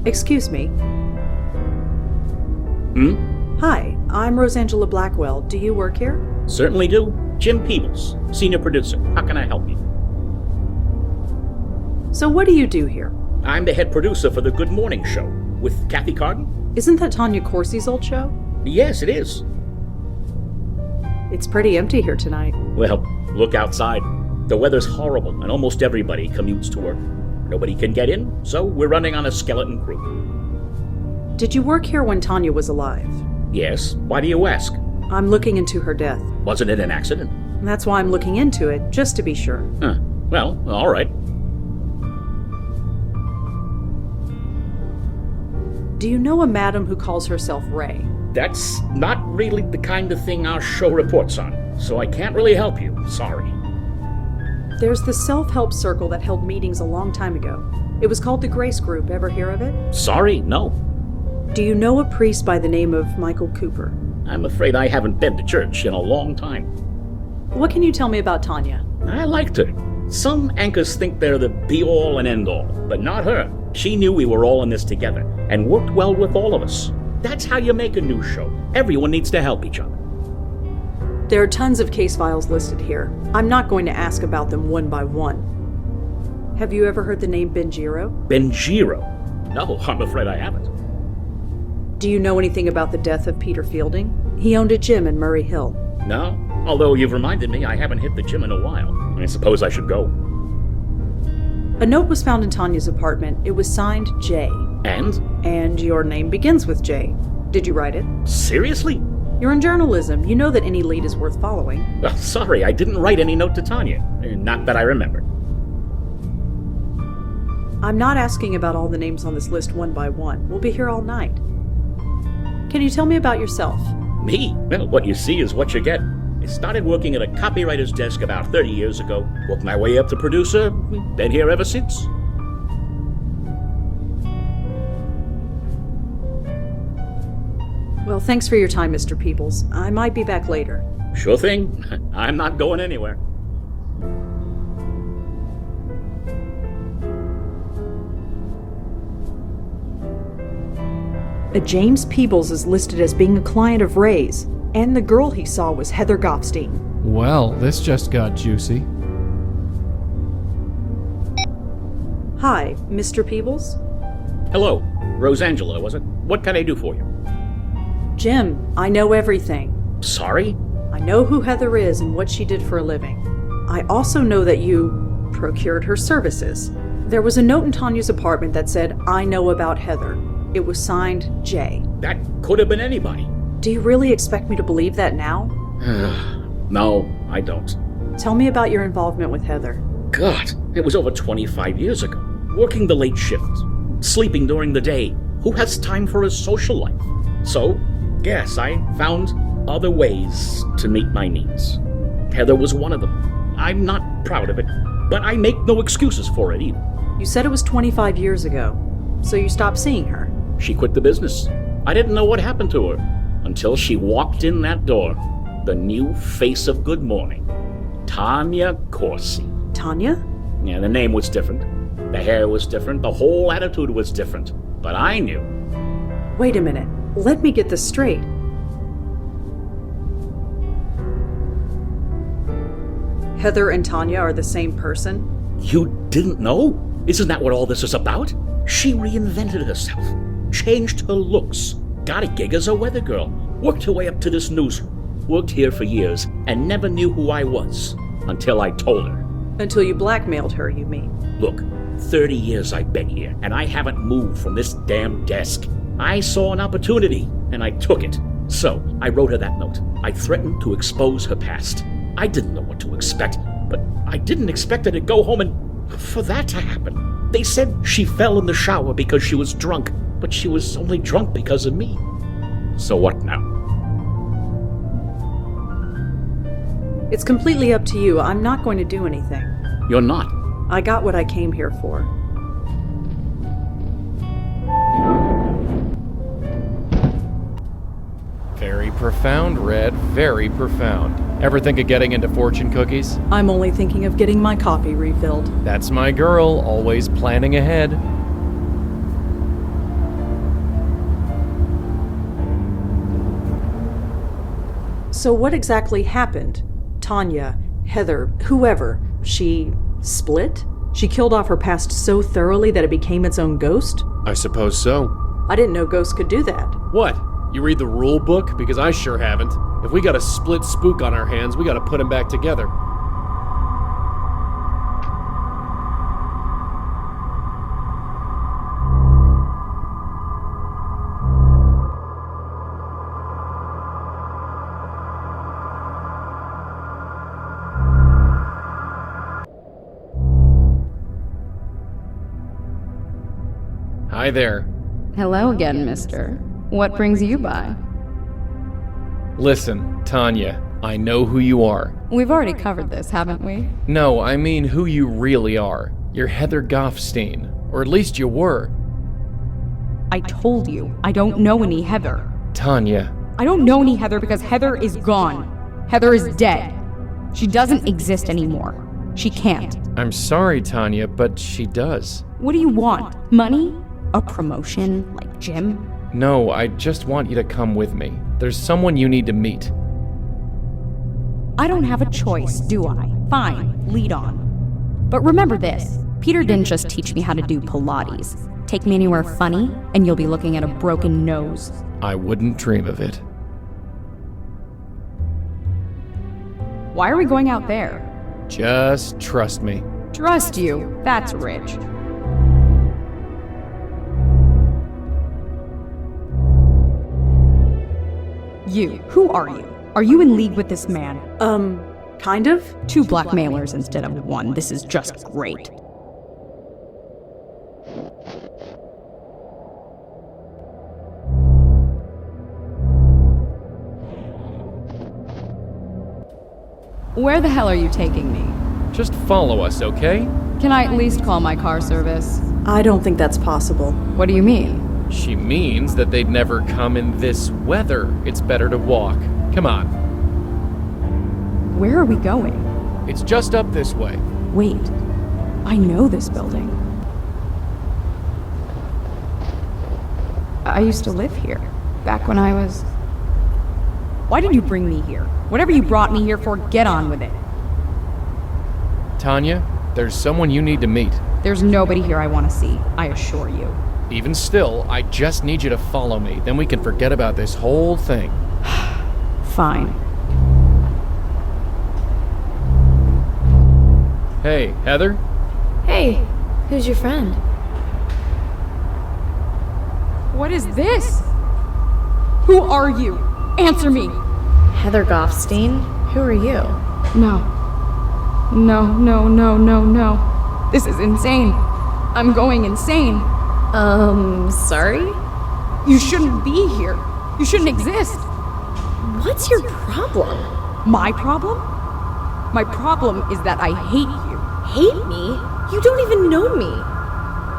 S2: Excuse me. Hi, I'm Rosangela Blackwell. Do you work here?
S5: Certainly do. Jim Peebles, senior producer. How can I help you?
S2: So what do you do here?
S5: I'm the head producer for the Good Morning Show with Kathy Carden.
S2: Isn't that Tanya Corsi's old show?
S5: Yes, it is.
S2: It's pretty empty here tonight.
S5: Well, look outside. The weather's horrible and almost everybody commutes to work. Nobody can get in, so we're running on a skeleton crew.
S2: Did you work here when Tanya was alive?
S5: Yes, why do you ask?
S2: I'm looking into her death.
S5: Wasn't it an accident?
S2: That's why I'm looking into it, just to be sure.
S5: Huh. Well, all right.
S2: Do you know a madam who calls herself Ray?
S5: That's not really the kind of thing our show reports on, so I can't really help you. Sorry.
S2: There's the self-help circle that held meetings a long time ago. It was called the Grace Group. Ever hear of it?
S5: Sorry, no.
S2: Do you know a priest by the name of Michael Cooper?
S5: I'm afraid I haven't been to church in a long time.
S2: What can you tell me about Tanya?
S5: I liked her. Some anchors think they're the be-all and end-all, but not her. She knew we were all in this together and worked well with all of us. That's how you make a news show. Everyone needs to help each other.
S2: There are tons of case files listed here. I'm not going to ask about them one by one. Have you ever heard the name Benjiro?
S5: Benjiro? No, I'm afraid I haven't.
S2: Do you know anything about the death of Peter Fielding? He owned a gym in Murray Hill.
S5: No, although you've reminded me I haven't hit the gym in a while. I suppose I should go.
S2: A note was found in Tanya's apartment. It was signed J.
S5: And?
S2: And your name begins with J. Did you write it?
S5: Seriously?
S2: You're in journalism. You know that any lead is worth following.
S5: Well, sorry, I didn't write any note to Tanya. Not that I remember.
S2: I'm not asking about all the names on this list one by one. We'll be here all night. Can you tell me about yourself?
S5: Me? Well, what you see is what you get. I started working at a copywriter's desk about 30 years ago. Worked my way up to producer. Been here ever since.
S2: Well, thanks for your time, Mr. Peebles. I might be back later.
S5: Sure thing. I'm not going anywhere.
S2: A James Peebles is listed as being a client of Ray's, and the girl he saw was Heather Goffstein.
S1: Well, this just got juicy.
S2: Hi, Mr. Peebles?
S5: Hello. Rosangela, was it? What can I do for you?
S2: Jim, I know everything.
S5: Sorry?
S2: I know who Heather is and what she did for a living. I also know that you procured her services. There was a note in Tanya's apartment that said, I know about Heather. It was signed J.
S5: That could have been anybody.
S2: Do you really expect me to believe that now?
S5: No, I don't.
S2: Tell me about your involvement with Heather.
S5: God, it was over 25 years ago. Working the late shift, sleeping during the day. Who has time for a social life? So, yes, I found other ways to meet my needs. Heather was one of them. I'm not proud of it, but I make no excuses for it either.
S2: You said it was 25 years ago, so you stopped seeing her.
S5: She quit the business. I didn't know what happened to her until she walked in that door. The new face of Good Morning. Tanya Corsi.
S2: Tanya?
S5: Yeah, the name was different. The hair was different. The whole attitude was different. But I knew.
S2: Wait a minute. Let me get this straight. Heather and Tanya are the same person?
S5: You didn't know? Isn't that what all this is about? She reinvented herself. Changed her looks. Got a gig as a weather girl. Worked her way up to this newsroom. Worked here for years and never knew who I was. Until I told her.
S2: Until you blackmailed her, you mean?
S5: Look, 30 years I've been here, and I haven't moved from this damn desk. I saw an opportunity, and I took it. So, I wrote her that note. I threatened to expose her past. I didn't know what to expect, but I didn't expect her to go home and for that to happen. They said she fell in the shower because she was drunk, but she was only drunk because of me. So what now?
S2: It's completely up to you. I'm not going to do anything.
S5: You're not.
S2: I got what I came here for.
S1: Very profound, Red. Very profound. Ever think of getting into fortune cookies?
S2: I'm only thinking of getting my copy refilled.
S1: That's my girl, always planning ahead.
S2: So what exactly happened? Tanya, Heather, whoever, she split? She killed off her past so thoroughly that it became its own ghost?
S1: I suppose so.
S2: I didn't know ghosts could do that.
S1: What? You read the rule book? Because I sure haven't. If we got a split spook on our hands, we gotta put him back together. Hi there.
S15: Hello again, mister. What brings you by?
S1: Listen, Tanya, I know who you are.
S15: We've already covered this, haven't we?
S1: No, I mean who you really are. You're Heather Goffstein. Or at least you were.
S15: I told you, I don't know any Heather.
S1: Tanya.
S15: I don't know any Heather because Heather is gone. Heather is dead. She doesn't exist anymore. She can't.
S1: I'm sorry, Tanya, but she does.
S15: What do you want? Money? A promotion, like Jim?
S1: No, I just want you to come with me. There's someone you need to meet.
S15: I don't have a choice, do I? Fine, lead on. But remember this, Peter didn't just teach me how to do Pilates. Take me anywhere funny, and you'll be looking at a broken nose.
S1: I wouldn't dream of it.
S15: Why are we going out there?
S1: Just trust me.
S15: Trust you? That's rich. You. Who are you? Are you in league with this man?
S2: Kind of?
S15: 2 blackmailers instead of 1. This is just great. Where the hell are you taking me?
S1: Just follow us, okay?
S15: Can I at least call my car service?
S2: I don't think that's possible.
S15: What do you mean?
S1: She means that they'd never come in this weather. It's better to walk. Come on.
S15: Where are we going?
S1: It's just up this way.
S15: Wait. I know this building. I used to live here. Back when I was... Why did you bring me here? Whatever you brought me here for, get on with it.
S1: Tanya, there's someone you need to meet.
S15: There's nobody here I want to see, I assure you.
S1: Even still, I just need you to follow me. Then we can forget about this whole thing.
S15: Fine.
S1: Hey, Heather?
S19: Hey, who's your friend?
S15: What is this? Who are you? Answer me!
S19: Heather Goffstein? Who are you?
S15: No. No. This is insane. I'm going insane.
S19: Sorry?
S15: You shouldn't be here. You shouldn't exist.
S19: What's your problem?
S15: My problem? My problem is that I hate you.
S19: Hate me? You don't even know me.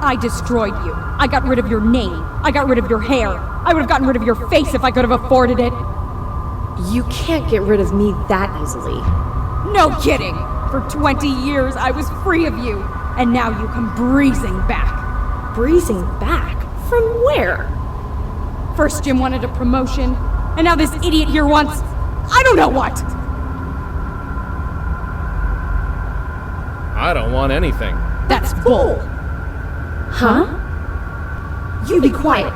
S15: I destroyed you. I got rid of your name. I got rid of your hair. I would have gotten rid of your face if I could have afforded it.
S19: You can't get rid of me that easily.
S15: No kidding! For 20 years I was free of you, and now you come breezing back.
S19: Breezing back? From where?
S15: First Jim wanted a promotion, and now this idiot here wants... I don't know what!
S1: I don't want anything.
S15: That's bull!
S19: Huh?
S15: You be quiet!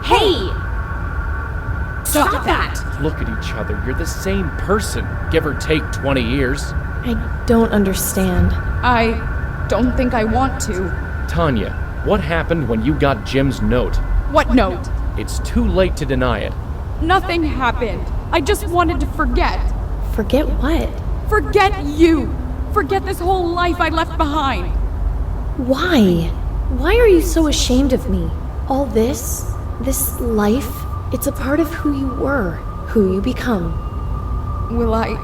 S15: Hey! Stop that!
S1: Look at each other. You're the same person, give or take 20 years.
S19: I don't understand.
S15: I don't think I want to.
S1: Tanya, what happened when you got Jim's note?
S15: What note?
S1: It's too late to deny it.
S15: Nothing happened. I just wanted to forget.
S19: Forget what?
S15: Forget you! Forget this whole life I left behind!
S19: Why? Why are you so ashamed of me? All this life, it's a part of who you were, who you become.
S15: Will I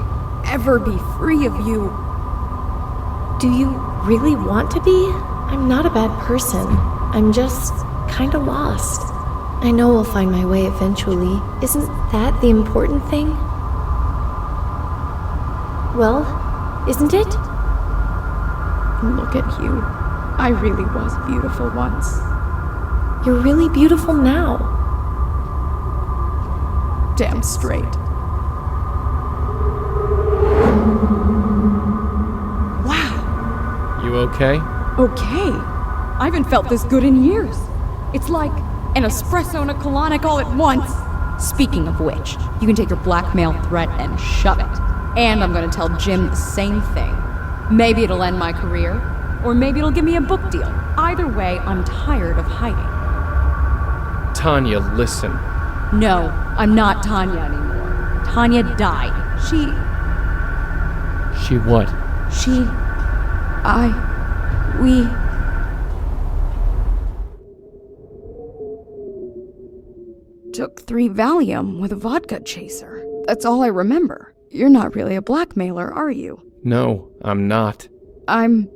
S15: ever be free of you?
S19: Do you really want to be? I'm not a bad person. I'm just kinda lost. I know I'll find my way eventually. Isn't that the important thing? Well, isn't it?
S15: Look at you. I really was beautiful once.
S19: You're really beautiful now.
S15: Damn straight. Wow.
S1: You okay?
S15: Okay. I haven't felt this good in years. It's like an espresso and a colonic all at once. Speaking of which, you can take your blackmail threat and shove it. And I'm gonna tell Jim the same thing. Maybe it'll end my career, or maybe it'll give me a book deal. Either way, I'm tired of hiding.
S1: Tanya, listen.
S15: No, I'm not Tanya anymore. Tanya died. She
S1: what?
S15: took 3 Valium with a vodka chaser. That's all I remember. You're not really a blackmailer, are you?
S1: No, I'm not.
S15: I'm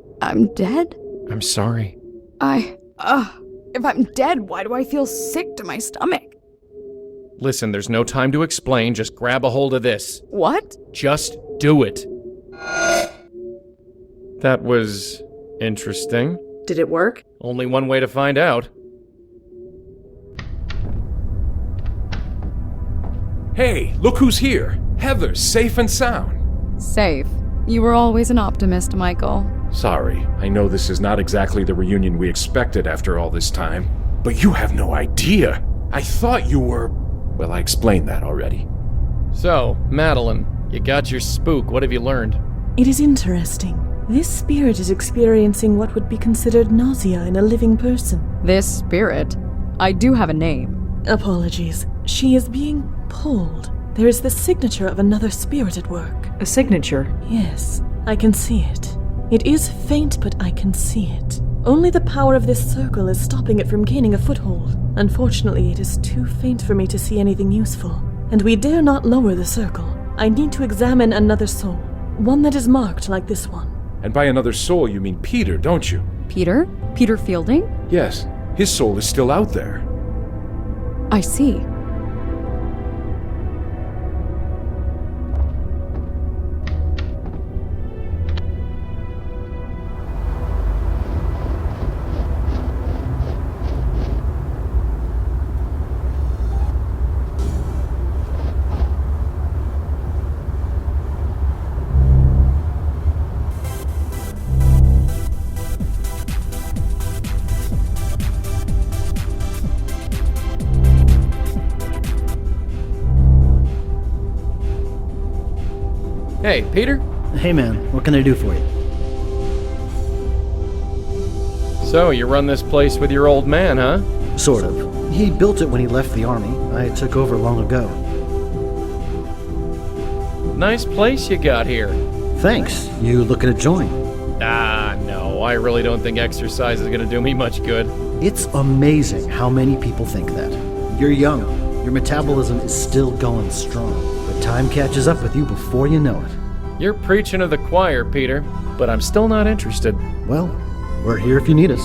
S15: dead?
S1: I'm sorry.
S15: If I'm dead, why do I feel sick to my stomach?
S1: Listen, there's no time to explain, just grab a hold of this.
S15: What?
S1: Just do it. That was interesting.
S2: Did it work?
S1: Only one way to find out.
S16: Hey, look who's here. Heather's safe and sound.
S15: Safe. You were always an optimist, Michael.
S16: Sorry, I know this is not exactly the reunion we expected after all this time, but you have no idea. I thought you were... Well, I explained that already.
S1: So, Madeline, you got your spook. What have you learned?
S14: It is interesting. This spirit is experiencing what would be considered nausea in a living person.
S15: This spirit? I do have a name.
S14: Apologies. She is being pulled. There is the signature of another spirit at work.
S2: A signature?
S14: Yes, I can see it. It is faint, but I can see it. Only the power of this circle is stopping it from gaining a foothold. Unfortunately, it is too faint for me to see anything useful, and we dare not lower the circle. I need to examine another soul, one that is marked like this one.
S16: And by another soul, you mean Peter, don't you?
S15: Peter? Peter Fielding?
S16: Yes, his soul is still out there.
S15: I see.
S1: Hey, Peter?
S17: Hey man, what can I do for you?
S1: So, you run this place with your old man, huh?
S17: Sort of. He built it when he left the army. I took over long ago.
S1: Nice place you got here.
S17: Thanks. You looking to join?
S1: No, I really don't think exercise is gonna do me much good.
S17: It's amazing how many people think that. You're young. Your metabolism is still going strong. But time catches up with you before you know it.
S1: You're preaching to the choir, Peter, but I'm still not interested.
S17: Well, we're here if you need us.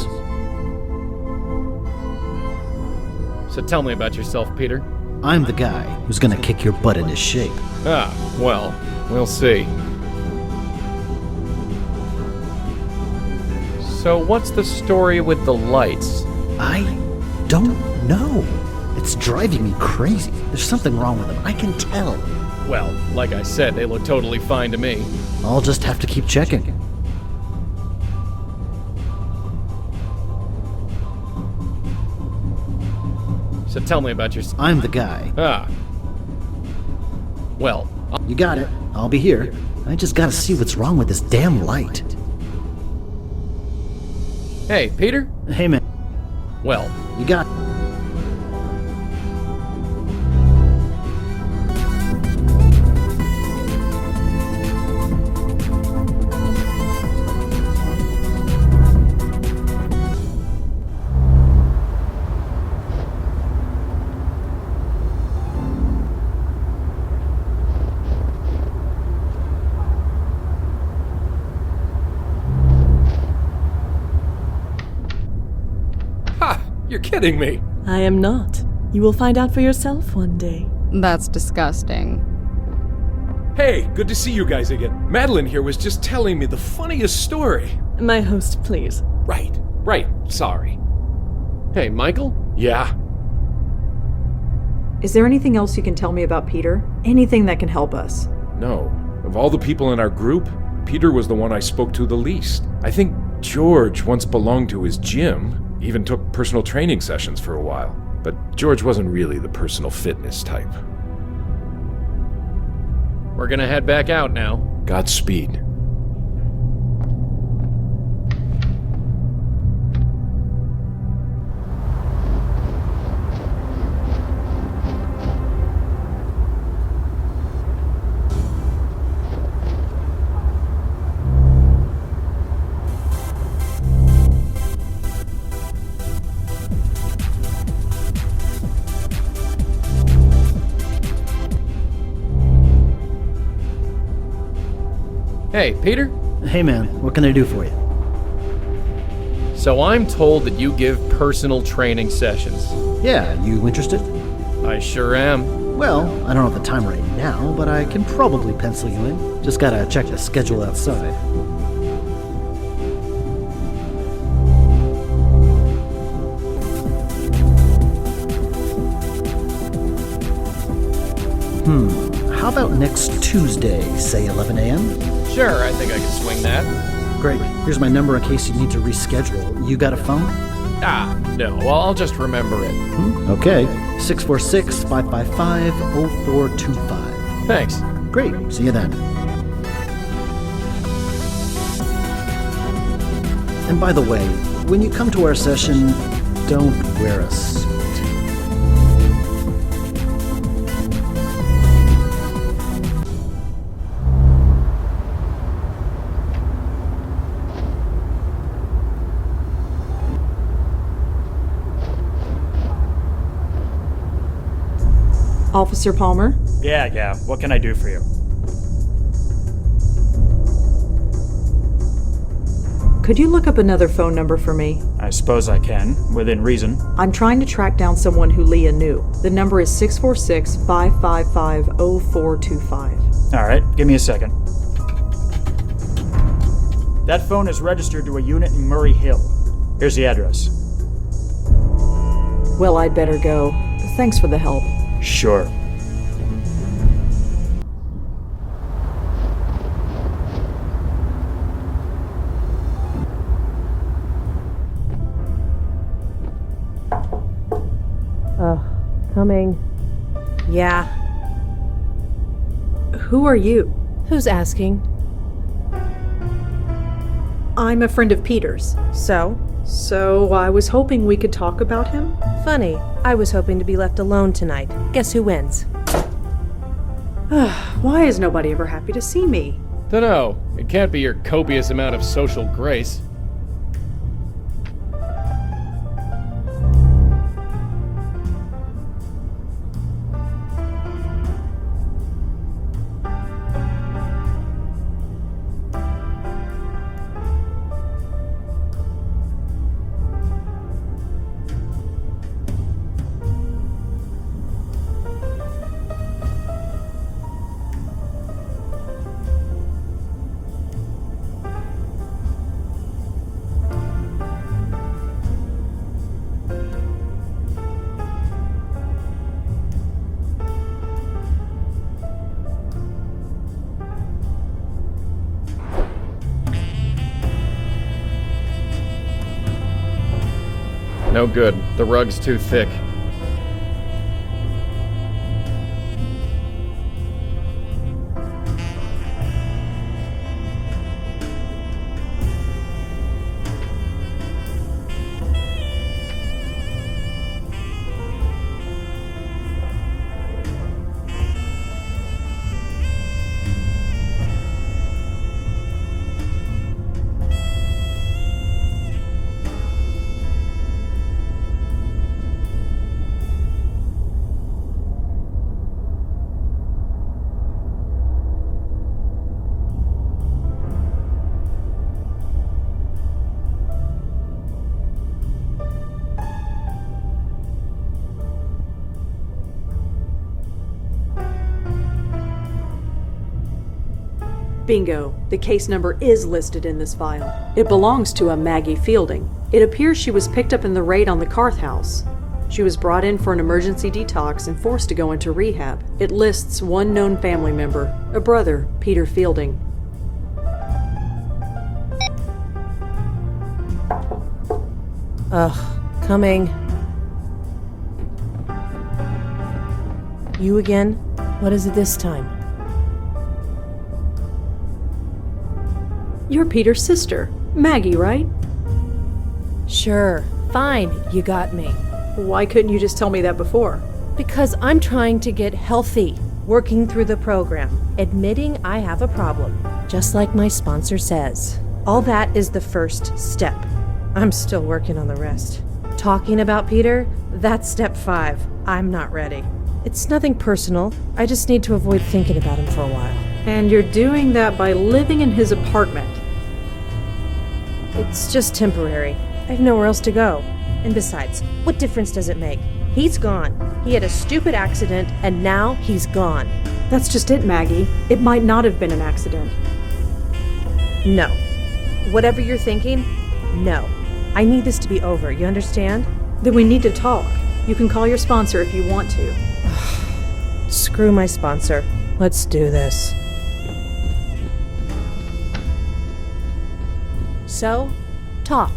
S1: So tell me about yourself, Peter.
S17: I'm the guy who's gonna kick your butt into shape.
S1: Well, we'll see. So what's the story with the lights?
S17: I don't know. It's driving me crazy. There's something wrong with them. I can tell.
S1: Well, like I said, they look totally fine to me.
S17: I'll just have to keep checking.
S1: So tell me about yourself.
S17: I'm the guy.
S1: Well,
S17: you got it. I'll be here. I just gotta see what's wrong with this damn light.
S1: Hey, Peter?
S17: Hey, man.
S1: Well,
S17: you got...
S16: You're kidding me.
S14: I am not. You will find out for yourself one day.
S15: That's disgusting.
S16: Hey, good to see you guys again. Madeline here was just telling me the funniest story.
S14: My host, please.
S16: Right. Sorry.
S1: Hey, Michael?
S16: Yeah?
S2: Is there anything else you can tell me about Peter? Anything that can help us?
S16: No. Of all the people in our group, Peter was the one I spoke to the least. I think George once belonged to his gym. Even took personal training sessions for a while. But George wasn't really the personal fitness type.
S1: We're gonna head back out now.
S16: Godspeed.
S1: Hey, Peter?
S17: Hey man, what can I do for you?
S1: So I'm told that you give personal training sessions.
S17: Yeah, you interested?
S1: I sure am.
S17: Well, I don't have the time right now, but I can probably pencil you in. Just gotta check the schedule outside. How about next Tuesday, say 11 a.m.?
S1: Sure, I think I can swing that.
S17: Great. Here's my number in case you need to reschedule. You got a phone?
S1: No, well, I'll just remember it.
S17: Okay. 646-555-0425.
S1: Thanks.
S17: Great. See you then. And by the way, when you come to our session, don't wear a suit.
S2: Officer Palmer?
S3: Yeah, what can I do for you?
S2: Could you look up another phone number for me?
S3: I suppose I can, within reason.
S2: I'm trying to track down someone who Leah knew. The number is 646-555-0425.
S3: Alright, give me a second. That phone is registered to a unit in Murray Hill. Here's the address.
S2: Well, I'd better go. Thanks for the help.
S3: Sure.
S13: Coming.
S2: Yeah. Who are you?
S13: Who's asking?
S2: I'm a friend of Peter's.
S13: So?
S2: So I was hoping we could talk about him?
S13: Funny. I was hoping to be left alone tonight. Guess who wins?
S2: Why is nobody ever happy to see me?
S1: Dunno. It can't be your copious amount of social grace. No good. The rug's too thick.
S2: Bingo. The case number is listed in this file. It belongs to a Maggie Fielding. It appears she was picked up in the raid on the Carth house. She was brought in for an emergency detox and forced to go into rehab. It lists one known family member, a brother, Peter Fielding.
S13: Coming. You again? What is it this time?
S2: You're Peter's sister, Maggie, right?
S13: Sure. Fine. You got me.
S2: Why couldn't you just tell me that before?
S13: Because I'm trying to get healthy, working through the program, admitting I have a problem, just like my sponsor says. All that is the first step. I'm still working on the rest. Talking about Peter, that's step 5. I'm not ready. It's nothing personal. I just need to avoid thinking about him for a while.
S2: And you're doing that by living in his apartment.
S20: It's just temporary. I have nowhere else to go. And besides, what difference does it make? He's gone. He had a stupid accident, and now he's gone.
S2: That's just it, Maggie. It might not have been an accident.
S20: No. Whatever you're thinking, no. I need this to be over, you understand?
S2: Then we need to talk. You can call your sponsor if you want to.
S20: Screw my sponsor. Let's do this. So, talk.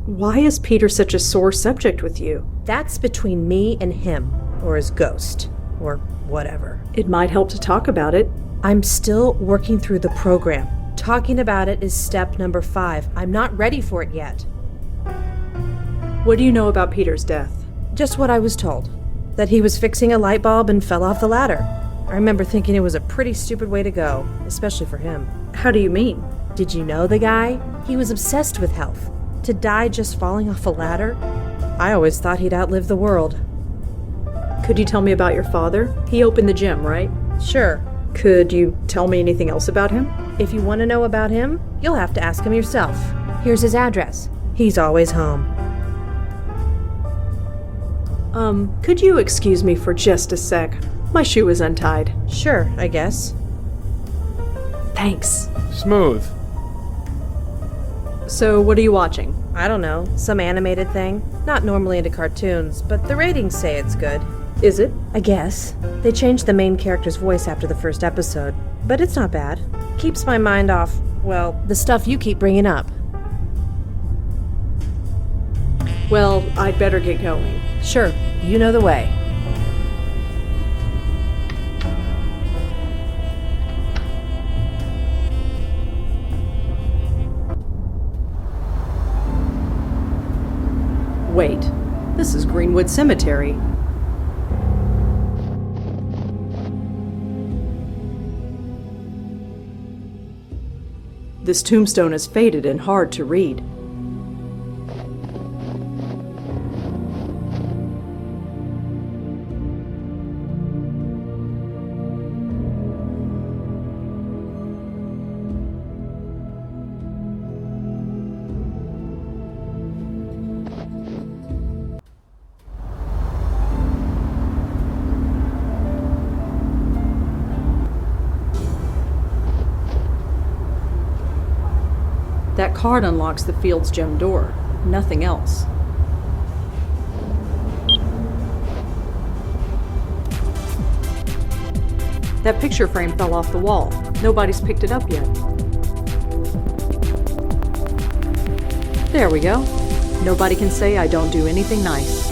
S2: Why is Peter such a sore subject with you?
S20: That's between me and him, or his ghost, or whatever.
S2: It might help to talk about it.
S20: I'm still working through the program. Talking about it is step number 5. I'm not ready for it yet.
S2: What do you know about Peter's death?
S20: Just what I was told. That he was fixing a light bulb and fell off the ladder. I remember thinking it was a pretty stupid way to go, especially for him.
S2: How do you mean?
S20: Did you know the guy? He was obsessed with health. To die just falling off a ladder? I always thought he'd outlive the world.
S2: Could you tell me about your father? He opened the gym, right?
S20: Sure.
S2: Could you tell me anything else about him?
S20: If you want to know about him, you'll have to ask him yourself. Here's his address. He's always home.
S2: Could you excuse me for just a sec? My shoe is untied.
S20: Sure, I guess.
S2: Thanks.
S1: Smooth.
S2: So, what are you watching?
S20: I don't know, some animated thing. Not normally into cartoons, but the ratings say it's good.
S2: Is it?
S20: I guess. They changed the main character's voice after the first episode, but it's not bad. Keeps my mind off, well, the stuff you keep bringing up.
S2: Well, I'd better get going.
S20: Sure, you know the way.
S2: Wait, this is Greenwood Cemetery. This tombstone is faded and hard to read. That card unlocks the field's gem door. Nothing else. That picture frame fell off the wall. Nobody's picked it up yet. There we go. Nobody can say I don't do anything nice.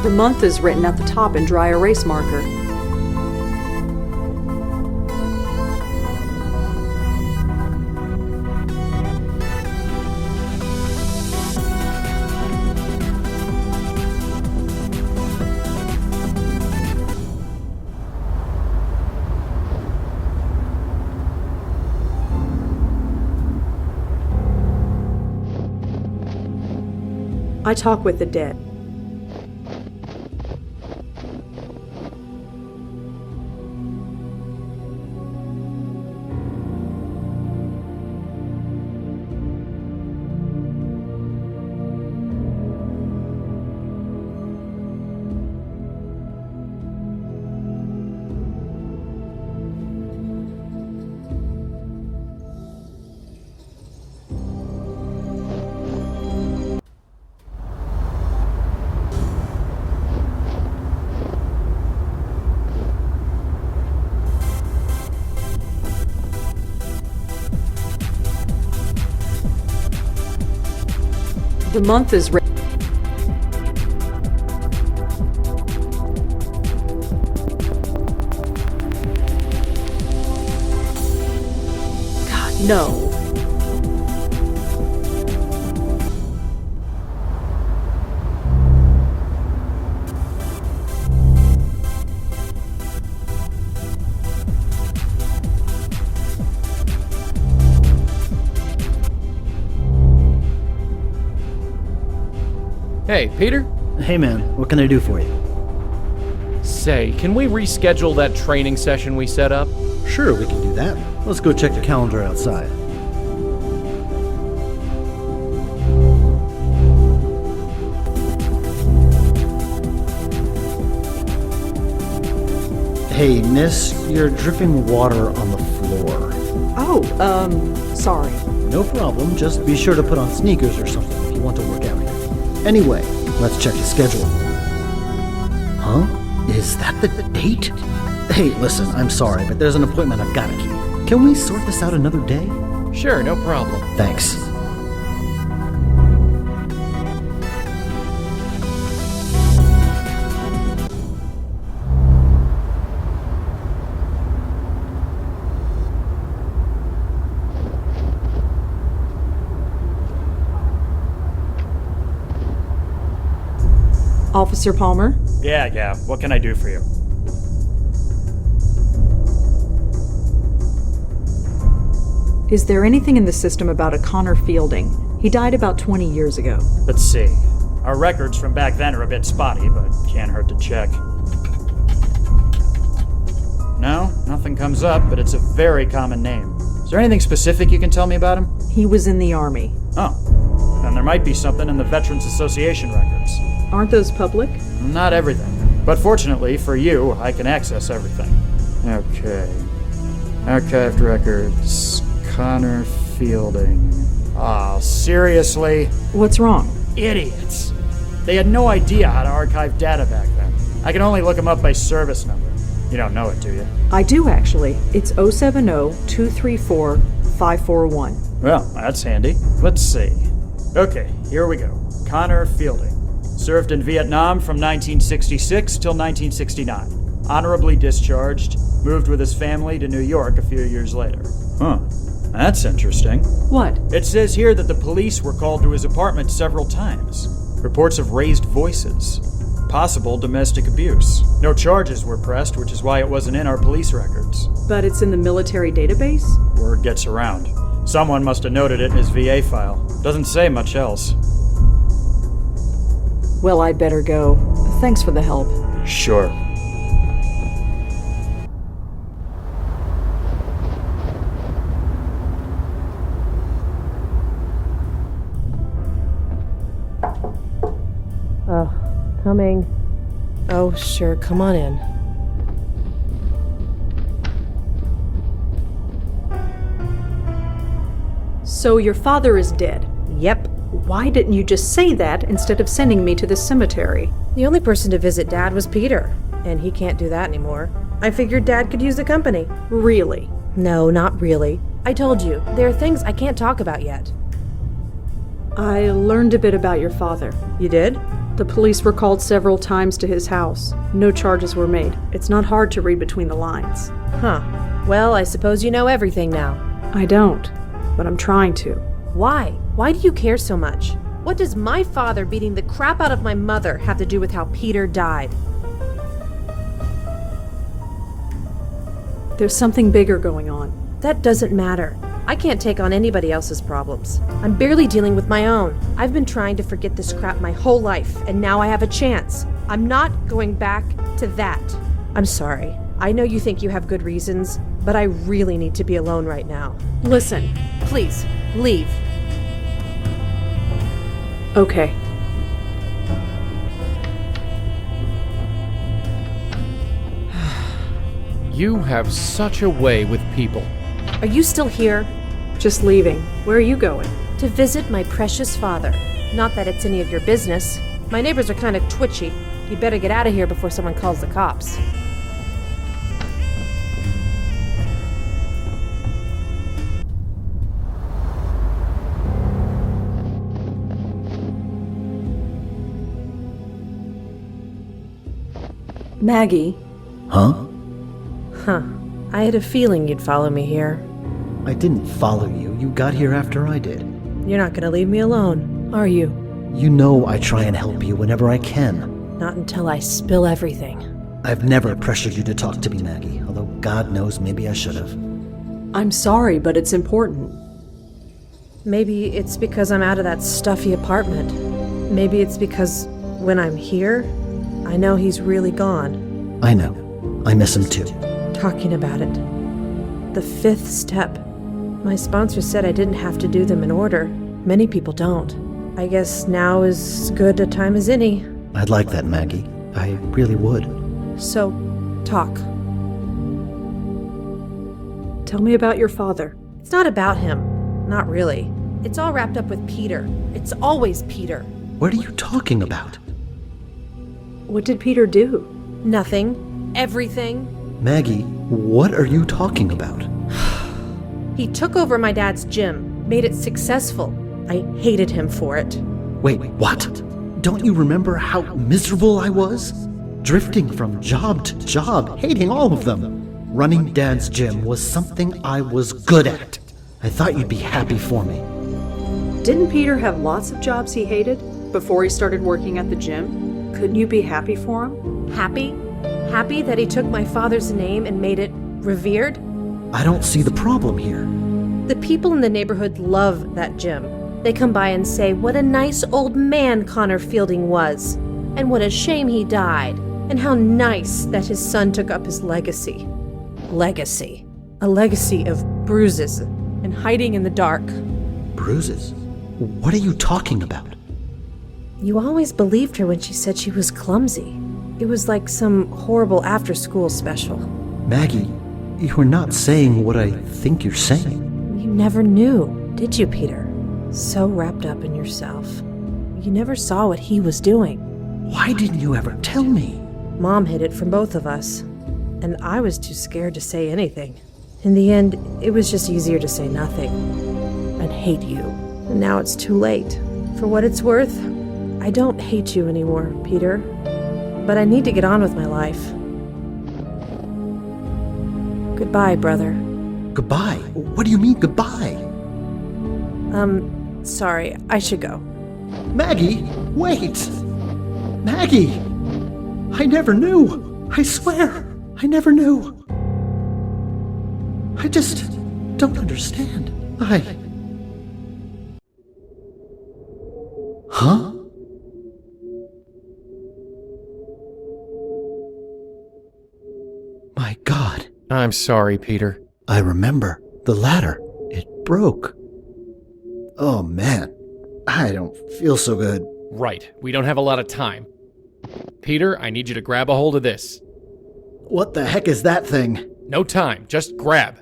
S2: The month is written at the top in dry erase marker. I talk with the dead. The month is written. God, No.
S1: Hey, Peter?
S17: Hey man, what can I do for you?
S1: Say, can we reschedule that training session we set up?
S17: Sure, we can do that. Let's go check the calendar outside. Hey, miss, you're dripping water on the floor.
S2: Oh, sorry.
S17: No problem, just be sure to put on sneakers or something if you want to work out here. Anyway, let's check the schedule. Huh? Is that the date? Hey, listen, I'm sorry, but there's an appointment I've got to keep. Can we sort this out another day?
S1: Sure, no problem.
S17: Thanks.
S2: Officer Palmer?
S3: Yeah, what can I do for you?
S2: Is there anything in the system about a Connor Fielding? He died about 20 years ago.
S3: Let's see. Our records from back then are a bit spotty, but can't hurt to check. No, nothing comes up, but it's a very common name. Is there anything specific you can tell me about him?
S2: He was in the Army.
S3: Oh, then there might be something in the Veterans Association records.
S2: Aren't those public?
S3: Not everything. But fortunately for you, I can access everything. Okay. Archived records. Connor Fielding. Oh, seriously?
S2: What's wrong?
S3: Idiots. They had no idea how to archive data back then. I can only look them up by service number. You don't know it, do you?
S2: I do, actually. It's 070-234-541.
S3: Well, that's handy. Let's see. Okay, here we go. Connor Fielding. Served in Vietnam from 1966 till 1969. Honorably discharged. Moved with his family to New York a few years later. Huh. That's interesting.
S2: What?
S3: It says here that the police were called to his apartment several times. Reports of raised voices. Possible domestic abuse. No charges were pressed, which is why it wasn't in our police records.
S2: But it's in the military database?
S3: Word gets around. Someone must have noted it in his VA file. Doesn't say much else.
S2: Well, I'd better go. Thanks for the help.
S3: Sure.
S20: Oh, coming. Oh, sure, come on in.
S2: So your father is dead?
S20: Yep.
S2: Why didn't you just say that instead of sending me to the cemetery?
S20: The only person to visit Dad was Peter, and he can't do that anymore. I figured Dad could use the company.
S2: Really?
S20: No, not really. I told you, there are things I can't talk about yet.
S2: I learned a bit about your father.
S20: You did?
S2: The police were called several times to his house. No charges were made. It's not hard to read between the lines.
S20: Huh. Well, I suppose you know everything now.
S2: I don't, but I'm trying to.
S20: Why? Why do you care so much? What does my father beating the crap out of my mother have to do with how Peter died?
S2: There's something bigger going on.
S20: That doesn't matter. I can't take on anybody else's problems. I'm barely dealing with my own. I've been trying to forget this crap my whole life, and now I have a chance. I'm not going back to that. I'm sorry. I know you think you have good reasons, but I really need to be alone right now.
S2: Listen.
S20: Please, leave.
S2: Okay.
S1: You have such a way with people.
S20: Are you still here?
S2: Just leaving. Where are you going?
S20: To visit my precious father. Not that it's any of your business. My neighbors are kind of twitchy. You better get out of here before someone calls the cops.
S2: Maggie.
S17: Huh?
S20: Huh. I had a feeling you'd follow me here.
S17: I didn't follow you. You got here after I did.
S20: You're not gonna leave me alone, are you?
S17: You know I try and help you whenever I can.
S20: Not until I spill everything.
S17: I've never pressured you to talk to me, Maggie, although God knows maybe I should have.
S2: I'm sorry, but it's important.
S20: Maybe it's because I'm out of that stuffy apartment. Maybe it's because when I'm here, I know he's really gone.
S17: I know. I miss him too.
S20: Talking about it. The 5th step. My sponsor said I didn't have to do them in order. Many people don't. I guess now is as good a time as any.
S17: I'd like that, Maggie. I really would.
S20: So, talk.
S2: Tell me about your father.
S20: It's not about him. Not really. It's all wrapped up with Peter. It's always Peter.
S17: What are you talking about?
S2: What did Peter do?
S20: Nothing. Everything.
S17: Maggie, what are you talking about?
S20: He took over my dad's gym, made it successful. I hated him for it.
S17: Wait, what? Don't you remember how miserable I was? Drifting from job to job, hating all of them. Running Dad's gym was something I was good at. I thought you'd be happy for me.
S2: Didn't Peter have lots of jobs he hated before he started working at the gym? Couldn't you be happy for him?
S20: Happy? Happy that he took my father's name and made it revered?
S17: I don't see the problem here.
S20: The people in the neighborhood love that gym. They come by and say what a nice old man Connor Fielding was, and what a shame he died, and how nice that his son took up his legacy. Legacy. A legacy of bruises and hiding in the dark.
S17: Bruises? What are you talking about?
S20: You always believed her when she said she was clumsy. It was like some horrible after-school special.
S17: Maggie, you're not saying what I think you're saying.
S20: You never knew, did you, Peter? So wrapped up in yourself. You never saw what he was doing.
S17: Why didn't you ever tell me?
S20: Mom hid it from both of us, and I was too scared to say anything. In the end, it was just easier to say nothing and hate you. And now it's too late. For what it's worth, I don't hate you anymore, Peter. But I need to get on with my life. Goodbye, brother.
S17: Goodbye? What do you mean, goodbye?
S20: Sorry, I should go.
S17: Maggie, wait! Maggie! I never knew! I swear, I never knew! I just don't understand. Huh? My God.
S1: I'm sorry, Peter.
S17: I remember. The ladder. It broke. Oh, man. I don't feel so good.
S1: Right. We don't have a lot of time. Peter, I need you to grab a hold of this.
S17: What the heck is that thing?
S1: No time. Just grab.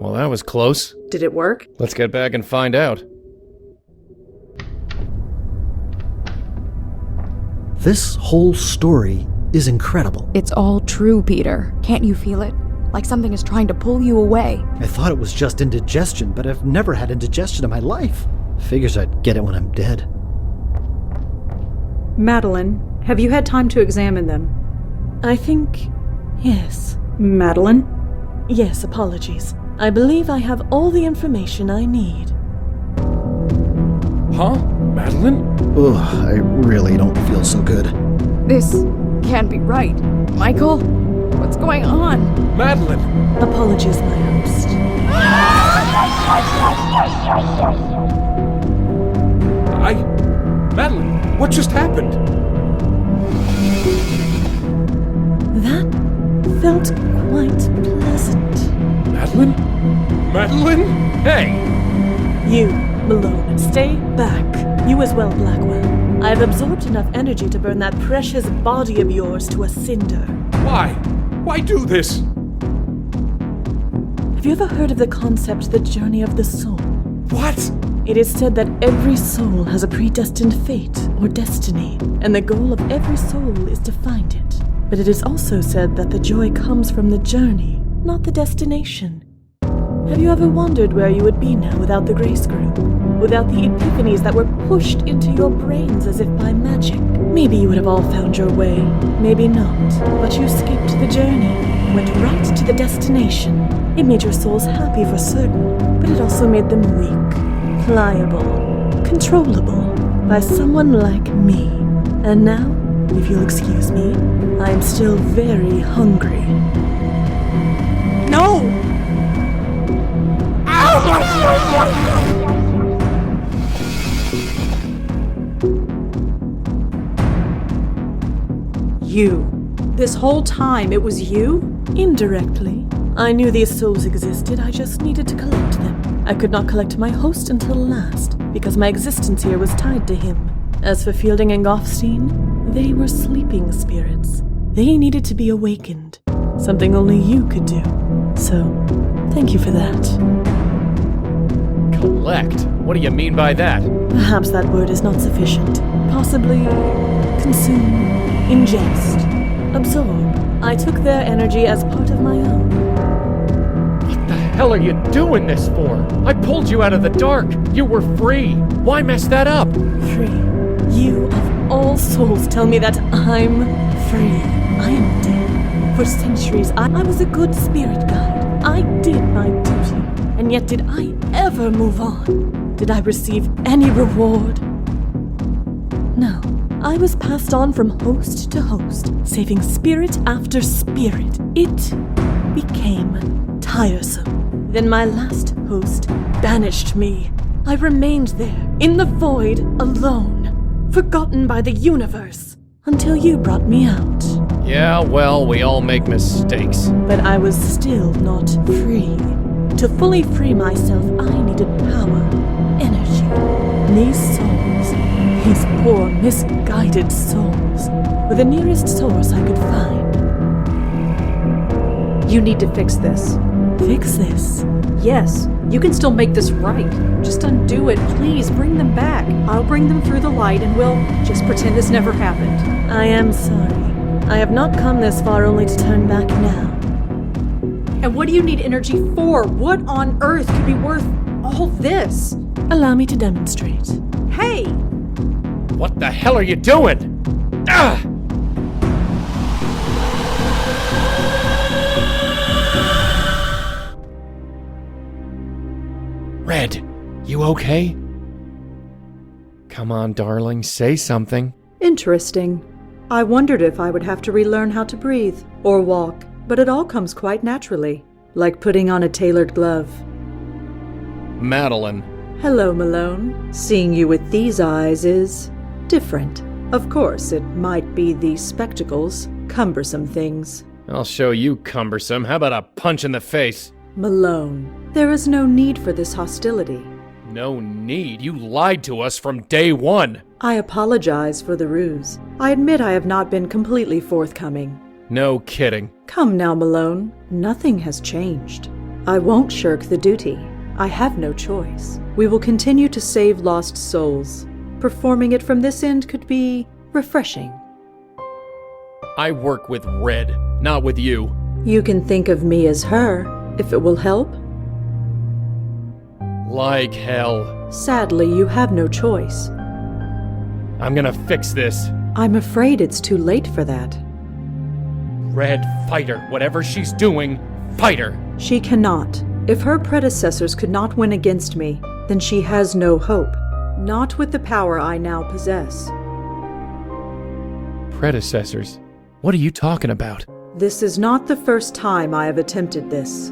S1: Well, that was close.
S2: Did it work?
S1: Let's get back and find out.
S17: This whole story is incredible.
S15: It's all true, Peter. Can't you feel it? Like something is trying to pull you away.
S17: I thought it was just indigestion, but I've never had indigestion in my life. Figures I'd get it when I'm dead.
S2: Madeline, have you had time to examine them?
S14: I think yes.
S2: Madeline?
S14: Yes, apologies. I believe I have all the information I need.
S16: Huh? Madeline?
S17: Ugh, I really don't feel so good.
S15: This can't be right. Michael? What's going on?
S16: Madeline!
S14: Apologies, my host.
S16: Madeline, what just happened?
S14: That felt quite pleasant.
S16: Madeline? Madeline? Hey!
S14: You, Mallone, stay back. You as well, Blackwell. I have absorbed enough energy to burn that precious body of yours to a cinder.
S16: Why? Why do this?
S14: Have you ever heard of the concept, the journey of the soul?
S16: What?
S14: It is said that every soul has a predestined fate or destiny, and the goal of every soul is to find it. But it is also said that the joy comes from the journey, not the destination. Have you ever wondered where you would be now without the grace group? Without the epiphanies that were pushed into your brains as if by magic? Maybe you would have all found your way, maybe not. But you skipped the journey, went right to the destination. It made your souls happy for certain, but it also made them weak, pliable, controllable by someone like me. And now, if you'll excuse me, I am still very hungry.
S2: No! You. This whole time it was you?
S14: Indirectly. I knew these souls existed, I just needed to collect them. I could not collect my host until last, because my existence here was tied to him. As for Fielding and Goffstein, they were sleeping spirits. They needed to be awakened, something only you could do. So, thank you for that.
S1: Collect? What do you mean by that?
S14: Perhaps that word is not sufficient. Possibly consume, ingest, absorb. I took their energy as part of my own.
S1: What the hell are you doing this for? I pulled you out of the dark. You were free. Why mess that up?
S14: Free. You, of all souls, tell me that I'm free. I am dead. For centuries, I was a good spirit guide. I did my duty. And yet did I ever move on? Did I receive any reward? No. I was passed on from host to host, saving spirit after spirit. It became tiresome. Then my last host banished me. I remained there, in the void, alone, forgotten by the universe, until you brought me out.
S1: Yeah, well, we all make mistakes.
S14: But I was still not free. To fully free myself, I needed power, energy. These souls, these poor, misguided souls, were the nearest source I could find.
S2: You need to fix this.
S14: Fix this?
S2: Yes, you can still make this right. Just undo it, please. Bring them back. I'll bring them through the light and we'll just pretend this never happened.
S14: I am sorry. I have not come this far only to turn back now.
S2: And what do you need energy for? What on earth could be worth all this?
S14: Allow me to demonstrate.
S2: Hey!
S1: What the hell are you doing? Ah! Red, you okay? Come on, darling, say something.
S2: Interesting. I wondered if I would have to relearn how to breathe or walk, but it all comes quite naturally, like putting on a tailored glove.
S1: Madeline.
S2: Hello, Mallone. Seeing you with these eyes is different. Of course, it might be these spectacles, cumbersome things.
S1: I'll show you cumbersome. How about a punch in the face?
S2: Mallone, there is no need for this hostility.
S1: No need. You lied to us from day one.
S2: I apologize for the ruse. I admit I have not been completely forthcoming.
S1: No kidding.
S2: Come now, Mallone. Nothing has changed. I won't shirk the duty. I have no choice. We will continue to save lost souls. Performing it from this end could be refreshing.
S1: I work with Red, not with you.
S2: You can think of me as her, if it will help.
S1: Like hell.
S2: Sadly, you have no choice.
S1: I'm gonna fix this.
S2: I'm afraid it's too late for that.
S1: Red, fight her. Whatever she's doing, fight her.
S2: She cannot. If her predecessors could not win against me, then she has no hope. Not with the power I now possess.
S1: Predecessors? What are you talking about?
S2: This is not the first time I have attempted this.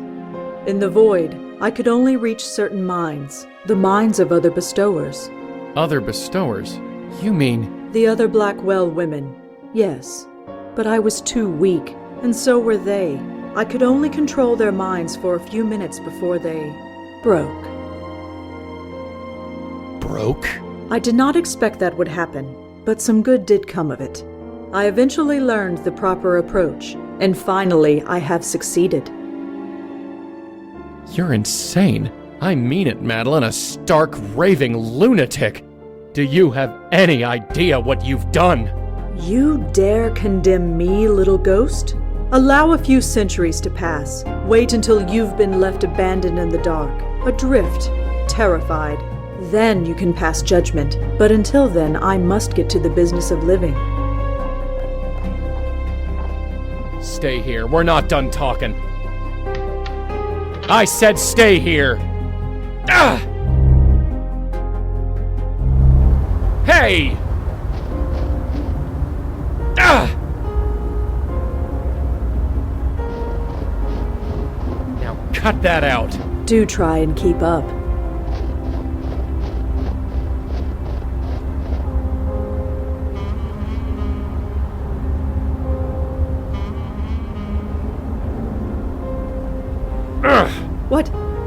S2: In the void, I could only reach certain minds, the minds of other bestowers.
S1: Other bestowers? You mean...
S2: The other Blackwell women, yes. But I was too weak, and so were they. I could only control their minds for a few minutes before they broke.
S1: Broke?
S2: I did not expect that would happen, but some good did come of it. I eventually learned the proper approach, and finally I have succeeded.
S1: You're insane. I mean it, Madeline, a stark, raving lunatic. Do you have any idea what you've done?
S2: You dare condemn me, little ghost? Allow a few centuries to pass. Wait until you've been left abandoned in the dark, adrift, terrified. Then you can pass judgment. But until then, I must get to the business of living.
S1: Stay here. We're not done talking. I said stay here. Ah! Hey! Ah! Now cut that out.
S2: Do try and keep up.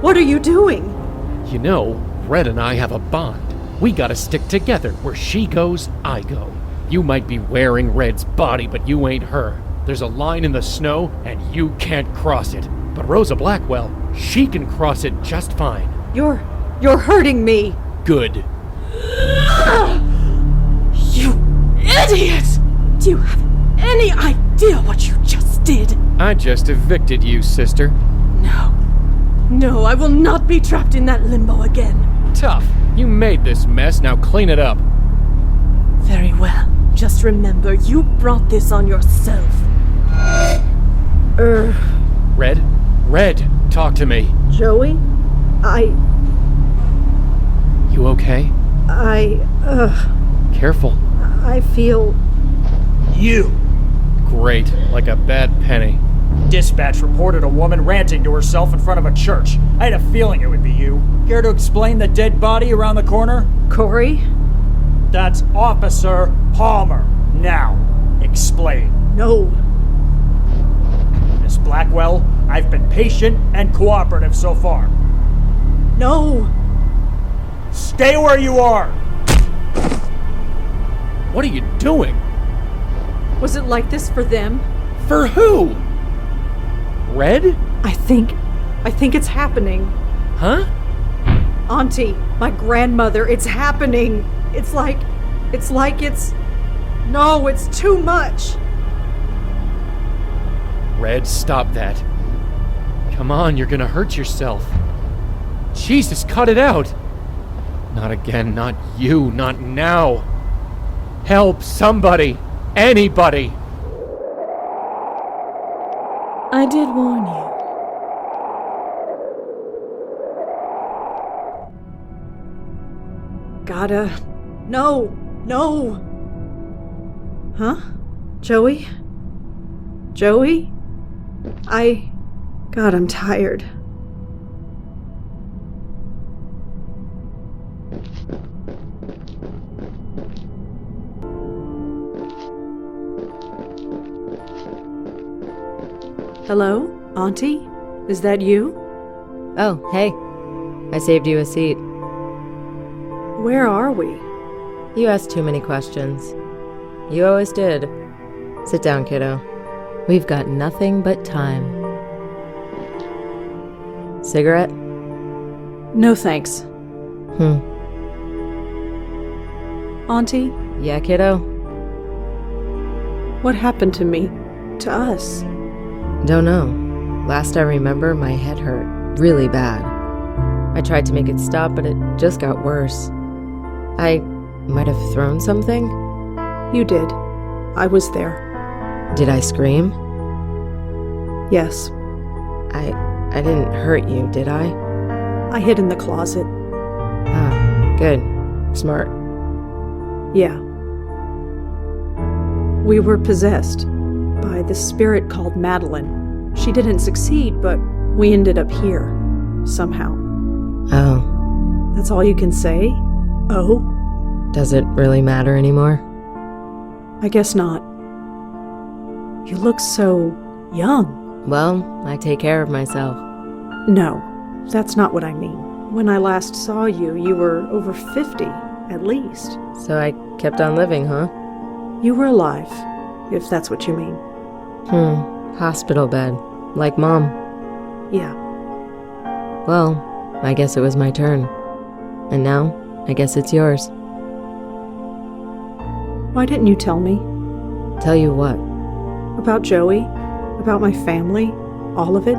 S2: What are you doing?
S1: You know, Red and I have a bond. We gotta stick together. Where she goes, I go. You might be wearing Red's body, but you ain't her. There's a line in the snow, and you can't cross it. But Rosa Blackwell, she can cross it just fine.
S2: You're hurting me.
S1: Good.
S14: You idiot! Do you have any idea what you just did?
S1: I just evicted you, sister.
S14: No, I will not be trapped in that limbo again.
S1: Tough. You made this mess, now clean it up.
S14: Very well. Just remember, you brought this on yourself.
S1: Red, talk to me.
S2: Joey?
S1: You okay? Careful.
S2: I feel...
S10: You!
S1: Great, like a bad penny.
S10: Dispatch reported a woman ranting to herself in front of a church. I had a feeling it would be you. Care to explain the dead body around the corner?
S2: Corey?
S10: That's Officer Palmer. Now, explain.
S2: No.
S10: Miss Blackwell, I've been patient and cooperative so far.
S2: No.
S10: Stay where you are!
S1: What are you doing?
S2: Was it like this for them?
S1: For who? Red?
S2: I think it's happening.
S1: Huh?
S2: Auntie, my grandmother, it's happening. It's No, it's too much.
S1: Red, stop that. Come on, you're gonna hurt yourself. Jesus, cut it out. Not again, not you, not now. Help somebody, anybody.
S14: I did warn you.
S2: Gotta... No! Huh? Joey? God, I'm tired. Hello? Auntie? Is that you?
S21: Oh, hey. I saved you a seat.
S2: Where are we?
S21: You asked too many questions. You always did. Sit down, kiddo. We've got nothing but time. Cigarette?
S2: No thanks. Auntie?
S21: Yeah, kiddo?
S2: What happened to me? To us?
S21: Don't know. Last I remember, my head hurt really bad. I tried to make it stop, but it just got worse. I might have thrown something?
S2: You did. I was there.
S21: Did I scream?
S2: Yes.
S21: I didn't hurt you, did I?
S2: I hid in the closet.
S21: Ah, good. Smart.
S2: Yeah. We were possessed by this spirit called Mallone. She didn't succeed, but we ended up here. Somehow.
S21: Oh.
S2: That's all you can say? Oh?
S21: Does it really matter anymore?
S2: I guess not. You look so young.
S21: Well, I take care of myself.
S2: No, that's not what I mean. When I last saw you, you were over 50, at least.
S21: So I kept on living, huh?
S2: You were alive, if that's what you mean.
S21: Hospital bed. Like Mom.
S2: Yeah.
S21: Well, I guess it was my turn. And now, I guess it's yours.
S2: Why didn't you tell me?
S21: Tell you what?
S2: About Joey? About my family? All of it?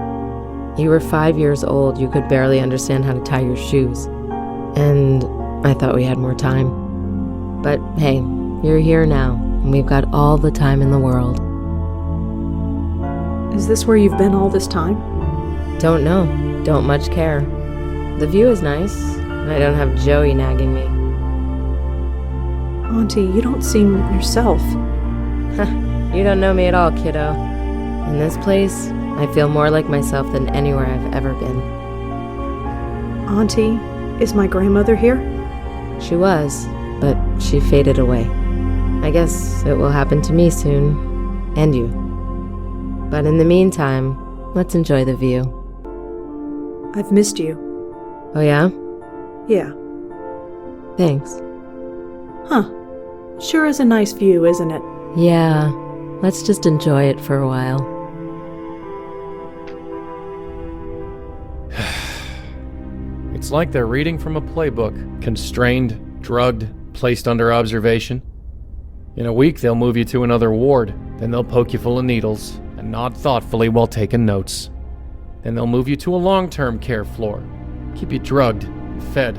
S21: You were 5 years old. You could barely understand how to tie your shoes. And I thought we had more time. But hey, you're here now, and we've got all the time in the world.
S2: Is this where you've been all this time?
S21: Don't know. Don't much care. The view is nice. I don't have Joey nagging me.
S2: Auntie, you don't seem yourself.
S21: You don't know me at all, kiddo. In this place, I feel more like myself than anywhere I've ever been.
S2: Auntie, is my grandmother here?
S21: She was, but she faded away. I guess it will happen to me soon. And you. But in the meantime, let's enjoy the view.
S2: I've missed you.
S21: Oh yeah?
S2: Yeah.
S21: Thanks.
S2: Huh. Sure is a nice view, isn't it?
S21: Yeah. Let's just enjoy it for a while.
S1: It's like they're reading from a playbook. Constrained, drugged, placed under observation. In a week, they'll move you to another ward. Then they'll poke you full of needles and nod thoughtfully while taking notes. Then they'll move you to a long-term care floor. Keep you drugged, fed,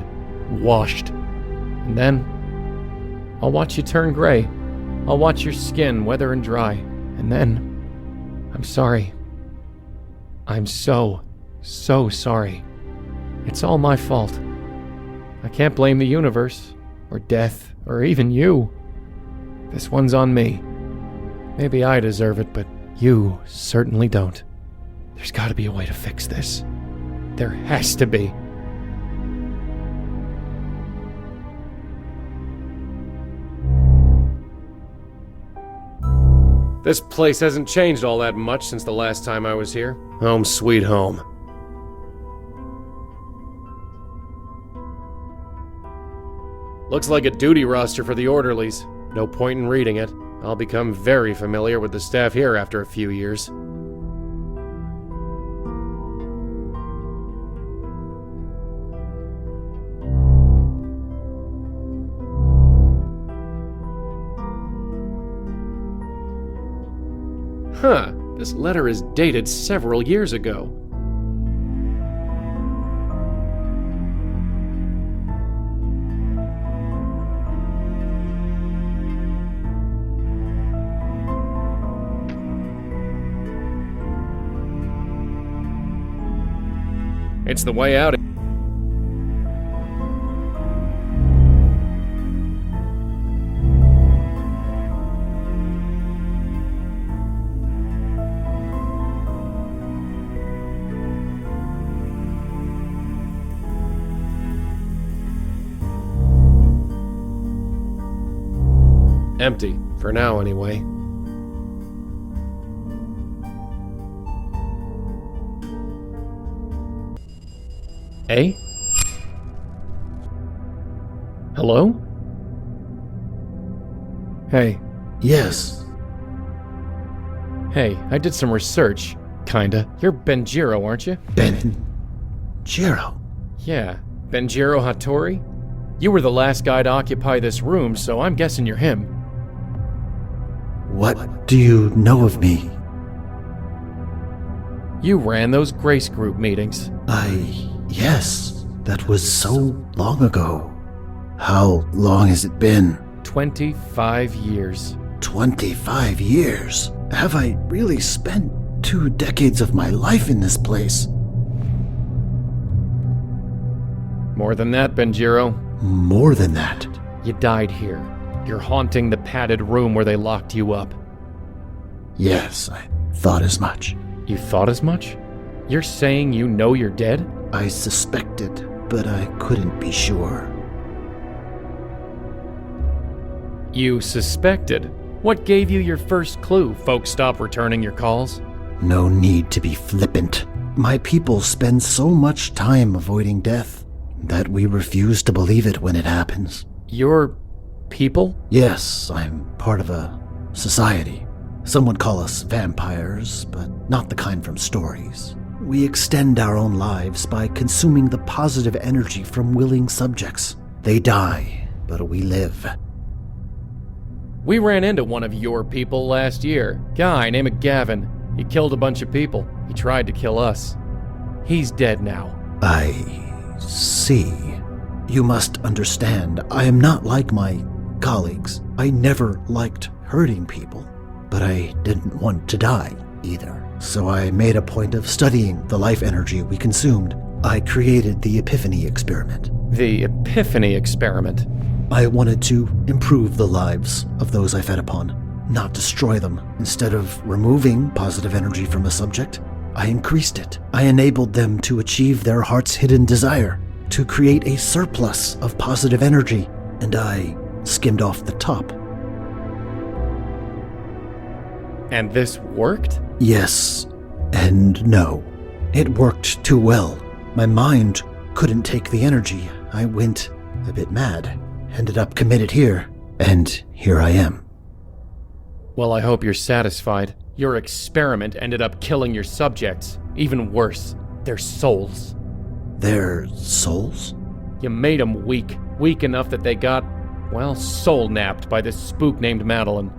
S1: washed. And then I'll watch you turn gray. I'll watch your skin weather and dry. And then I'm sorry. I'm so sorry. It's all my fault. I can't blame the universe, or death, or even you. This one's on me. Maybe I deserve it, but you certainly don't. There's gotta be a way to fix this. There has to be. This place hasn't changed all that much since the last time I was here. Home sweet home. Looks like a duty roster for the orderlies. No point in reading it. I'll become very familiar with the staff here after a few years. Huh, this letter is dated several years ago. It's the way out. Empty, for now anyway. Eh? Hello? Hey.
S17: Yes.
S1: Hey, I did some research. Kinda. You're Benjiro, aren't you?
S17: Benjiro?
S1: Yeah. Benjiro Hattori? You were the last guy to occupy this room, so I'm guessing you're him.
S17: What do you know of me?
S1: You ran those Grace Group meetings.
S17: Yes, that was so long ago. How long has it been?
S1: 25 years.
S17: 25 years? Have I really spent 2 decades of my life in this place?
S1: More than that, Benjiro.
S17: More than that?
S1: You died here. You're haunting the padded room where they locked you up.
S17: Yes, I thought as much.
S1: You thought as much? You're saying you know you're dead?
S17: I suspected, but I couldn't be sure.
S1: You suspected? What gave you your first clue? Folks stop returning your calls?
S17: No need to be flippant. My people spend so much time avoiding death that we refuse to believe it when it happens.
S1: Your people?
S17: Yes, I'm part of a society. Some would call us vampires, but not the kind from stories. We extend our own lives by consuming the positive energy from willing subjects. They die, but we live.
S1: We ran into one of your people last year. Guy named Gavin. He killed a bunch of people. He tried to kill us. He's dead now.
S17: I see. You must understand, I am not like my colleagues. I never liked hurting people, but I didn't want to die. either. So I made a point of studying the life energy we consumed. I created the Epiphany experiment.
S1: The Epiphany experiment?
S17: I wanted to improve the lives of those I fed upon, not destroy them. Instead of removing positive energy from a subject, I increased it. I enabled them to achieve their heart's hidden desire, to create a surplus of positive energy, and I skimmed off the top.
S1: And this worked?
S17: Yes and no. It worked too well. My mind couldn't take the energy. I went a bit mad, ended up committed here, and here I am.
S1: Well, I hope you're satisfied. Your experiment ended up killing your subjects. Even worse, their souls.
S17: Their souls?
S1: You made them weak. Weak enough that they got, well, soul-napped by this spook named Madeline.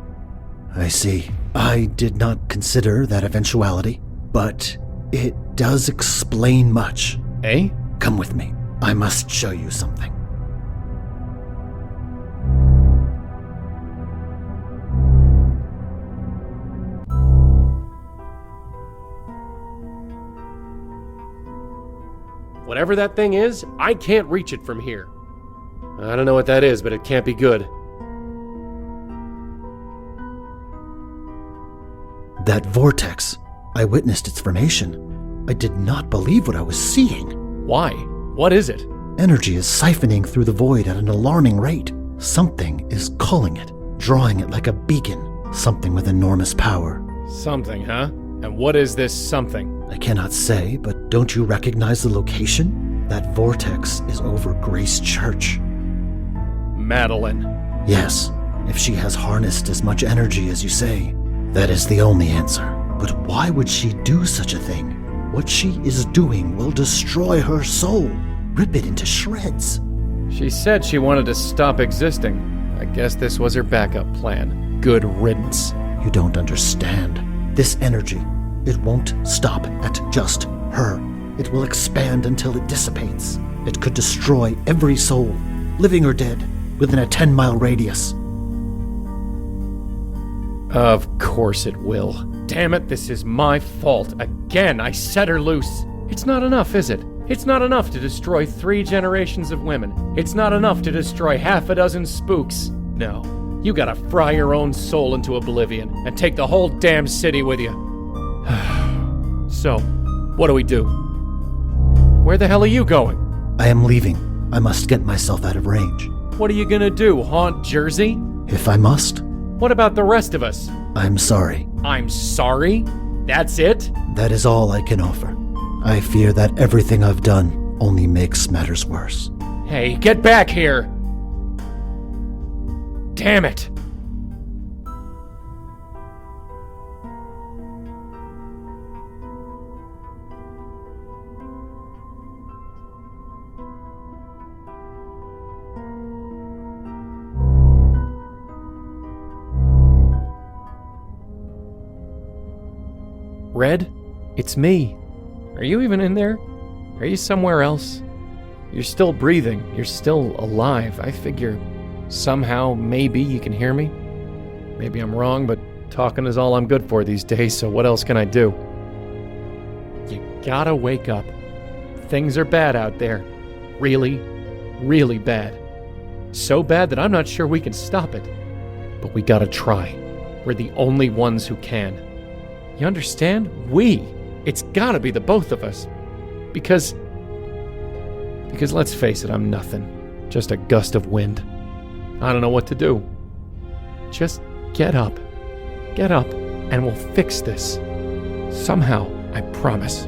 S17: I see. I did not consider that eventuality, but it does explain much.
S1: Eh?
S17: Come with me. I must show you something.
S1: Whatever that thing is, I can't reach it from here. I don't know what that is, but it can't be good.
S17: That vortex. I witnessed its formation. I did not believe what I was seeing.
S1: Why? What is it?
S17: Energy is siphoning through the void at an alarming rate. Something is calling it, drawing it like a beacon. Something with enormous power.
S1: Something, huh? And what is this something?
S17: I cannot say, but don't you recognize the location? That vortex is over Grace Church.
S1: Madeline.
S17: Yes, if she has harnessed as much energy as you say, that is the only answer. But why would she do such a thing? What she is doing will destroy her soul, rip it into shreds.
S1: She said she wanted to stop existing. I guess this was her backup plan. Good riddance.
S17: You don't understand. This energy, it won't stop at just her. It will expand until it dissipates. It could destroy every soul, living or dead, within a 10-mile radius.
S1: Of course it will. Damn it, this is my fault. Again, I set her loose. It's not enough, is it? It's not enough to destroy 3 generations of women. It's not enough to destroy half a dozen spooks. No, you gotta fry your own soul into oblivion and take the whole damn city with you. So, what do we do? Where the hell are you going?
S17: I am leaving. I must get myself out of range.
S1: What are you gonna do, haunt Jersey?
S17: If I must.
S1: What about the rest of us?
S17: I'm sorry.
S1: I'm sorry? That's it?
S17: That is all I can offer. I fear that everything I've done only makes matters worse.
S1: Hey, get back here! Damn it! Red? It's me. Are you even in there? Are you somewhere else? You're still breathing. You're still alive. I figure somehow, maybe you can hear me. Maybe I'm wrong, but talking is all I'm good for these days, so what else can I do? You gotta wake up. Things are bad out there. Really, really bad. So bad that I'm not sure we can stop it. But we gotta try. We're the only ones who can. You understand? It's gotta be the both of us. Because let's face it, I'm nothing. Just a gust of wind. I don't know what to do. Just get up. Get up, and we'll fix this. Somehow, I promise.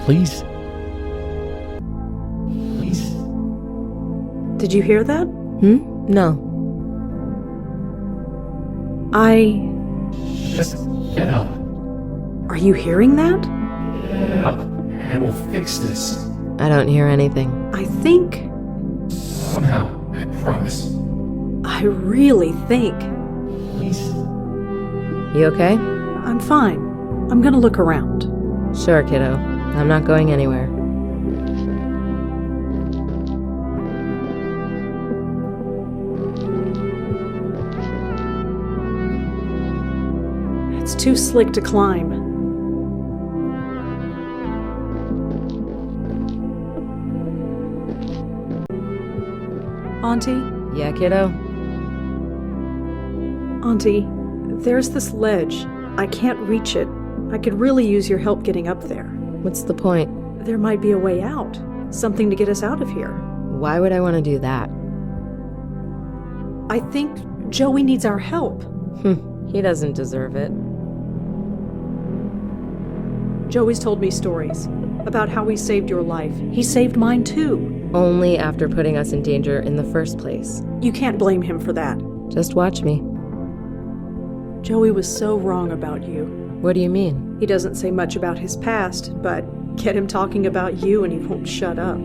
S1: Please? Please?
S2: Did you hear that?
S21: No.
S1: Just get up.
S2: Are you hearing that?
S1: Get up, and we'll fix this.
S21: I don't hear anything.
S2: I think...
S1: Somehow, I promise.
S2: I really think...
S1: Please?
S21: You okay?
S2: I'm fine. I'm gonna look around.
S21: Sure, kiddo. I'm not going anywhere.
S2: It's too slick to climb. Auntie?
S21: Yeah, kiddo?
S2: Auntie, there's this ledge. I can't reach it. I could really use your help getting up there.
S21: What's the point?
S2: There might be a way out. Something to get us out of here.
S21: Why would I want to do that?
S2: I think Joey needs our help.
S21: He doesn't deserve it.
S2: Joey's told me stories about how he saved your life. He saved mine too.
S21: Only after putting us in danger in the first place.
S2: You can't blame him for that.
S21: Just watch me.
S2: Joey was so wrong about you.
S21: What do you mean?
S2: He doesn't say much about his past, but get him talking about you and he won't shut up.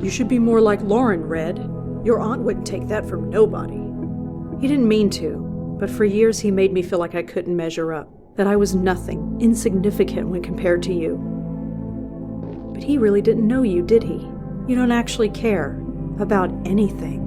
S2: You should be more like Lauren, Red. Your aunt wouldn't take that from nobody. He didn't mean to, but for years he made me feel like I couldn't measure up, that I was nothing, insignificant when compared to you. But he really didn't know you, did he? You don't actually care about anything.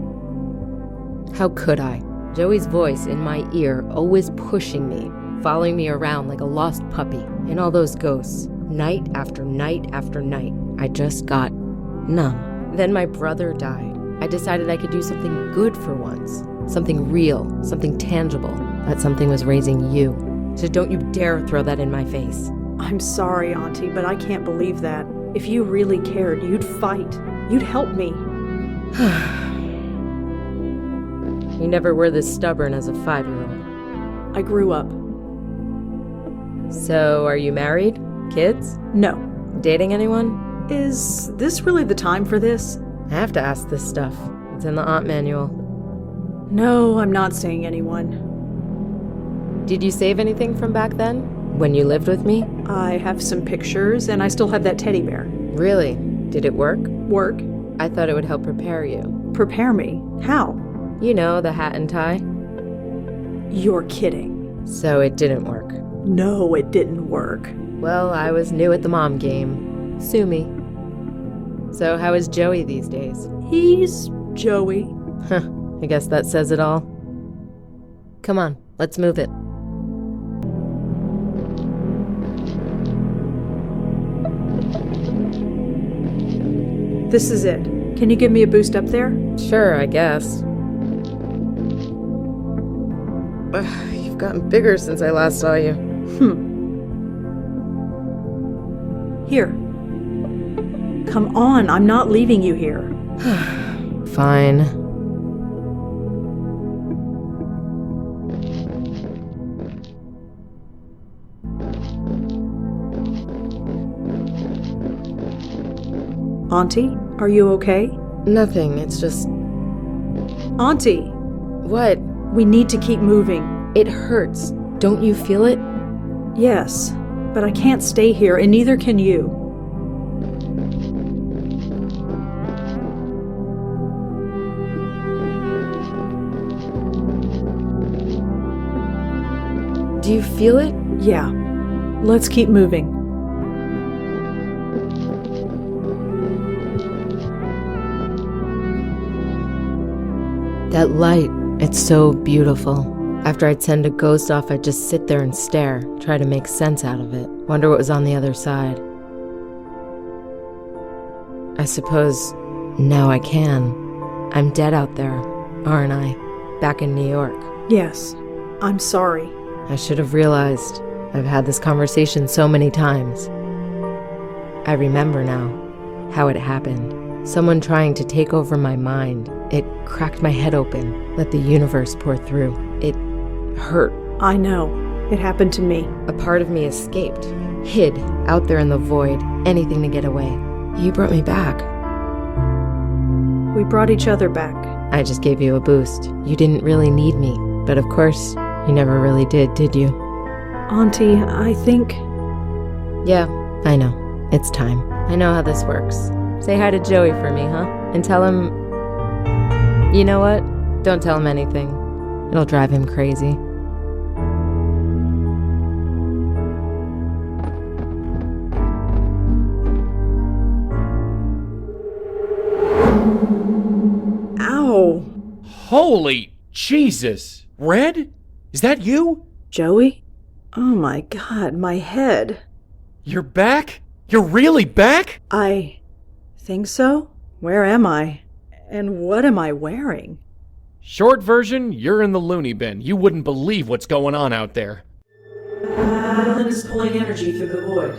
S21: How could I? Joey's voice in my ear, always pushing me, following me around like a lost puppy, and all those ghosts, night after night after night. I just got numb. Then my brother died. I decided I could do something good for once. Something real, something tangible. That something was raising you. So don't you dare throw that in my face.
S2: I'm sorry, Auntie, but I can't believe that. If you really cared, you'd fight. You'd help me.
S21: You never were this stubborn as a 5-year-old.
S2: I grew up.
S21: So, are you married? Kids?
S2: No.
S21: Dating anyone?
S2: Is this really the time for this?
S21: I have to ask this stuff. It's in the aunt manual.
S2: No, I'm not saying anyone.
S21: Did you save anything from back then? When you lived with me?
S2: I have some pictures, and I still have that teddy bear.
S21: Really? Did it work?
S2: Work?
S21: I thought it would help prepare you.
S2: Prepare me? How?
S21: You know, the hat and tie.
S2: You're kidding.
S21: So it didn't work.
S2: No, it didn't work.
S21: Well, I was new at the mom game. Sue me. So how is Joey these days?
S2: He's Joey.
S21: Huh, I guess that says it all. Come on, let's move it.
S2: This is it. Can you give me a boost up there?
S21: Sure, I guess. You've gotten bigger since I last saw you.
S2: Here. Come on, I'm not leaving you here.
S21: Fine.
S2: Auntie, are you okay?
S21: Nothing, it's just...
S2: Auntie!
S21: What?
S2: We need to keep moving.
S21: It hurts. Don't you feel it?
S2: Yes, but I can't stay here, and neither can you.
S21: Do you feel it?
S2: Yeah. Let's keep moving.
S21: That light, it's so beautiful. After I'd send a ghost off, I'd just sit there and stare, try to make sense out of it, wonder what was on the other side. I suppose now I can. I'm dead out there, aren't I? Back in New York.
S2: Yes. I'm sorry.
S21: I should have realized. I've had this conversation so many times. I remember now how it happened. Someone trying to take over my mind. It cracked my head open, let the universe pour through. It hurt.
S2: I know. It happened to me.
S21: A part of me escaped, hid out there in the void, anything to get away. You brought me back.
S2: We brought each other back.
S21: I just gave you a boost. You didn't really need me, but of course, you never really did you?
S2: Auntie, I think...
S21: Yeah, I know. It's time. I know how this works. Say hi to Joey for me, huh? And tell him... You know what? Don't tell him anything. It'll drive him crazy.
S2: Ow!
S1: Holy Jesus! Red? Is that you?
S2: Joey? Oh my god, my head.
S1: You're back? You're really back?
S2: I think so. Where am I? And what am I wearing?
S1: Short version, you're in the loony bin. You wouldn't believe what's going on out there.
S2: Mallone is pulling energy through the void.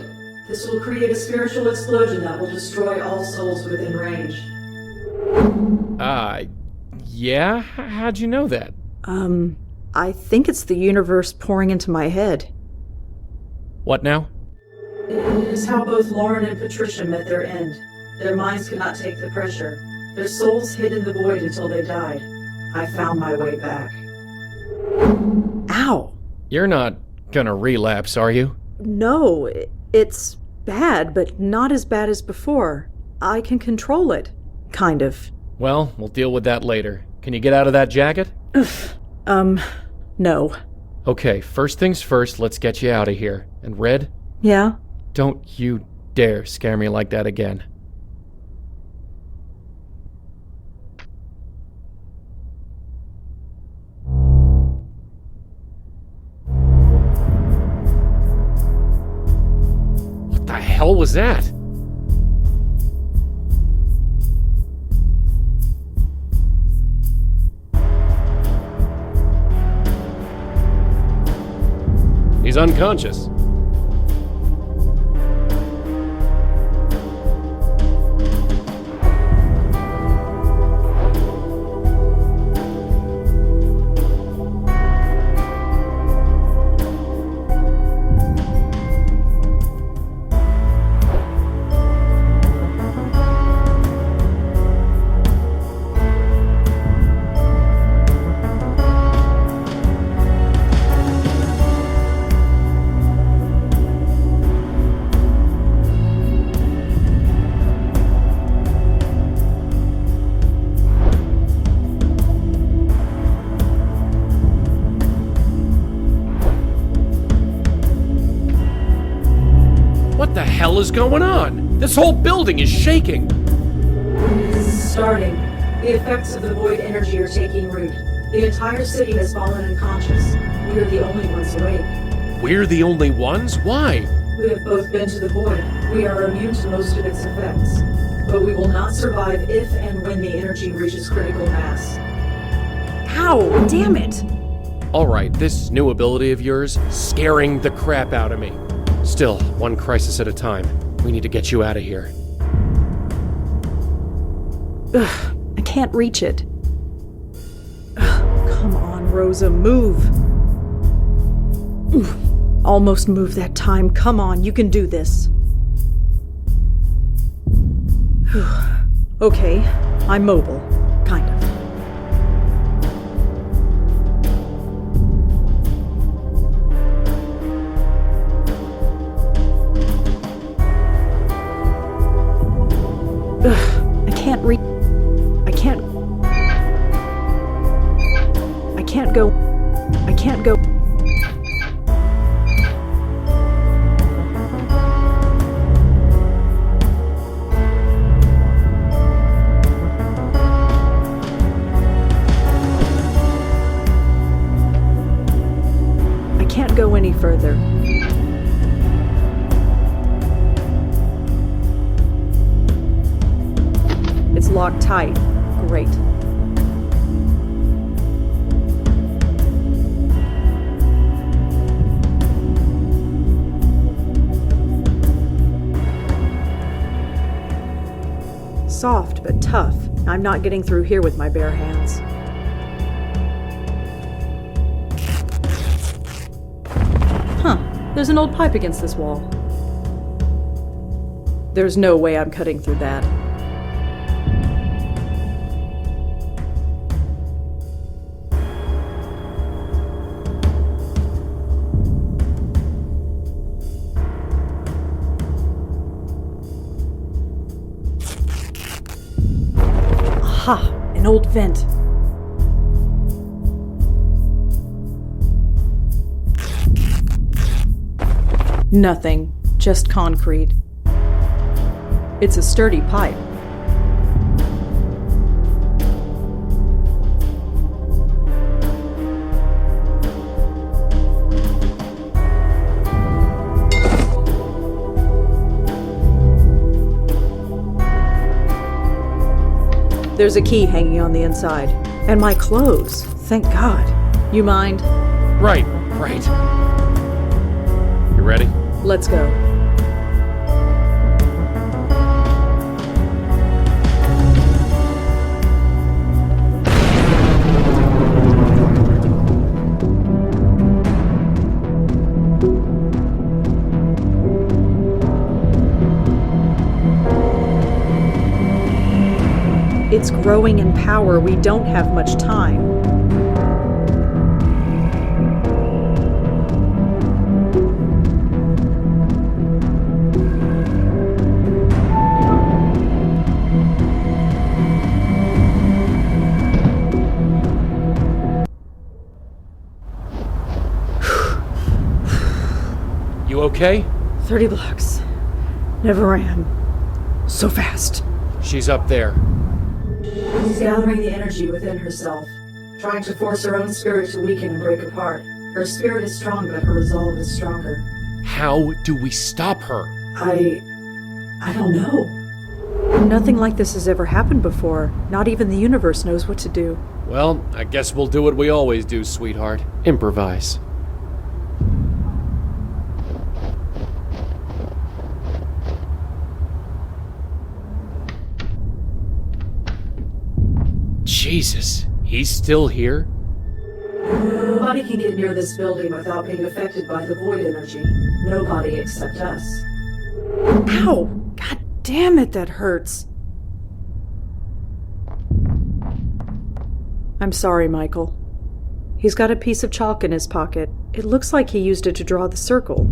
S2: This will create a spiritual explosion that will destroy all souls within range.
S1: Yeah? How'd you know that?
S2: I think it's the universe pouring into my head.
S1: What now?
S2: It is how both Lauren and Patricia met their end. Their minds could not take the pressure. Their souls hid in the void until they died. I found my way back. Ow!
S1: You're not gonna relapse, are you?
S2: No, it's bad, but not as bad as before. I can control it. Kind of.
S1: Well, we'll deal with that later. Can you get out of that jacket?
S2: No.
S1: Okay, first things first, let's get you out of here. And Red?
S2: Yeah?
S1: Don't you dare scare me like that again. What the hell was that? He's unconscious. What the hell is going on? This whole building is shaking.
S2: This is starting. The effects of the void energy are taking root. The entire city has fallen unconscious. We are the only ones awake.
S1: We're the only ones? Why?
S2: We have both been to the void. We are immune to most of its effects. But we will not survive if and when the energy reaches critical mass. Ow! Damn it!
S1: Alright, this new ability of yours, scaring the crap out of me. Still, one crisis at a time. We need to get you out of here.
S2: Ugh, I can't reach it. Ugh, come on, Rosa, move. Oof, almost moved that time. Come on, you can do this. Okay, I'm mobile. Kind of. I can't reach. I can't go. I can't go. I can't go any further. It's locked tight. Great. Soft but tough. I'm not getting through here with my bare hands. Huh. There's an old pipe against this wall. There's no way I'm cutting through that. Aha! An old vent. Nothing. Just concrete. It's a sturdy pipe. There's a key hanging on the inside. And my clothes. Thank God. You mind?
S1: Right. You ready?
S2: Let's go. It's growing in power. We don't have much time.
S1: You okay?
S2: 30 blocks. Never ran. So fast.
S1: She's up there.
S2: She's gathering the energy within herself, trying to force her own spirit to weaken and break apart. Her spirit is strong, but her resolve is stronger.
S1: How do we stop her?
S2: I don't know. Nothing like this has ever happened before. Not even the universe knows what to do.
S1: Well, I guess we'll do what we always do, sweetheart. Improvise. Jesus, he's still here?
S2: Nobody can get near this building without being affected by the void energy. Nobody except us. Ow! God damn it, that hurts. I'm sorry, Michael. He's got a piece of chalk in his pocket. It looks like he used it to draw the circle.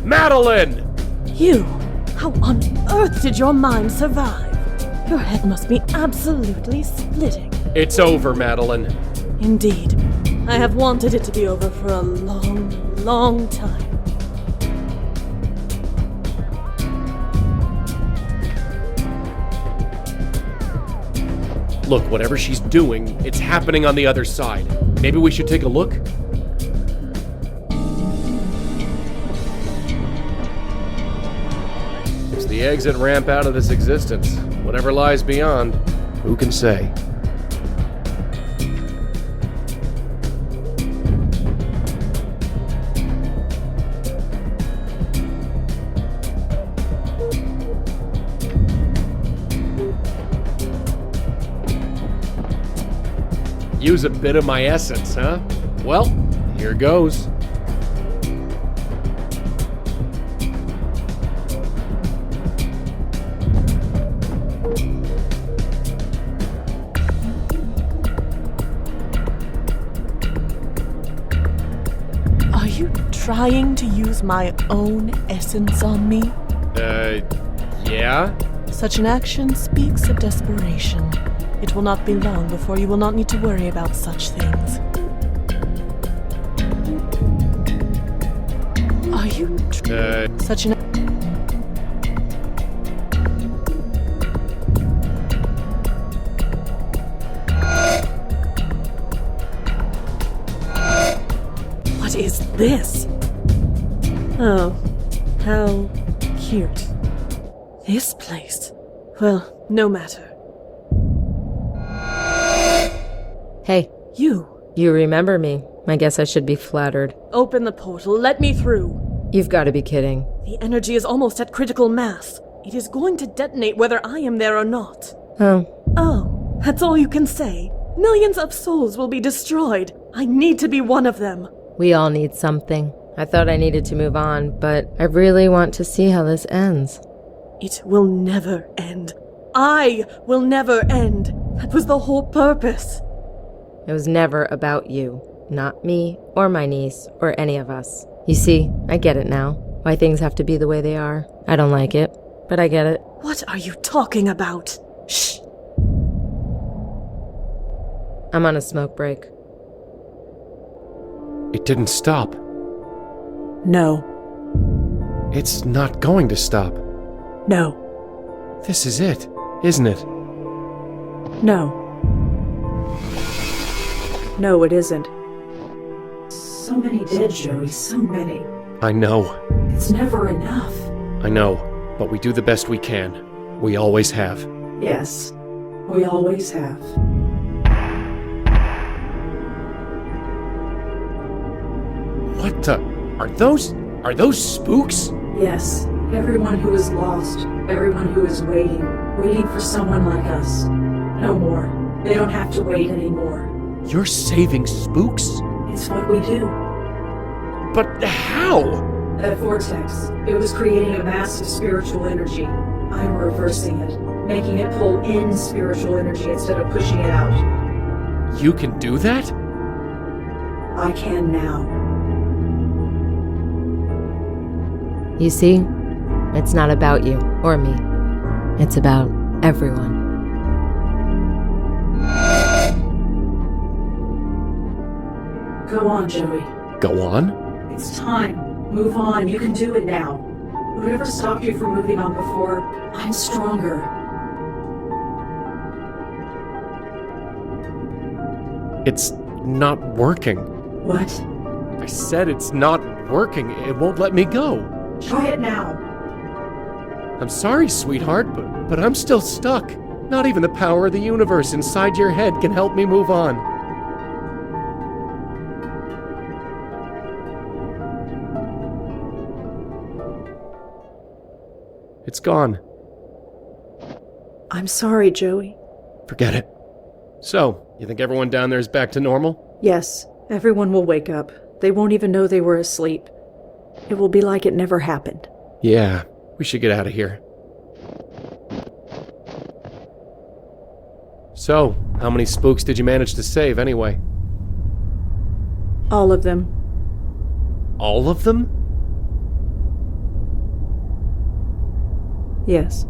S1: Madeline!
S14: You! How on earth did your mind survive? Your head must be absolutely splitting.
S1: It's over, Madeline.
S14: Indeed. I have wanted it to be over for a long, long time.
S1: Look, whatever she's doing, it's happening on the other side. Maybe we should take a look? It's the exit ramp out of this existence. Whatever lies beyond, who can say? Use a bit of my essence, huh? Well, here goes.
S14: Are you trying to use my own essence on me?
S1: Yeah?
S14: Such an action speaks of desperation. It will not be long before you will not need to worry about such things. Are you such an... What is this? Oh, how cute. This place. Well, no matter.
S21: Hey.
S14: You.
S21: You remember me. I guess I should be flattered.
S14: Open the portal. Let me through.
S21: You've got to be kidding.
S14: The energy is almost at critical mass. It is going to detonate whether I am there or not. Oh, that's all you can say? Millions of souls will be destroyed. I need to be one of them.
S21: We all need something. I thought I needed to move on, but I really want to see how this ends.
S14: It will never end. I will never end. That was the whole purpose.
S21: It was never about you. Not me, or my niece, or any of us. You see, I get it now. Why things have to be the way they are. I don't like it, but I get it.
S14: What are you talking about? Shh!
S21: I'm on a smoke break.
S1: It didn't stop.
S2: No.
S1: It's not going to stop.
S2: No.
S1: This is it, isn't it?
S2: No. No, it isn't. So many dead, Joey, so many.
S1: I know.
S2: It's never enough.
S1: I know, but we do the best we can. We always have.
S2: Yes, we always have.
S1: What the? Are those spooks?
S2: Yes, everyone who is lost, everyone who is waiting for someone like us. No more. They don't have to wait anymore.
S1: You're saving spooks?
S2: It's what we do.
S1: But how?
S2: That vortex, it was creating a massive spiritual energy. I'm reversing it, making it pull in spiritual energy instead of pushing it out.
S1: You can do that?
S2: I can now.
S21: You see, it's not about you or me. It's about everyone.
S2: Go on, Joey.
S1: Go on?
S2: It's time. Move on. You can do it now. Whatever stopped you from moving on before, I'm stronger.
S1: It's not working.
S2: What?
S1: I said it's not working. It won't let me go.
S2: Try it now.
S1: I'm sorry, sweetheart, but I'm still stuck. Not even the power of the universe inside your head can help me move on. It's gone.
S2: I'm sorry, Joey.
S1: Forget it. So, you think everyone down there is back to normal?
S2: Yes, everyone will wake up. They won't even know they were asleep. It will be like it never happened.
S1: Yeah, we should get out of here. So, how many spooks did you manage to save anyway?
S2: All of them.
S1: All of them?
S2: Yes.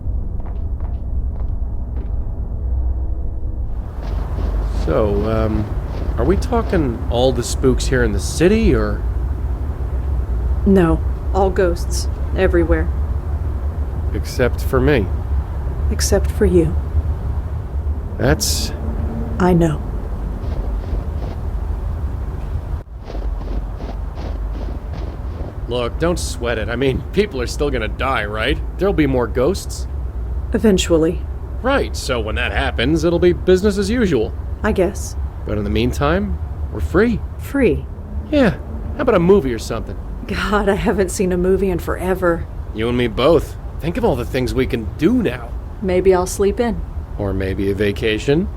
S1: So, are we talking all the spooks here in the city, or?
S2: No, all ghosts, everywhere.
S1: Except for me.
S2: Except for you.
S1: That's...
S2: I know.
S1: Look, don't sweat it. I mean, people are still gonna die, right? There'll be more ghosts.
S2: Eventually.
S1: Right, so when that happens, it'll be business as usual.
S2: I guess.
S1: But in the meantime, we're free.
S2: Free?
S1: Yeah, how about a movie or something?
S2: God, I haven't seen a movie in forever.
S1: You and me both. Think of all the things we can do now.
S2: Maybe I'll sleep in.
S1: Or maybe a vacation.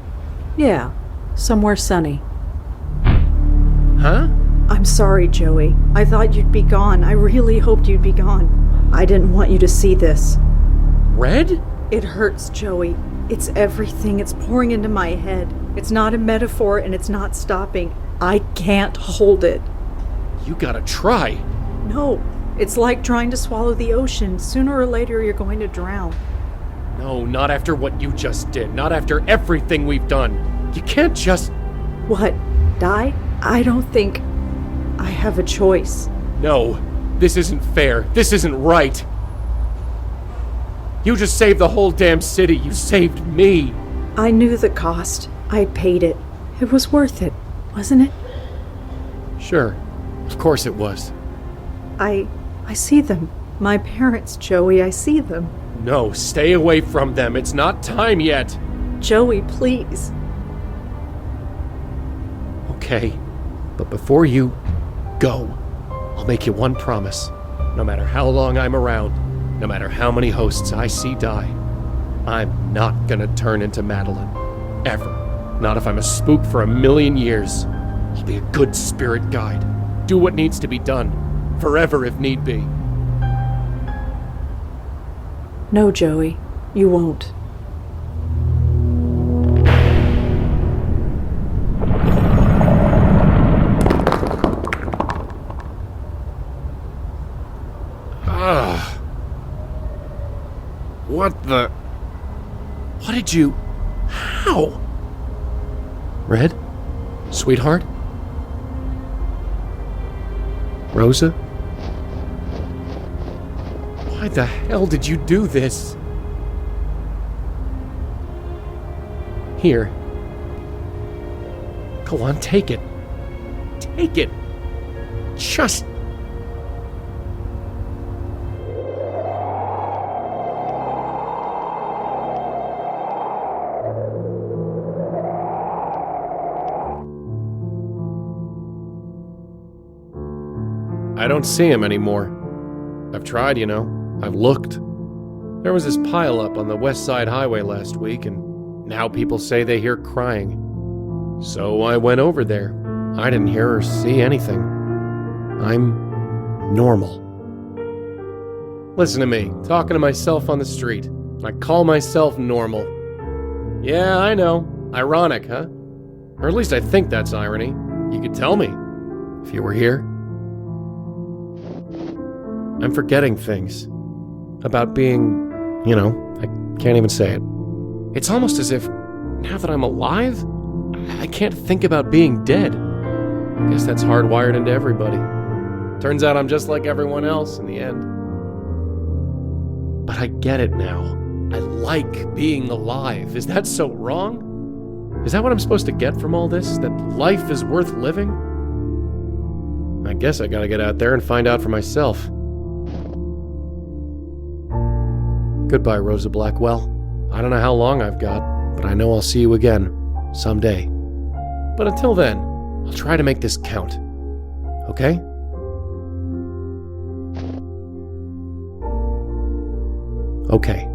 S2: Yeah, somewhere sunny.
S1: Huh?
S2: I'm sorry, Joey. I thought you'd be gone. I really hoped you'd be gone. I didn't want you to see this.
S1: Red?
S2: It hurts, Joey. It's everything. It's pouring into my head. It's not a metaphor and it's not stopping. I can't hold it.
S1: You gotta try.
S2: No, it's like trying to swallow the ocean. Sooner or later, you're going to drown.
S1: No, not after what you just did. Not after everything we've done. You can't just...
S2: What? Die? I don't think I have a choice.
S1: No, this isn't fair. This isn't right. You just saved the whole damn city. You saved me.
S2: I knew the cost. I paid it. It was worth it, wasn't it?
S1: Sure. Of course it was.
S2: I see them. My parents, Joey, I see them.
S1: No, stay away from them. It's not time yet.
S2: Joey, please.
S1: Okay, but before you go, I'll make you one promise. No matter how long I'm around, no matter how many hosts I see die, I'm not gonna turn into Mallone. Ever. Not if I'm a spook for 1,000,000 years. I'll be a good spirit guide. Do what needs to be done. Forever if need be.
S2: No, Joey, you won't.
S1: What the... What did you... How? Red? Sweetheart? Rosa? Why the hell did you do this? Here. Go on, take it. Take it. Just... I don't see him anymore. I've tried, you know. I've looked. There was this pileup on the West Side Highway last week, and now people say they hear crying. So I went over there. I didn't hear or see anything. I'm normal. Listen to me, talking to myself on the street. I call myself normal. Yeah, I know. Ironic, huh? Or at least I think that's irony. You could tell me, if you were here. I'm forgetting things. About being, I can't even say it. It's almost as if, now that I'm alive, I can't think about being dead. I guess that's hardwired into everybody. Turns out I'm just like everyone else in the end. But I get it now. I like being alive. Is that so wrong? Is that what I'm supposed to get from all this? That life is worth living? I guess I gotta get out there and find out for myself. Goodbye, Rosa Blackwell. I don't know how long I've got, but I know I'll see you again, someday. But until then, I'll try to make this count. Okay? Okay.